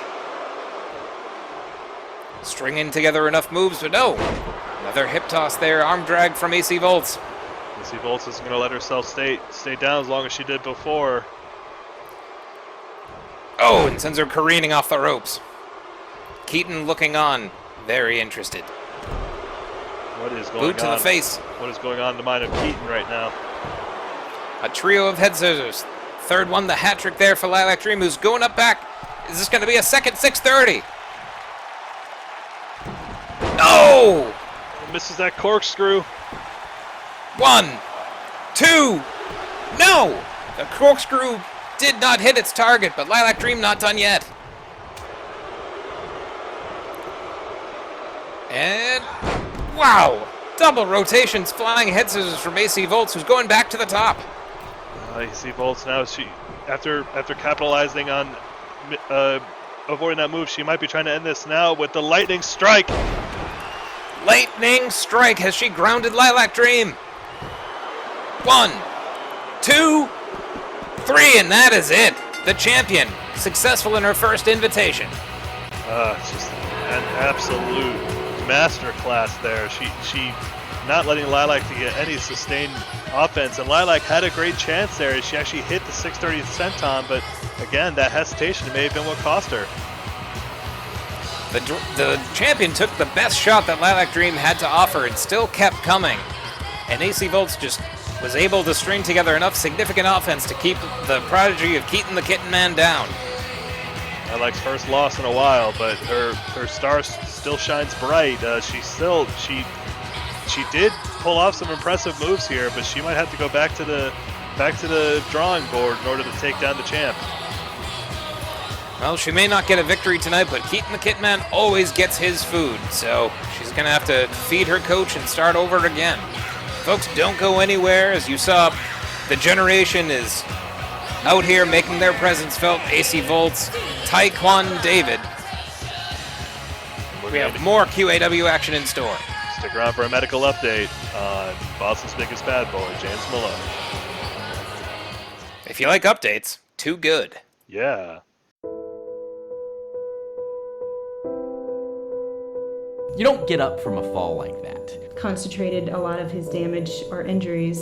stringing together enough moves, but no. Another hip toss there, arm drag from AC Voltz. AC Voltz isn't going to let herself stay down as long as she did before. Oh, and sends her careening off the ropes. Keaton looking on, very interested. What is going on? Boot to the face. What is going on in the mind of Keaton right now? A trio of head scissors. Third one, the hat trick there for Lilac Dream, who's going up back. Is this going to be a second 630? No! Misses that corkscrew. 1, 2, no! The corkscrew did not hit its target, but Lilac Dream not done yet. And wow! Double rotations, flying head scissors from AC Voltz, who's going back to the top. AC Voltz now, she after capitalizing on avoiding that move, she might be trying to end this now with the lightning strike. Lightning strike, has she grounded Lilac Dream? 1, 2, 3, and that is it. The champion, successful in her first invitation. It's just an absolute masterclass there. She not letting Lilac to get any sustained offense, and Lilac had a great chance there. She actually hit the 630 senton, but again, that hesitation may have been what cost her. The champion took the best shot that Lilac Dream had to offer and still kept coming. And AC Voltz just was able to string together enough significant offense to keep the prodigy of Keaton the Kitten Man down. Lilac's first loss in a while, but her star still shines bright. She did pull off some impressive moves here, but she might have to go back to the drawing board in order to take down the champ. Well, she may not get a victory tonight, but Keaton the Kit Man always gets his food, so she's going to have to feed her coach and start over again. Folks, don't go anywhere. As you saw, the generation is out here making their presence felt. AC Voltz, Taekwon David. We have more QAW action in store. Stick around for a medical update on Boston's biggest bad boy, James Malone. If you like updates, too good. Yeah. You don't get up from a fall like that. Concentrated a lot of his damage or injuries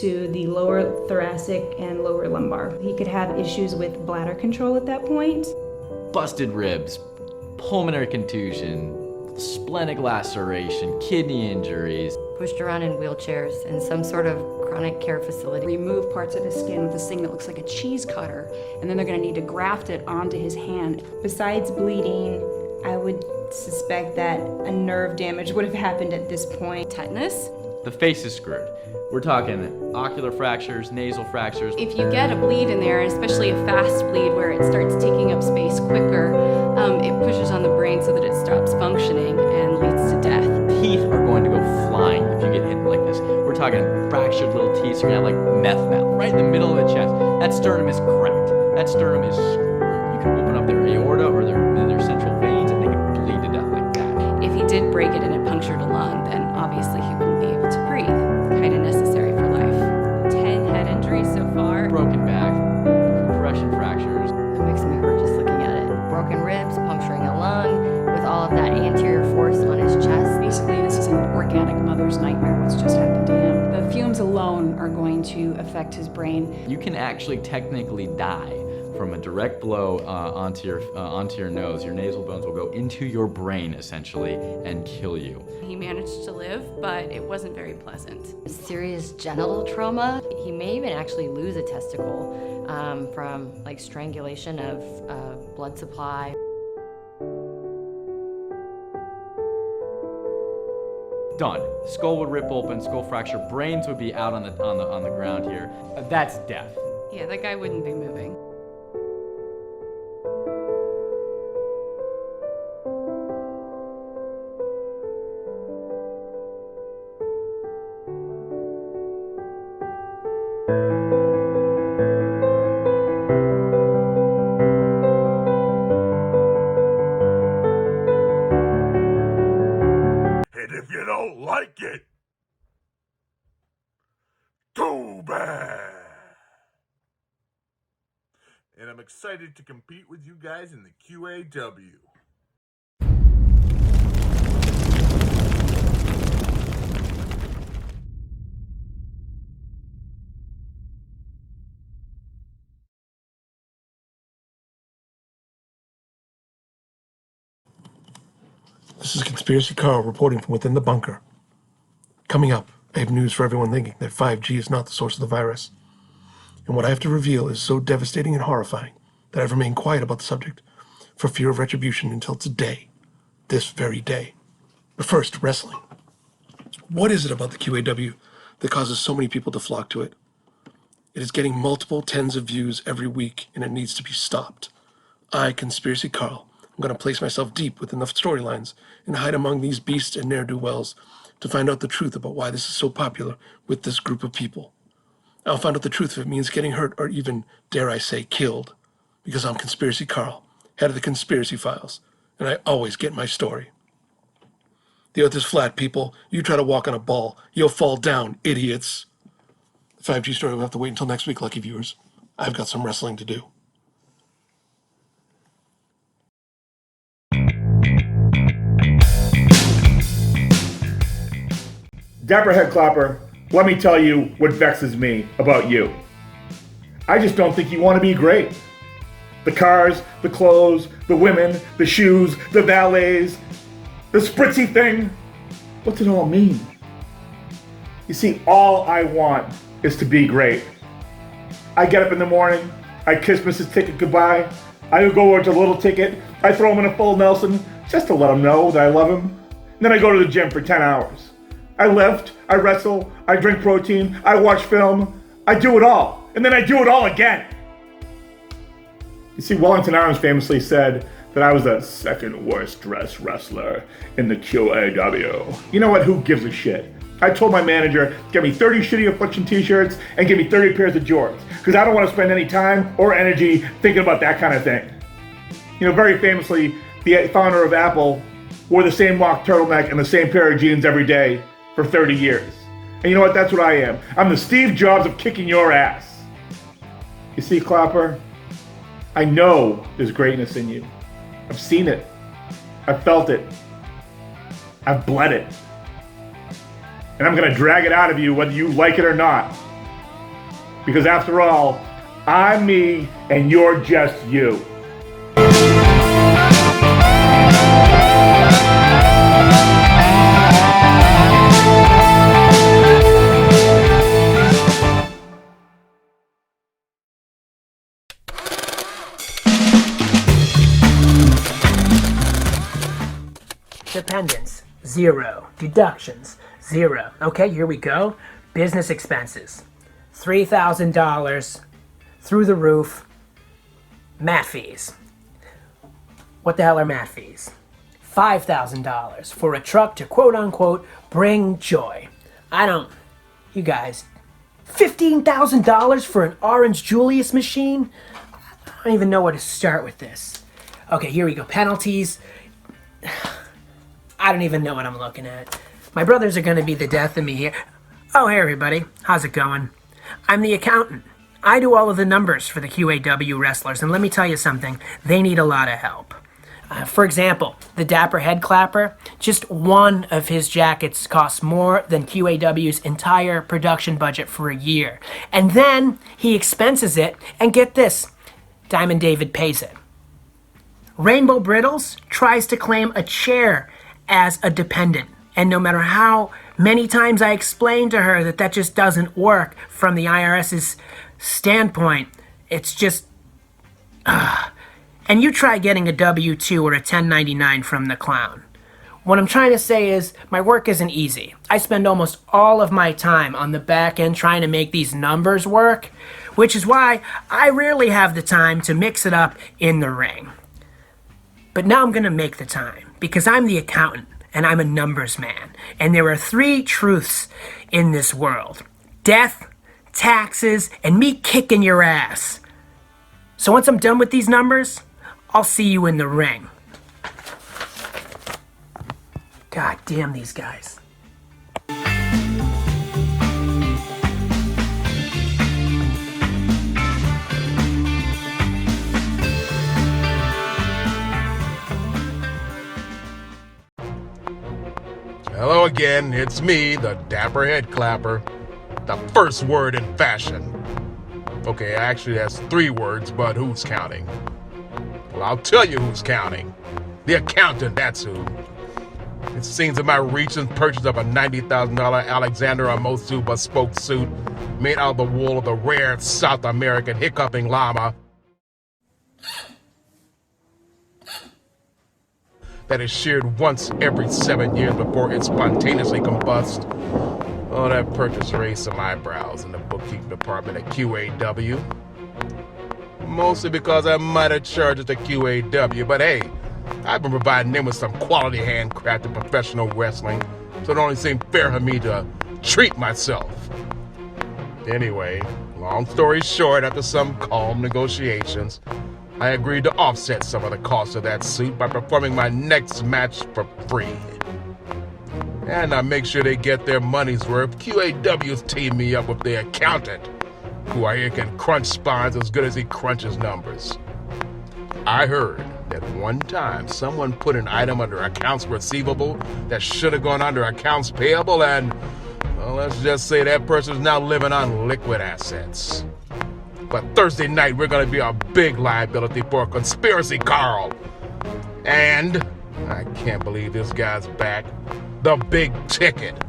to the lower thoracic and lower lumbar. He could have issues with bladder control at that point. Busted ribs, pulmonary contusion, splenic laceration, kidney injuries. Pushed around in wheelchairs in some sort of chronic care facility. Remove parts of his skin with this thing that looks like a cheese cutter, and then they're going to need to graft it onto his hand. Besides bleeding, I would suspect that a nerve damage would have happened at this point. Tetanus? The face is screwed. We're talking ocular fractures, nasal fractures. If you get a bleed in there, especially a fast bleed where it starts taking up space quicker, it pushes on the brain so that it stops functioning and leads to death. Teeth are going to go flying if you get hit like this. We're talking fractured little teeth, so you're gonna have like meth mouth right in the middle of the chest. That sternum is cracked. That sternum is screwed. You can open up their aorta or their central veins and they can bleed to death like that. If he did break it and it punctured a lung, then obviously he wouldn't be able to breathe. Kind of necessary for life. 10 head injuries so far. Broken back, compression fractures. It makes me hurt just looking at it. Broken ribs, puncturing a lung, with all of that anterior force on his chest. Basically, this is an organic mother's nightmare, what's just happened to him. The fumes alone are going to affect his brain. You can actually technically die from a direct blow onto your nose. Your nasal bones will go into your brain, essentially, and kill you. He managed to live, but it wasn't very pleasant. Serious genital trauma. He may even actually lose a testicle from like strangulation of blood supply. Done. Skull would rip open, skull fracture, brains would be out on the ground here. That's death. Yeah, that guy wouldn't be moving. If you don't like it, too bad. And I'm excited to compete with you guys in the QAW. This is Conspiracy Carl reporting from within the bunker. Coming up, I have news for everyone thinking that 5G is not the source of the virus. And what I have to reveal is so devastating and horrifying that I've remained quiet about the subject for fear of retribution until today, this very day. But first, wrestling. What is it about the QAW that causes so many people to flock to it? It is getting multiple tens of views every week, and it needs to be stopped. I, Conspiracy Carl, am going to place myself deep within the storylines and hide among these beasts and ne'er-do-wells to find out the truth about why this is so popular with this group of people. I'll find out the truth if it means getting hurt or even, dare I say, killed. Because I'm Conspiracy Carl, head of the Conspiracy Files, and I always get my story. The earth is flat, people. You try to walk on a ball, you'll fall down, idiots. The 5G story will have to wait until next week, lucky viewers. I've got some wrestling to do. Dapper Head Clapper, let me tell you what vexes me about you. I just don't think you want to be great. The cars, the clothes, the women, the shoes, the valets, the spritzy thing. What's it all mean? You see, all I want is to be great. I get up in the morning, I kiss Mrs. Ticket goodbye, I go over to Little Ticket, I throw him in a full Nelson just to let him know that I love him. And then I go to the gym for 10 hours. I lift, I wrestle, I drink protein, I watch film, I do it all. And then I do it all again. You see, Wellington Arms famously said that I was the second worst dressed wrestler in the QAW. You know what? Who gives a shit? I told my manager, get me 30 shitty affliction t-shirts and give me 30 pairs of jorts, because I don't want to spend any time or energy thinking about that kind of thing. You know, very famously, the founder of Apple wore the same mock turtleneck and the same pair of jeans every day for 30 years. And you know what? That's what I am. I'm the Steve Jobs of kicking your ass. You see, Clapper? I know there's greatness in you. I've seen it. I've felt it. I've bled it. And I'm gonna drag it out of you whether you like it or not. Because after all, I'm me and you're just you. Dependents, 0. Deductions, 0. Okay, here we go. Business expenses, $3,000 through the roof. Mat fees. What the hell are mat fees? $5,000 for a truck to quote-unquote bring joy. You guys, $15,000 for an Orange Julius machine? I don't even know where to start with this. Okay, here we go. Penalties. I don't even know what I'm looking at. My brothers are going to be the death of me here. Oh, hey everybody. How's it going? I'm the accountant. I do all of the numbers for the QAW wrestlers, and let me tell you something. They need a lot of help. For example, the Dapper Head Clapper, just one of his jackets costs more than QAW's entire production budget for a year. And then he expenses it, and get this, Diamond David pays it. Rainbow Brittles tries to claim a chair as a dependent. And no matter how many times I explain to her that just doesn't work from the IRS's standpoint, it's just... And you try getting a W-2 or a 1099 from the clown. What I'm trying to say is, my work isn't easy. I spend almost all of my time on the back end trying to make these numbers work, which is why I rarely have the time to mix it up in the ring. But now I'm gonna make the time, because I'm the accountant, and I'm a numbers man. And there are 3 truths in this world: death, taxes, and me kicking your ass. So once I'm done with these numbers, I'll see you in the ring. God damn these guys. Hello again, it's me, the Dapper Head Clapper. The first word in fashion. Okay, actually that's 3 words, but who's counting? Well, I'll tell you who's counting. The accountant, that's who. It seems that my recent purchase of a $90,000 Alexander Amosu bespoke suit made out of the wool of the rare South American hiccuping llama that is sheared once every 7 years before it spontaneously combusts. Oh, that purchase raised some eyebrows in the bookkeeping department at QAW. Mostly because I might have charged it to QAW, but hey, I've been providing them with some quality handcrafted professional wrestling, so it only seemed fair for me to treat myself. Anyway, long story short, after some calm negotiations, I agreed to offset some of the cost of that suit by performing my next match for free. And I make sure they get their money's worth. QAW's teamed me up with their accountant, who I hear can crunch spines as good as he crunches numbers. I heard that one time someone put an item under accounts receivable that should have gone under accounts payable, and well, let's just say that person's now living on liquid assets. But Thursday night, we're gonna be a big liability for Conspiracy Carl. And I can't believe this guy's back. The Big Ticket,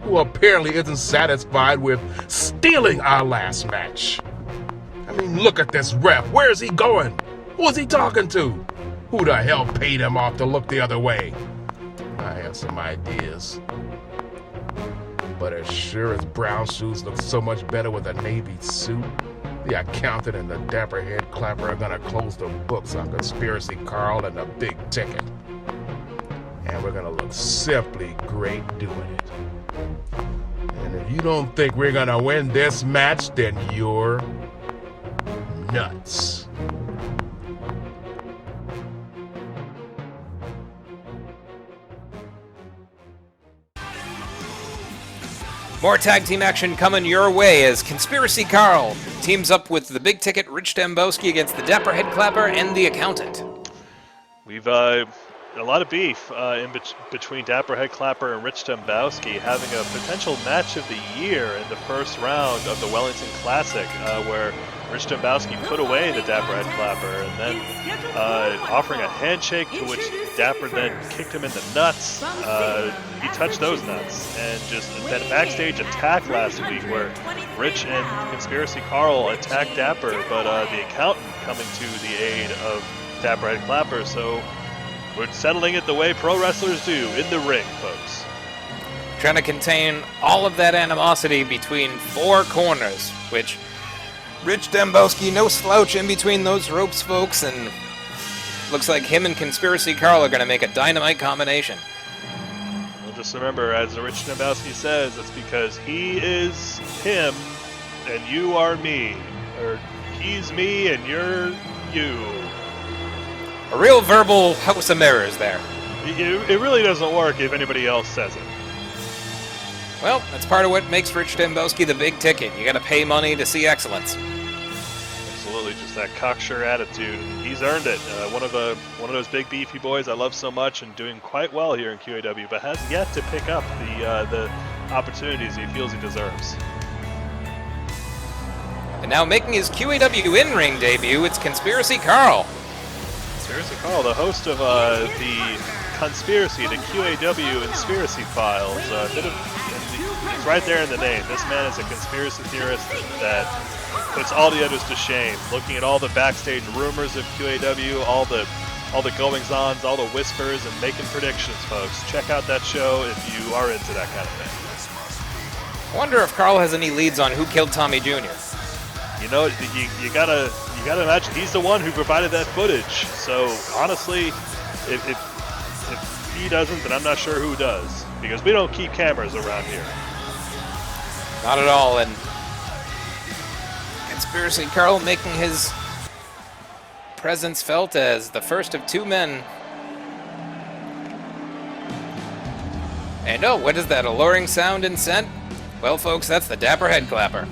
who apparently isn't satisfied with stealing our last match. I mean, look at this ref. Where is he going? Who's he talking to? Who the hell paid him off to look the other way? I have some ideas. But as sure as brown shoes look so much better with a navy suit, the accountant and the Dapper head clapper are gonna close the books on Conspiracy Carl and the Big Ticket. And we're gonna look simply great doing it. And if you don't think we're gonna win this match, then you're nuts. More tag team action coming your way as Conspiracy Carl teams up with the Big Ticket Rich Dembowski against the Dapper Head Clapper and the Accountant. We've a lot of beef between Dapper Head Clapper and Rich Dembowski, having a potential match of the year in the first round of the Wellington Classic, where Rich Dembowski put away the Dapper Head Clapper and then offering a handshake, to which Dapper then kicked him in the nuts. He touched those nuts, and just that backstage attack last week where Rich and Conspiracy Carl attacked Dapper, but the Accountant coming to the aid of Dapper Head Clapper. So we're settling it the way pro wrestlers do, in the ring, folks. Trying to contain all of that animosity between four corners, which Rich Dembowski, no slouch in between those ropes, folks, and looks like him and Conspiracy Carl are going to make a dynamite combination. Well, just remember, as Rich Dembowski says, it's because he is him and you are me. Or he's me and you're you. A real verbal house of mirrors there. It really doesn't work if anybody else says it. Well, that's part of what makes Rich Dembowski the Big Ticket. You gotta pay money to see excellence. Absolutely, just that cocksure attitude. He's earned it. One of those big beefy boys I love so much, and doing quite well here in QAW, but has yet to pick up the opportunities he feels he deserves. And now making his QAW in-ring debut, it's Conspiracy Carl. Conspiracy Carl, the host of the Conspiracy, the QAW Conspiracy Files. It's right there in the name. This man is a conspiracy theorist that puts all the others to shame. Looking at all the backstage rumors of QAW, all the goings-ons, all the whispers, and making predictions, folks. Check out that show if you are into that kind of thing. I wonder if Carl has any leads on who killed Tommy Jr. You know, you gotta imagine he's the one who provided that footage. So honestly, if he doesn't, then I'm not sure who does, because we don't keep cameras around here. Not at all. And Conspiracy Carl making his presence felt as the first of two men. And oh, what is that alluring sound and scent? Well, folks, that's the Dapper Head Clapper.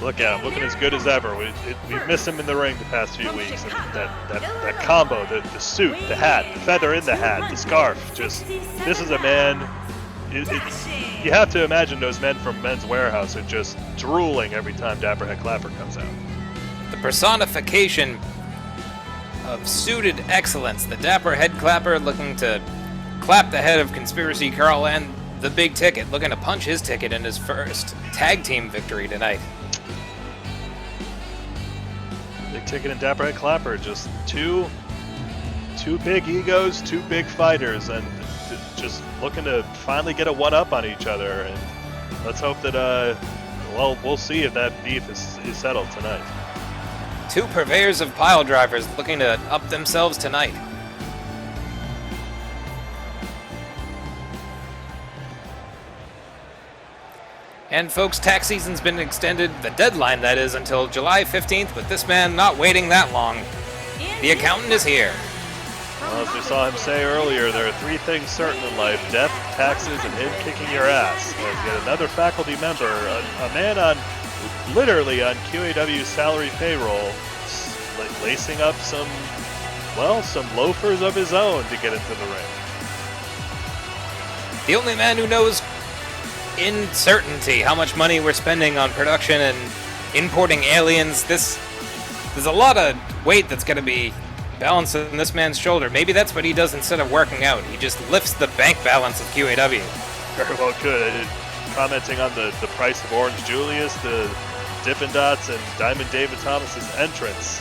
Look at him, looking as good as ever. We've missed him in the ring the past few weeks. And that combo, the suit, the hat, the feather in the hat, the scarf. Just, this is a man. You have to imagine those men from Men's Warehouse are just drooling every time Dapper Head Clapper comes out. The personification of suited excellence. The Dapper Head Clapper looking to clapped the head of Conspiracy Carl and the Big Ticket, looking to punch his ticket in his first tag team victory tonight. Big Ticket and Dapper Head Clapper, just two big egos, two big fighters, and just looking to finally get a one-up on each other. And let's hope that, well, we'll see if that beef is settled tonight. Two purveyors of pile drivers looking to up themselves tonight. And folks, tax season's been extended, the deadline that is, until July 15th, but this man not waiting that long. The accountant is here. Well, as we saw him say earlier, there are three things certain in life: death, taxes, and him kicking your ass. As yet another faculty member, a man on, literally on QAW's salary payroll, lacing up some loafers of his own to get into the ring. The only man who knows in certainty how much money we're spending on production and importing aliens. There's a lot of weight that's going to be balanced on this man's shoulder. Maybe that's what he does instead of working out. He just lifts the bank balance of QAW. Very well could. Commenting on the price of Orange Julius, the Dippin' Dots, and Diamond David Thomas's entrance.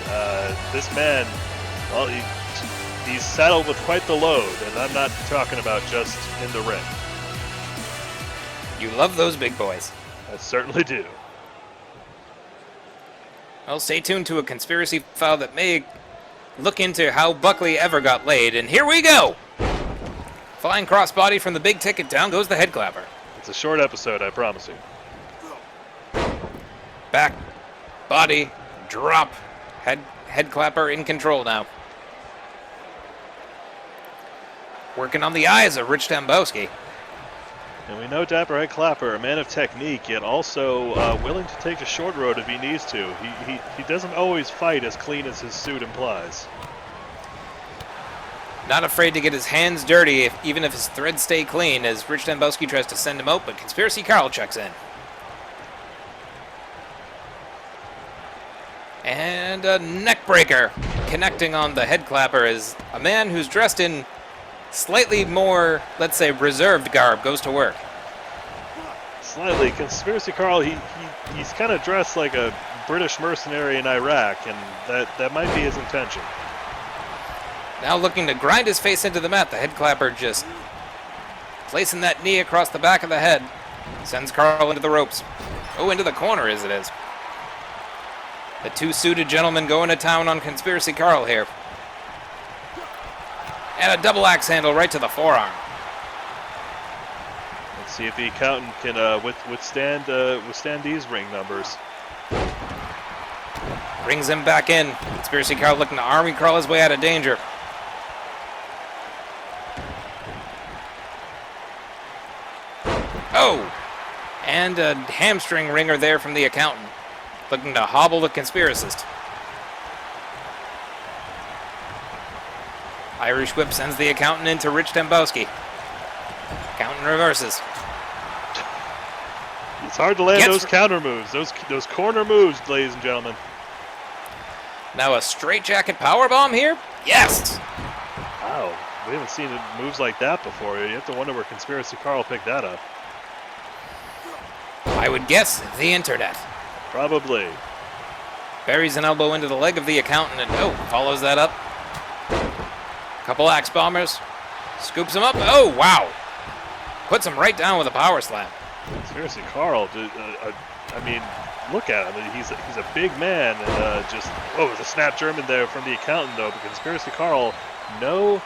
This man, well, he's saddled with quite the load, and I'm not talking about just in the ring. You love those big boys. I certainly do. Well, stay tuned to a conspiracy file that may look into how Buckley ever got laid, and here we go! Flying crossbody from the Big Ticket, down goes the head clapper. It's a short episode, I promise you. Back, body, drop, head clapper in control now. Working on the eyes of Rich Dembowski. And we know Dapper Head Clapper, a man of technique, yet also willing to take the short road if he needs to. He doesn't always fight as clean as his suit implies. Not afraid to get his hands dirty, even if his threads stay clean, as Rich Dembowski tries to send him out, but Conspiracy Carl checks in. And a neck breaker. Connecting on the head clapper is a man who's dressed in slightly more, let's say, reserved garb goes to work. Slightly. Conspiracy Carl, he's kind of dressed like a British mercenary in Iraq, and that might be his intention. Now looking to grind his face into the mat, the head clapper just placing that knee across the back of the head. Sends Carl into the ropes. Oh, into the corner as it is. The two suited gentlemen going to town on Conspiracy Carl here. And a double axe handle right to the forearm. Let's see if the accountant can withstand these ring numbers. Brings him back in. Conspiracy Carl looking to army crawl his way out of danger. Oh! And a hamstring ringer there from the accountant. Looking to hobble the conspiracist. Irish whip sends the accountant into Rich Dembowski. Accountant reverses. It's hard to land those counter moves, those corner moves, ladies and gentlemen. Now a straightjacket powerbomb here? Yes! Wow, we haven't seen moves like that before. You have to wonder where Conspiracy Carl picked that up. I would guess the internet. Probably. Buries an elbow into the leg of the accountant and follows that up. Couple axe bombers. Scoops him up. Oh, wow. Puts him right down with a power slam. Conspiracy Carl, I mean, look at him. He's a big man. And it was a snap German there from the accountant, though. But Conspiracy Carl, no,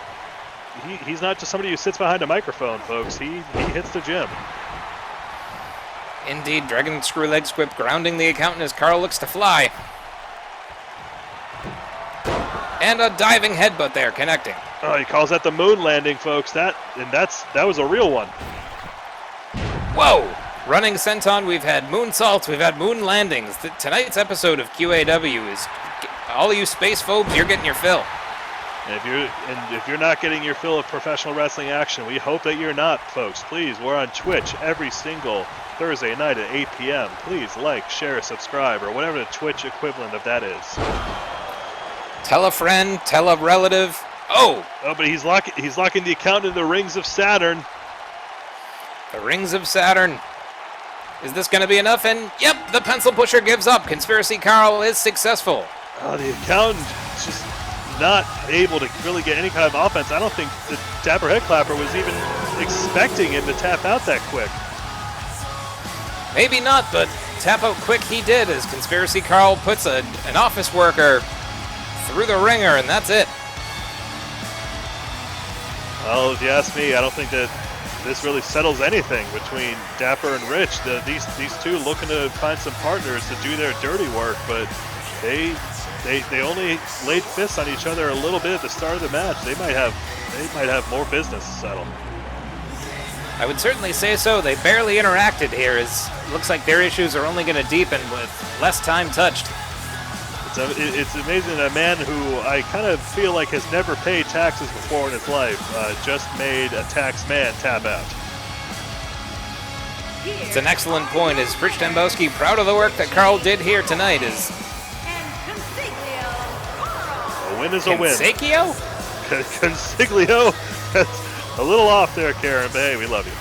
he's not just somebody who sits behind a microphone, folks. He hits the gym. Indeed, dragon screw leg squip grounding the accountant as Carl looks to fly. And a diving headbutt there, connecting. Oh, he calls that the moon landing, folks. That was a real one. Whoa! Running senton, we've had moonsaults, we've had moon landings. Tonight's episode of QAW is all you space phobes, you're getting your fill. And if you're not getting your fill of professional wrestling action, we hope that you're not, folks. Please, we're on Twitch every single Thursday night at 8 p.m. Please like, share, subscribe, or whatever the Twitch equivalent of that is. Tell a friend, tell a relative. Oh! Oh, but he's locking the accountant in the rings of Saturn. The rings of Saturn. Is this going to be enough? And yep, the pencil pusher gives up. Conspiracy Carl is successful. Oh, the accountant is just not able to really get any kind of offense. I don't think the Dapper Headclapper was even expecting him to tap out that quick. Maybe not, but tap out quick he did as Conspiracy Carl puts an office worker through the ringer, and that's it. Well, if you ask me, I don't think that this really settles anything between Dapper and Rich. These two looking to find some partners to do their dirty work, but they only laid fists on each other a little bit at the start of the match. They might have more business to settle. I would certainly say so. They barely interacted here. It looks like their issues are only going to deepen with less time touched. It's amazing. A man who I kind of feel like has never paid taxes before in his life just made a tax man tap out. It's an excellent point. Is Rich Dembowski proud of the work that Carl did here tonight? A win is a win. Consiglio? Consiglio? That's a little off there, Karen, but hey, we love you.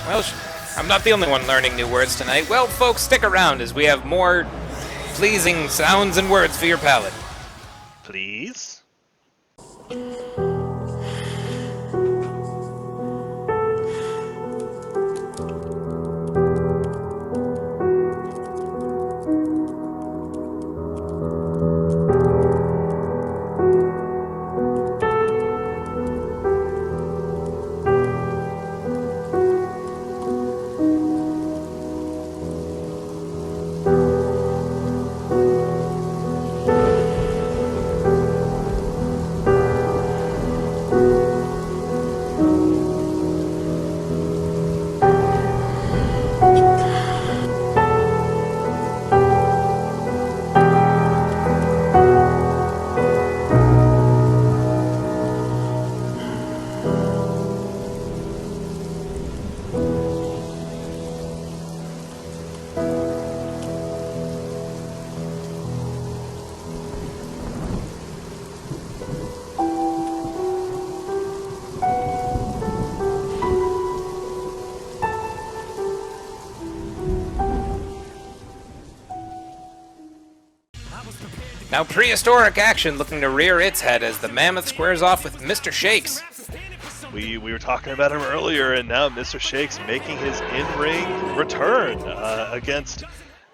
Well, I'm not the only one learning new words tonight. Well, folks, stick around as we have more pleasing sounds and words for your palate. Please? Now prehistoric action looking to rear its head as the Mammoth squares off with Mr. Shakes. We were talking about him earlier, and now Mr. Shakes making his in-ring return against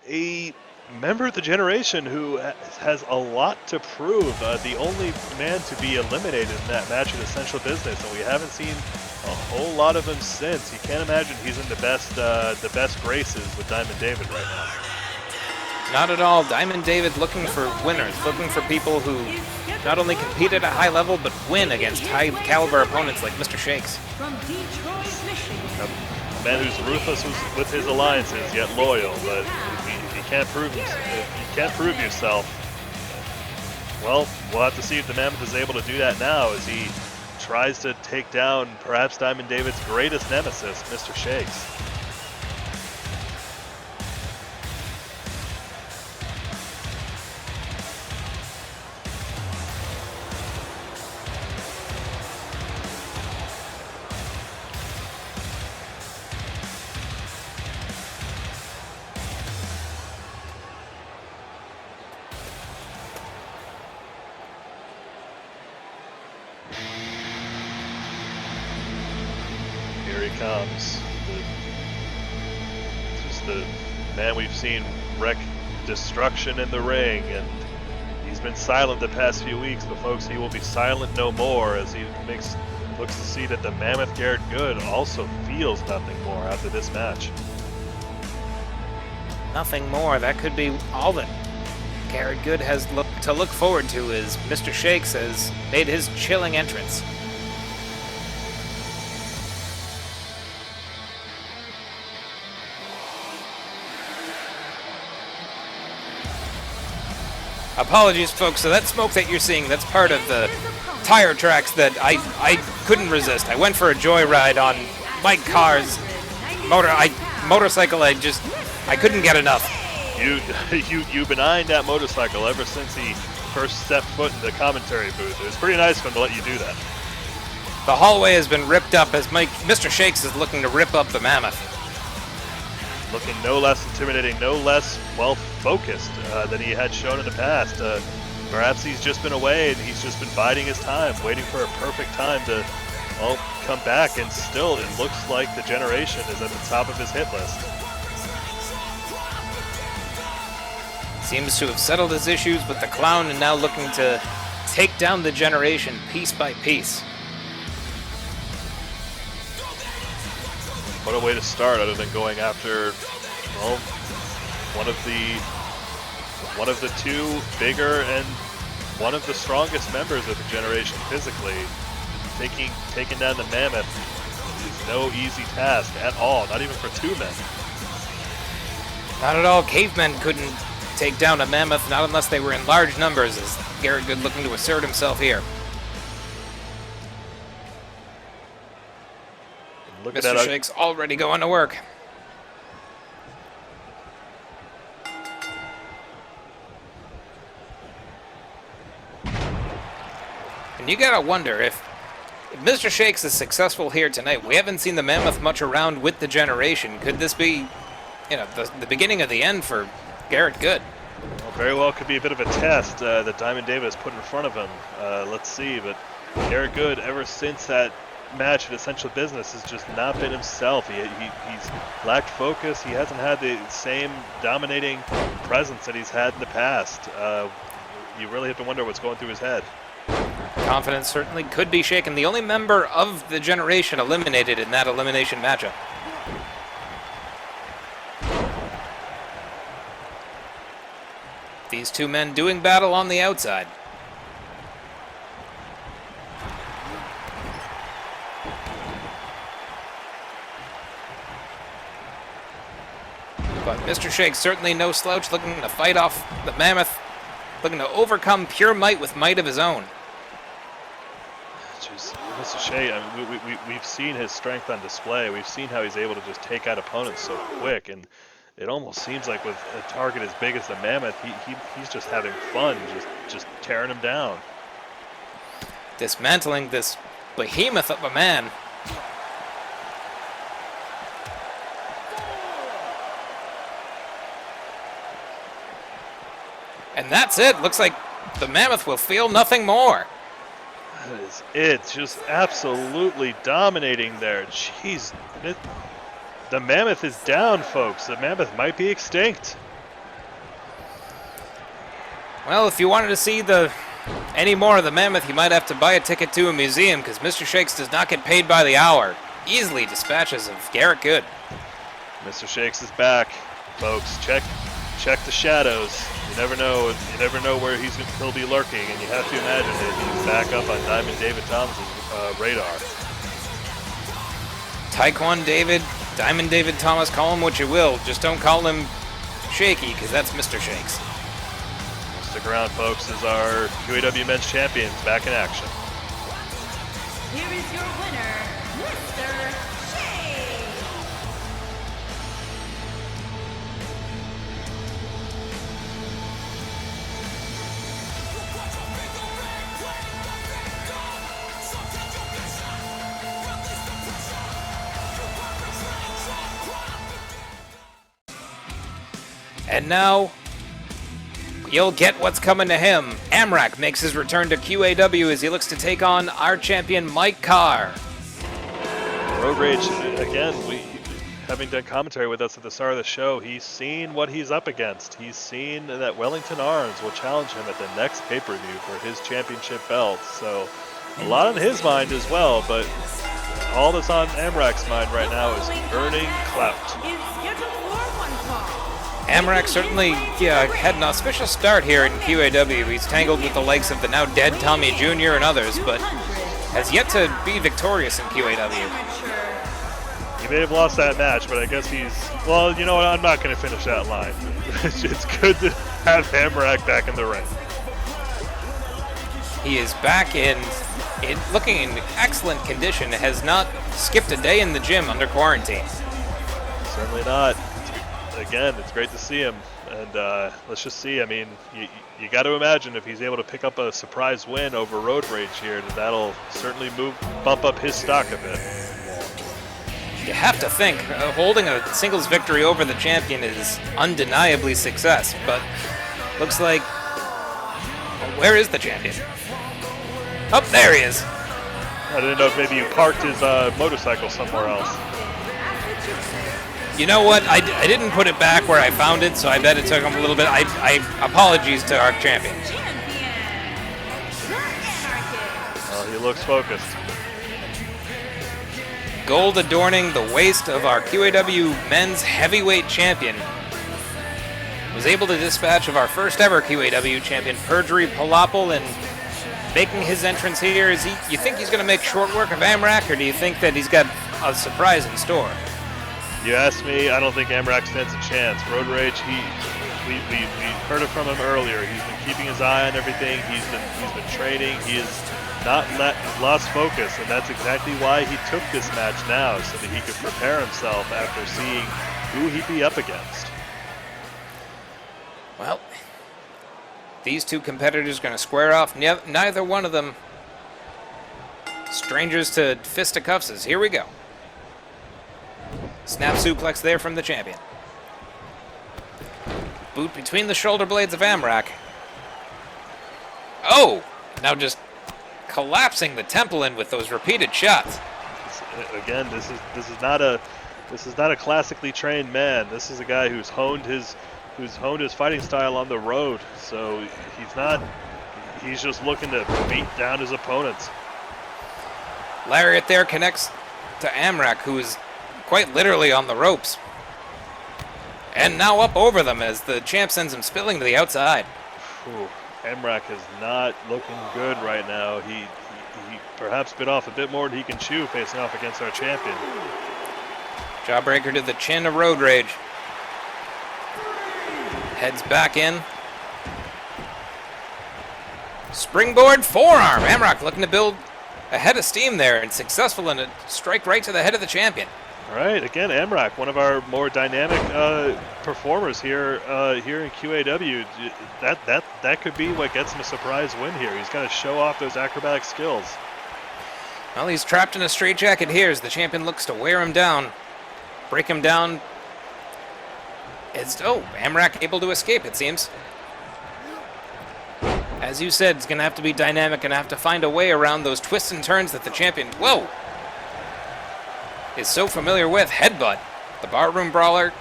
a member of the generation who has a lot to prove. The only man to be eliminated in that match in Essential Business, and we haven't seen a whole lot of him since. You can't imagine he's in the best graces with Diamond David right now. Not at all. Diamond David looking for winners, looking for people who not only compete at a high level, but win against high-caliber opponents like Mr. Shakes. From Detroit, Michigan. A man who's ruthless with his alliances, yet loyal, but if you can't prove yourself, well, we'll have to see if the Mammoth is able to do that now as he tries to take down perhaps Diamond David's greatest nemesis, Mr. Shakes. Comes just the man we've seen wreak destruction in the ring, and he's been silent the past few weeks, but folks, he will be silent no more as he looks to see that the Mammoth Garrett Good also feels nothing more after this match. Nothing more. That could be all that Garrett Good has to look forward to as Mr. Shakes has made his chilling entrance. Apologies, folks. So that smoke that you're seeing, that's part of the tire tracks that I couldn't resist. I went for a joyride on my car's motorcycle. I couldn't get enough. You've been eyeing that motorcycle ever since he first step foot in the commentary booth. It was pretty nice of him to let you do that. The hallway has been ripped up as Mr. Shakes is looking to rip up the Mammoth. Looking no less intimidating, no less well-focused than he had shown in the past. Perhaps he's just been away and he's just been biding his time, waiting for a perfect time to come back, and still it looks like the Generation is at the top of his hit list. Seems to have settled his issues with the Clown and now looking to take down the Generation piece by piece. What a way to start, other than going after, well, one of the two bigger and one of the strongest members of the Generation physically. Taking down the Mammoth is no easy task at all, not even for two men. Not at all. Cavemen couldn't take down a Mammoth, not unless they were in large numbers, as Garrett Good looking to assert himself here. Look at Mr. that. Shake's already going to work. And you gotta wonder if Mr. Shakes is successful here tonight. We haven't seen the Mammoth much around with the Generation. Could this be, the beginning of the end for Garrett Good? Well, very well could be a bit of a test that Diamond David has put in front of him. Let's see, but Garrett Good, ever since that match at Essential Business, has just not been himself. He's lacked focus. He hasn't had the same dominating presence that he's had in the past. You really have to wonder what's going through his head. Confidence certainly could be shaken. The only member of the Generation eliminated in that elimination matchup. These two men doing battle on the outside. But Mr. Shakes certainly no slouch, looking to fight off the Mammoth, looking to overcome pure might with might of his own. Just, Mr. Shea, I mean, we've seen his strength on display. We've seen how he's able to just take out opponents so quick, and it almost seems like with a target as big as the Mammoth, he's just having fun, just tearing him down. Dismantling this behemoth of a man. And that's it. Looks like the Mammoth will feel nothing more. That is it. Just absolutely dominating there. Jeez. The Mammoth is down, folks. The Mammoth might be extinct. Well, if you wanted to see any more of the Mammoth, you might have to buy a ticket to a museum, because Mr. Shakes does not get paid by the hour. Easily dispatches of Garrett Good. Mr. Shakes is back, folks. Check the shadows. You never know where he'll be lurking, and you have to imagine that he's back up on Diamond David Thomas's radar. Taekwon David, Diamond David Thomas, call him what you will. Just don't call him Shaky, because that's Mr. Shakes. Stick around, folks, as our QAW Men's Champions back in action. Here is your winner, Mr. Shakes. And now, you'll get what's coming to him. Amrak makes his return to QAW as he looks to take on our champion, Mike Carr. Road Rage, again, having done commentary with us at the start of the show, he's seen what he's up against. He's seen that Wellington Arms will challenge him at the next pay-per-view for his championship belt. So, a lot on his mind as well, but all that's on Amrak's mind right now is earning clout. Amrak certainly had an auspicious start here in QAW. He's tangled with the likes of the now dead Tommy Jr. and others, but has yet to be victorious in QAW. He may have lost that match, but I guess well, you know what, I'm not going to finish that line. It's good to have Amrak back in the ring. He is back looking in excellent condition, has not skipped a day in the gym under quarantine. Certainly not. Again, it's great to see him. And let's just see. I mean, you got to imagine if he's able to pick up a surprise win over Road Rage here, that'll certainly bump up his stock a bit. You have to think holding a singles victory over the champion is undeniably success, but looks like... where is the champion? Oh, there he is. I didn't know if maybe you parked his motorcycle somewhere else. You know what? I didn't put it back where I found it, so I bet it took him a little bit. I apologies to our champion. Well, he looks focused. Gold adorning the waist of our QAW men's heavyweight champion. Was able to dispatch of our first ever QAW champion, Perjury Palapal, and making his entrance here. You think he's going to make short work of Amrak, or do you think that he's got a surprise in store? You asked me, I don't think Amrak stands a chance. Road Rage, we heard it from him earlier. He's been keeping his eye on everything. He's been training. He has not lost focus, and that's exactly why he took this match now, so that he could prepare himself after seeing who he'd be up against. Well, these two competitors are going to square off. Neither one of them strangers to fisticuffs. Here we go. Snap suplex there from the champion. Boot between the shoulder blades of Amrak. Oh! Now just collapsing the temple in with those repeated shots. Again, this is not a classically trained man. This is a guy who's honed his fighting style on the road. So he's just looking to beat down his opponents. Lariat there connects to Amrak, who is quite literally on the ropes. And now up over them as the champ sends him spilling to the outside. Ooh, Amrak is not looking good right now. He perhaps bit off a bit more than he can chew facing off against our champion. Jawbreaker to the chin of Road Rage. Heads back in. Springboard forearm. Amrak looking to build a head of steam there and successful in a strike right to the head of the champion. All right, again, Amrak, one of our more dynamic performers here in QAW. That could be what gets him a surprise win here. He's got to show off those acrobatic skills. Well, he's trapped in a straitjacket here as the champion looks to wear him down, break him down. Amrak able to escape, it seems. As you said, it's going to have to be dynamic and have to find a way around those twists and turns that the champion, is so familiar with. Headbutt. The barroom brawler.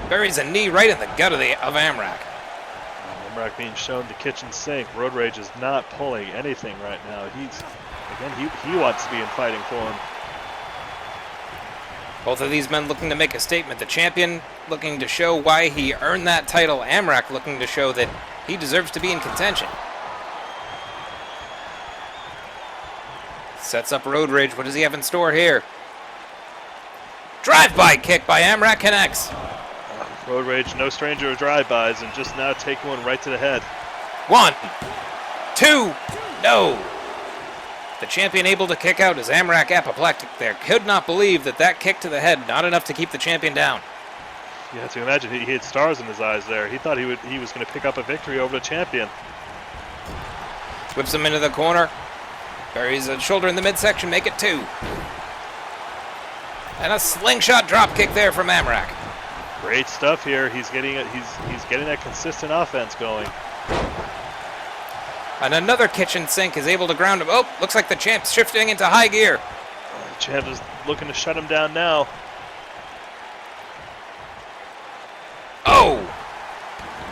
Buries a knee right in the gut of Amrak. Amrak being shown the kitchen sink. Road Rage is not pulling anything right now. He wants to be in fighting form. Both of these men looking to make a statement. The champion looking to show why he earned that title. Amrak looking to show that he deserves to be in contention. Sets up Road Rage. What does he have in store here? Drive-by kick by Amrak connects. Road Rage, no stranger of drive-bys, and just now taking one right to the head. 1, 2, no. The champion able to kick out as Amrak apoplectic there. Could not believe that kick to the head, not enough to keep the champion down. You have to imagine he had stars in his eyes there. He thought he was going to pick up a victory over the champion. Whips him into the corner. Buries a shoulder in the midsection, make it 2. And a slingshot drop kick there from Amrak. Great stuff here. He's getting that consistent offense going. And another kitchen sink is able to ground him. Looks like the champ's shifting into high gear. The champ is looking to shut him down now.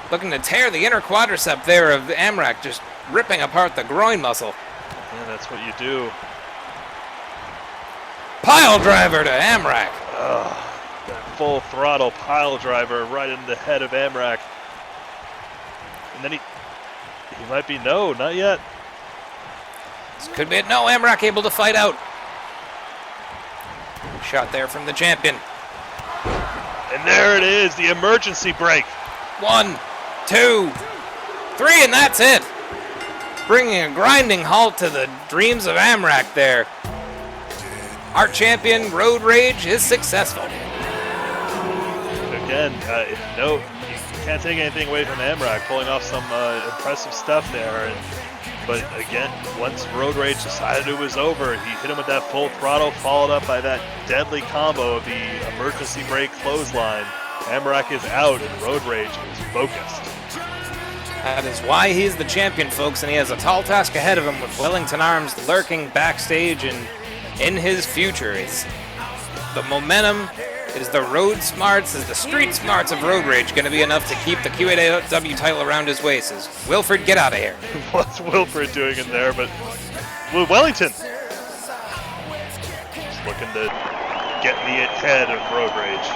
Looking to tear the inner quadricep there of Amrak, just ripping apart the groin muscle. Yeah, that's what you do. Pile driver to Amrak. That full throttle pile driver right in the head of Amrak. And then he might be not yet. This could be it. No, Amrak able to fight out. Shot there from the champion. And there it is, the emergency break. 1, 2, 3, and that's it. Bringing a grinding halt to the dreams of Amrak there. Our champion, Road Rage, is successful. Again, can't take anything away from Amrak pulling off some impressive stuff there. But again, once Road Rage decided it was over, he hit him with that full throttle, followed up by that deadly combo of the emergency brake clothesline. Amrak is out and Road Rage is focused. That is why he's the champion, folks, and he has a tall task ahead of him with Wellington Arms lurking backstage and in his future. It's the momentum. Is the road smarts, is the street smarts of Road Rage going to be enough to keep the QAW title around his waist? Is Wilfred, get out of here. What's Wilfred doing in there? But Wellington just looking to get in the head of Road Rage.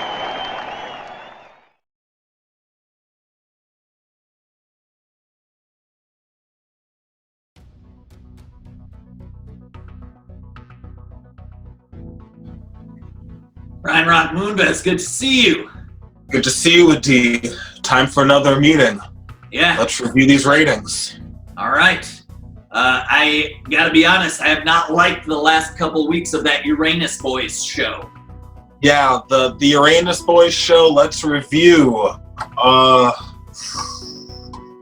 Ryan Rock Moonves, good to see you. Good to see you, D. Time for another meeting. Yeah. Let's review these ratings. All right. I gotta be honest, I have not liked the last couple weeks of that Uranus Boys show. Yeah, the Uranus Boys show, let's review.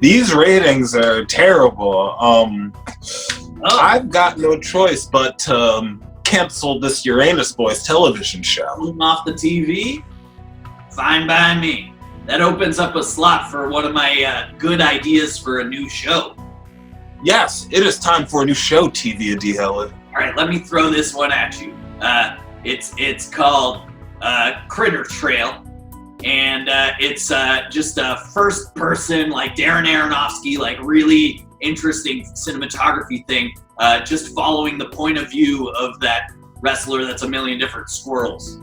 These ratings are terrible. I've got no choice but to cancel this Uranus Boys television show. Off the TV? Fine by me. That opens up a slot for one of my good ideas for a new show. Yes, it is time for a new show, TV D. Helen. All right, let me throw this one at you. It's called Critter Trail, and it's just a first person, like Darren Aronofsky, like really interesting cinematography thing, just following the point of view of that wrestler that's a million different squirrels.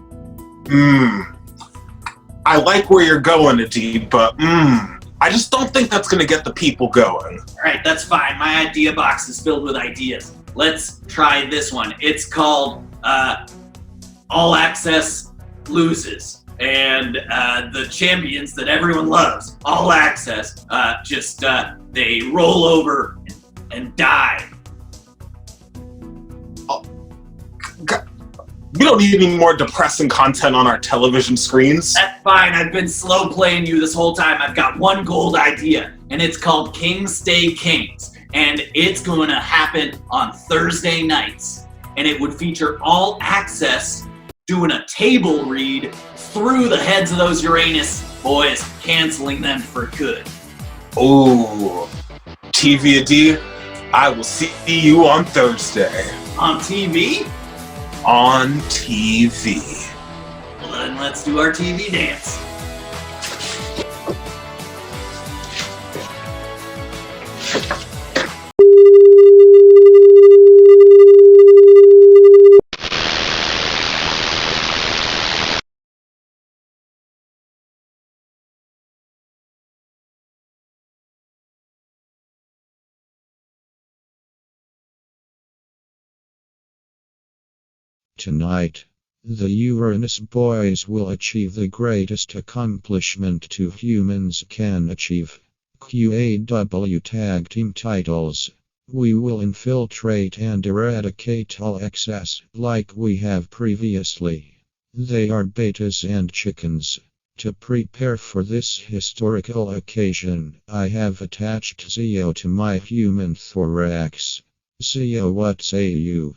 I like where you're going, Adib, but I just don't think that's going to get the people going. All right, that's fine. My idea box is filled with ideas. Let's try this one. It's called All Access Loses. And the champions that everyone loves, All Access, they roll over and die. We don't need any more depressing content on our television screens. That's fine. I've been slow playing you this whole time. I've got one gold idea, and it's called Kings Stay Kings. And it's going to happen on Thursday nights. And it would feature All Access doing a table read through the heads of those Uranus boys, canceling them for good. Oh, TVD, I will see you on Thursday. On TV? On TV. Well, then let's do our TV dance. Tonight, the Uranus boys will achieve the greatest accomplishment two humans can achieve. QAW Tag Team titles. We will infiltrate and eradicate All Access like we have previously. They are betas and chickens. To prepare for this historical occasion, I have attached Zio to my human thorax. Zio, what say you?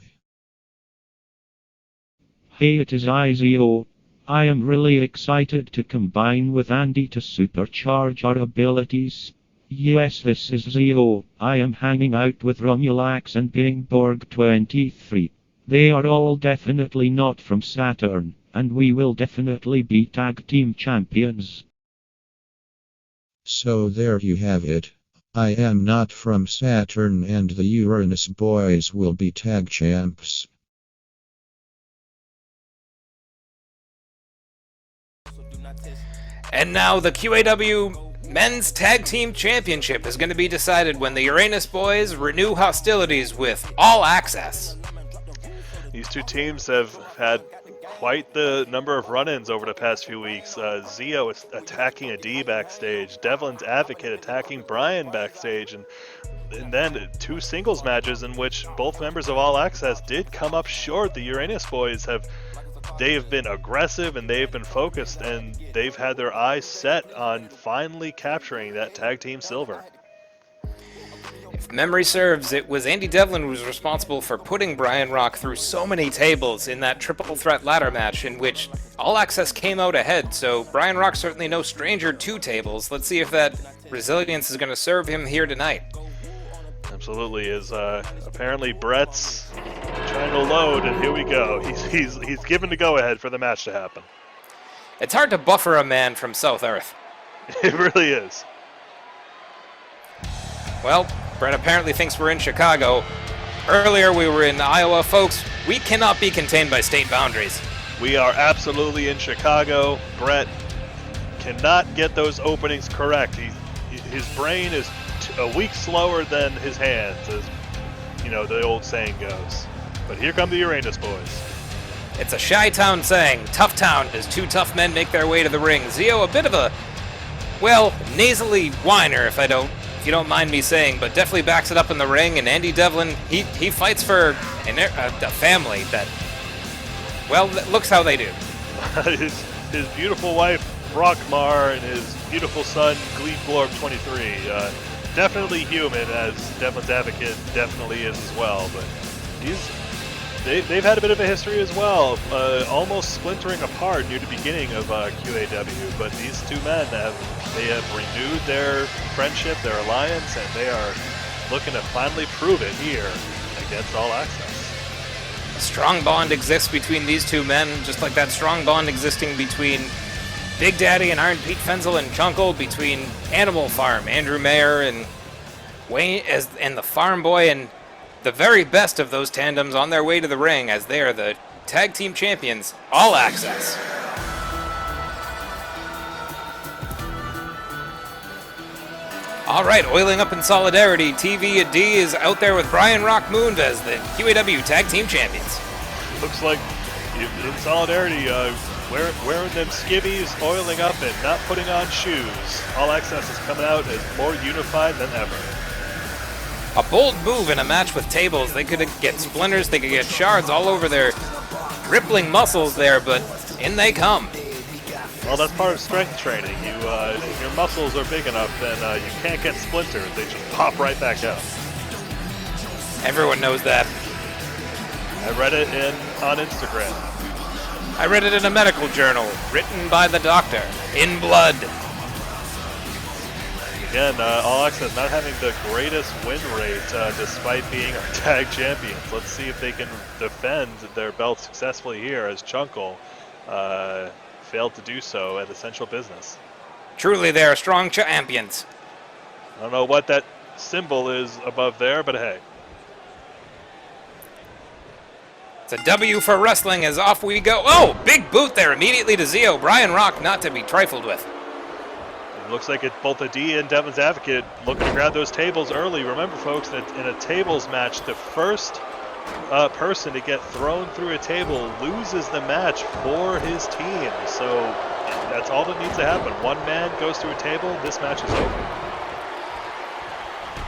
Hey, it is Zio. I am really excited to combine with Andy to supercharge our abilities. Yes, this is Zio. I am hanging out with Romulax and Bingborg 23. They are all definitely not from Saturn, and we will definitely be tag team champions. So there you have it. I am not from Saturn and the Uranus boys will be tag champs. And now the QAW Men's Tag Team Championship is going to be decided when the Uranus boys renew hostilities with All Access. These two teams have had quite the number of run-ins over the past few weeks. Zio is attacking Adi backstage, Devlin's Advocate attacking Brian backstage, and then two singles matches in which both members of All Access did come up short. The Uranus boys have they've been aggressive and they've been focused, and they've had their eyes set on finally capturing that tag team silver. If memory serves, it was Andy Devlin who was responsible for putting Brian Rock through so many tables in that triple threat ladder match in which All Access came out ahead, so Brian Rock's certainly no stranger to tables. Let's see if that resilience is going to serve him here tonight. Absolutely is. Apparently Brett's trying to load, and here we go. He's given the go-ahead for the match to happen. It's hard to buffer a man from South Earth. It really is. Well, Brett apparently thinks we're in Chicago. Earlier we were in Iowa. Folks, we cannot be contained by state boundaries. We are absolutely in Chicago. Brett cannot get those openings correct. His brain is a week slower than his hands, as you know the old saying goes. But here come the Uranus boys. It's a Chi-Town saying, tough town as two tough men make their way to the ring. Zio, a bit of a, well, nasally whiner, if you don't mind me saying, but definitely backs it up in the ring. And Andy Devlin, he fights for a family that, well, looks how they do. his beautiful wife, Rockmar, and his beautiful son, Gleeblorb 23. Definitely human, as Devlin's Advocate definitely is as well. But they've had a bit of a history as well, almost splintering apart near the beginning of QAW. But these two men have renewed their friendship, their alliance, and they are looking to finally prove it here against All Access. A strong bond exists between these two men, just like that strong bond existing between Big Daddy and Iron Pete Fenzel and Chunkle, between Animal Farm, Andrew Mayer and Wayne, and the Farm Boy, and the very best of those tandems on their way to the ring as they are the tag team champions, All Access. All right, oiling up in solidarity, TV&D is out there with Brian Rock Moon as the QAW tag team champions. Looks like in solidarity, wearing them skivvies, oiling up, and not putting on shoes. All Access is coming out as more unified than ever. A bold move in a match with tables. They could get splinters, they could get shards all over their rippling muscles there, but in they come. Well, that's part of strength training. If your muscles are big enough, then you can't get splinters. They just pop right back out. Everyone knows that. I read it on Instagram. I read it in a medical journal, written by the doctor, in blood. Again, All Access not having the greatest win rate despite being our tag champions. Let's see if they can defend their belt successfully here, as Chunkle failed to do so at Essential Business. Truly, they are strong champions. I don't know what that symbol is above there, but hey. It's a W for wrestling as off we go. Oh, big boot there immediately to Zio. Brian Rock not to be trifled with. It looks like both the D and Devlin's Advocate looking to grab those tables early. Remember, folks, that in a tables match, the first person to get thrown through a table loses the match for his team. So that's all that needs to happen. One man goes through a table, this match is over.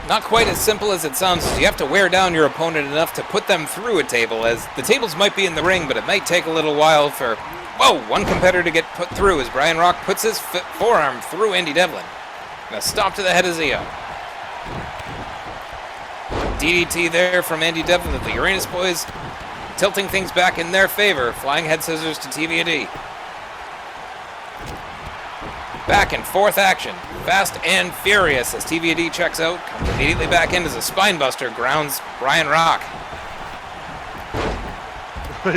Not quite as simple as it sounds. You have to wear down your opponent enough to put them through a table, as the tables might be in the ring, but it might take a little while for, one competitor to get put through as Brian Rock puts his forearm through Andy Devlin. And a stop to the head of Zio. DDT there from Andy Devlin with the Uranus boys tilting things back in their favor. Flying head scissors to TV&D. Back and forth action. Fast and furious as TV&D checks out. Comes immediately back in as a spinebuster grounds Brian Rock.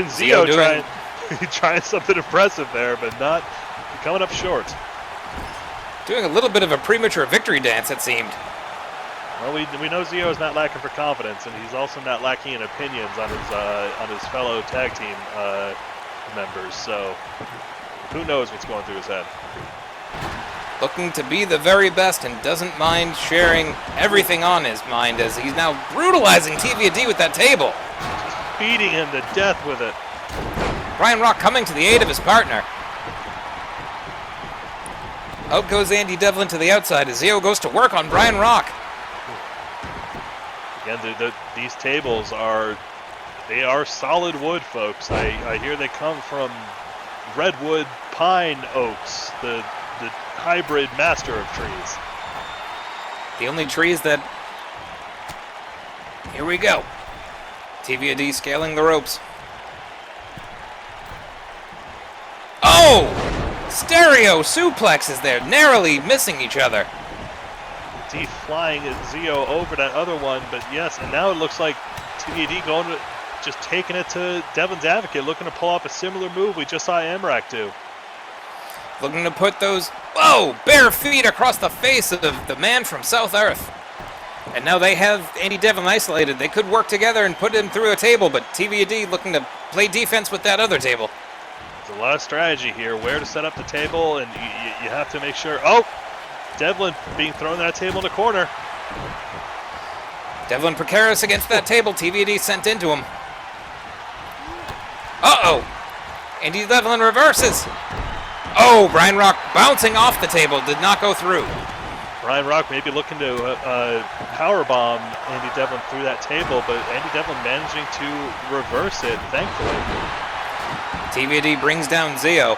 Zio trying something impressive there, but not coming up short. Doing a little bit of a premature victory dance, it seemed. Well, we know Zio is not lacking for confidence, and he's also not lacking in opinions on his fellow tag team members. So who knows what's going through his head? Looking to be the very best and doesn't mind sharing everything on his mind as he's now brutalizing TV&D with that table. Just beating him to death with it. Brian Rock coming to the aid of his partner. Out goes Andy Devlin to the outside as Zio goes to work on Brian Rock. Again, these tables are They are solid wood, folks. I hear they come from redwood pine oaks, the hybrid master of trees. The only trees that... Here we go. TVAD scaling the ropes. Oh! Stereo suplexes there, narrowly missing each other. D flying Zio over that other one, but yes, and now it looks like TVAD going to just taking it to Devlin's Advocate, looking to pull off a similar move we just saw Amrak do. Looking to put those, bare feet across the face of the man from South Earth. And now they have Andy Devlin isolated. They could work together and put him through a table, but TVAD looking to play defense with that other table. There's a lot of strategy here, where to set up the table, and you have to make sure. Oh! Devlin being thrown that table in the corner. Devlin precarious against that table. TVAD sent into him. Uh-oh! Andy Devlin reverses. Oh, Brian Rock bouncing off the table. Did not go through. Brian Rock maybe looking to powerbomb Andy Devlin through that table, but Andy Devlin managing to reverse it, thankfully. TVAD brings down Zio.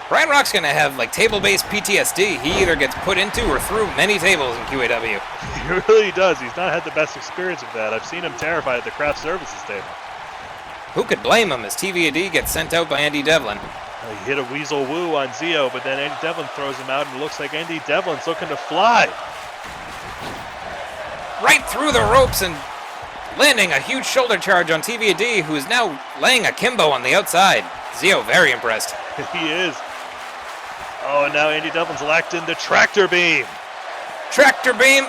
Brian Rock's going to have, like, table-based PTSD. He either gets put into or through many tables in QAW. He really does. He's not had the best experience of that. I've seen him terrified at the craft services table. Who could blame him as TVAD gets sent out by Andy Devlin? He hit a weasel woo on Zio, but then Andy Devlin throws him out, and it looks like Andy Devlin's looking to fly. Right through the ropes and landing a huge shoulder charge on TVAD, who is now laying akimbo on the outside. Zio very impressed. He is. Oh, and now Andy Devlin's lacked in the tractor beam. Tractor beam,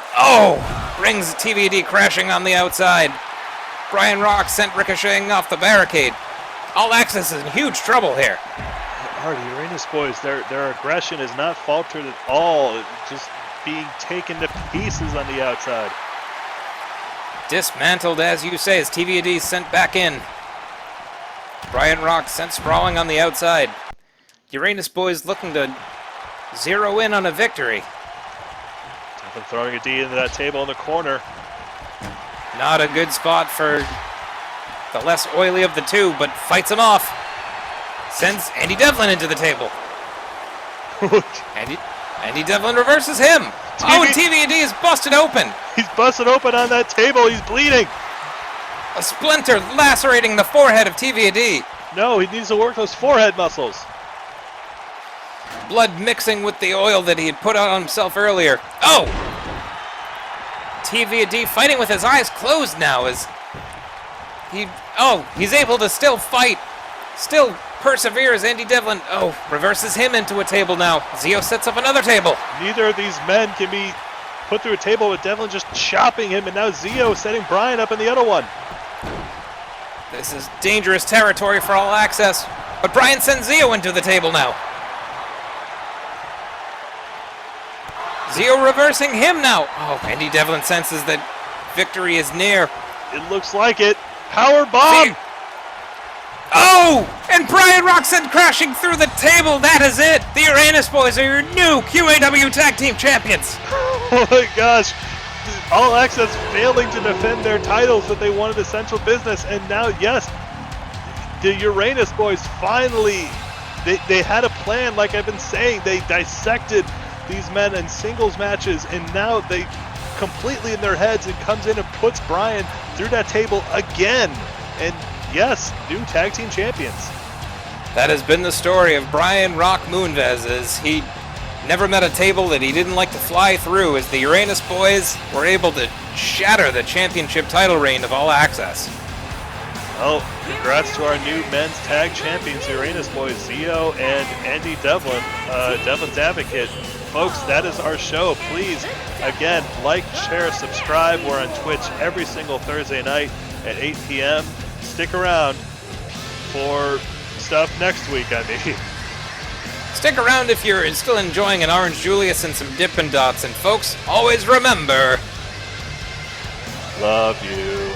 brings TVAD crashing on the outside. Brian Rock sent ricocheting off the barricade. All Access is in huge trouble here. The Uranus boys, their aggression has not faltered at all. Just being taken to pieces on the outside. Dismantled, as you say, as TVAD sent back in. Brian Rock sent sprawling on the outside. Uranus boys looking to zero in on a victory. Devlin throwing a D into that table in the corner. Not a good spot for the less oily of the two, but fights him off. Sends Andy Devlin into the table. Andy Devlin reverses him. And TVAD is busted open. He's busted open on that table. He's bleeding. A splinter lacerating the forehead of TVAD. No, he needs to work those forehead muscles. Blood mixing with the oil that he had put on himself earlier. TVAD fighting with his eyes closed now as he's able to still fight. Still perseveres. Andy Devlin, reverses him into a table now. Zio sets up another table. Neither of these men can be put through a table with Devlin just chopping him, and now Zio setting Brian up in the other one. This is dangerous territory for All Access, but Brian sends Zio into the table now. Zio reversing him now. Andy Devlin senses that victory is near. It looks like it. Power bomb! And Brian Rock sent crashing through the table. That is it. The Uranus boys are your new QAW Tag Team Champions. Oh my gosh. All Access failing to defend their titles that they wanted essential business. And now, yes, the Uranus boys finally, they had a plan, like I've been saying. They dissected these men in singles matches, and now they completely in their heads, and comes in and puts Brian through that table again. And yes, new tag team champions. That has been the story of Brian Rock Moonves, as he never met a table that he didn't like to fly through, as the Uranus boys were able to shatter the championship title reign of All Access. Well, congrats to our new men's tag champions, the Uranus boys, Zio and Andy Devlin, Devlin's Advocate. Folks, that is our show. Please, again, like, share, subscribe. We're on Twitch every single Thursday night at 8 p.m. Stick around for stuff next week, Stick around if you're still enjoying an Orange Julius and some Dippin' Dots. And folks, always remember... Love you.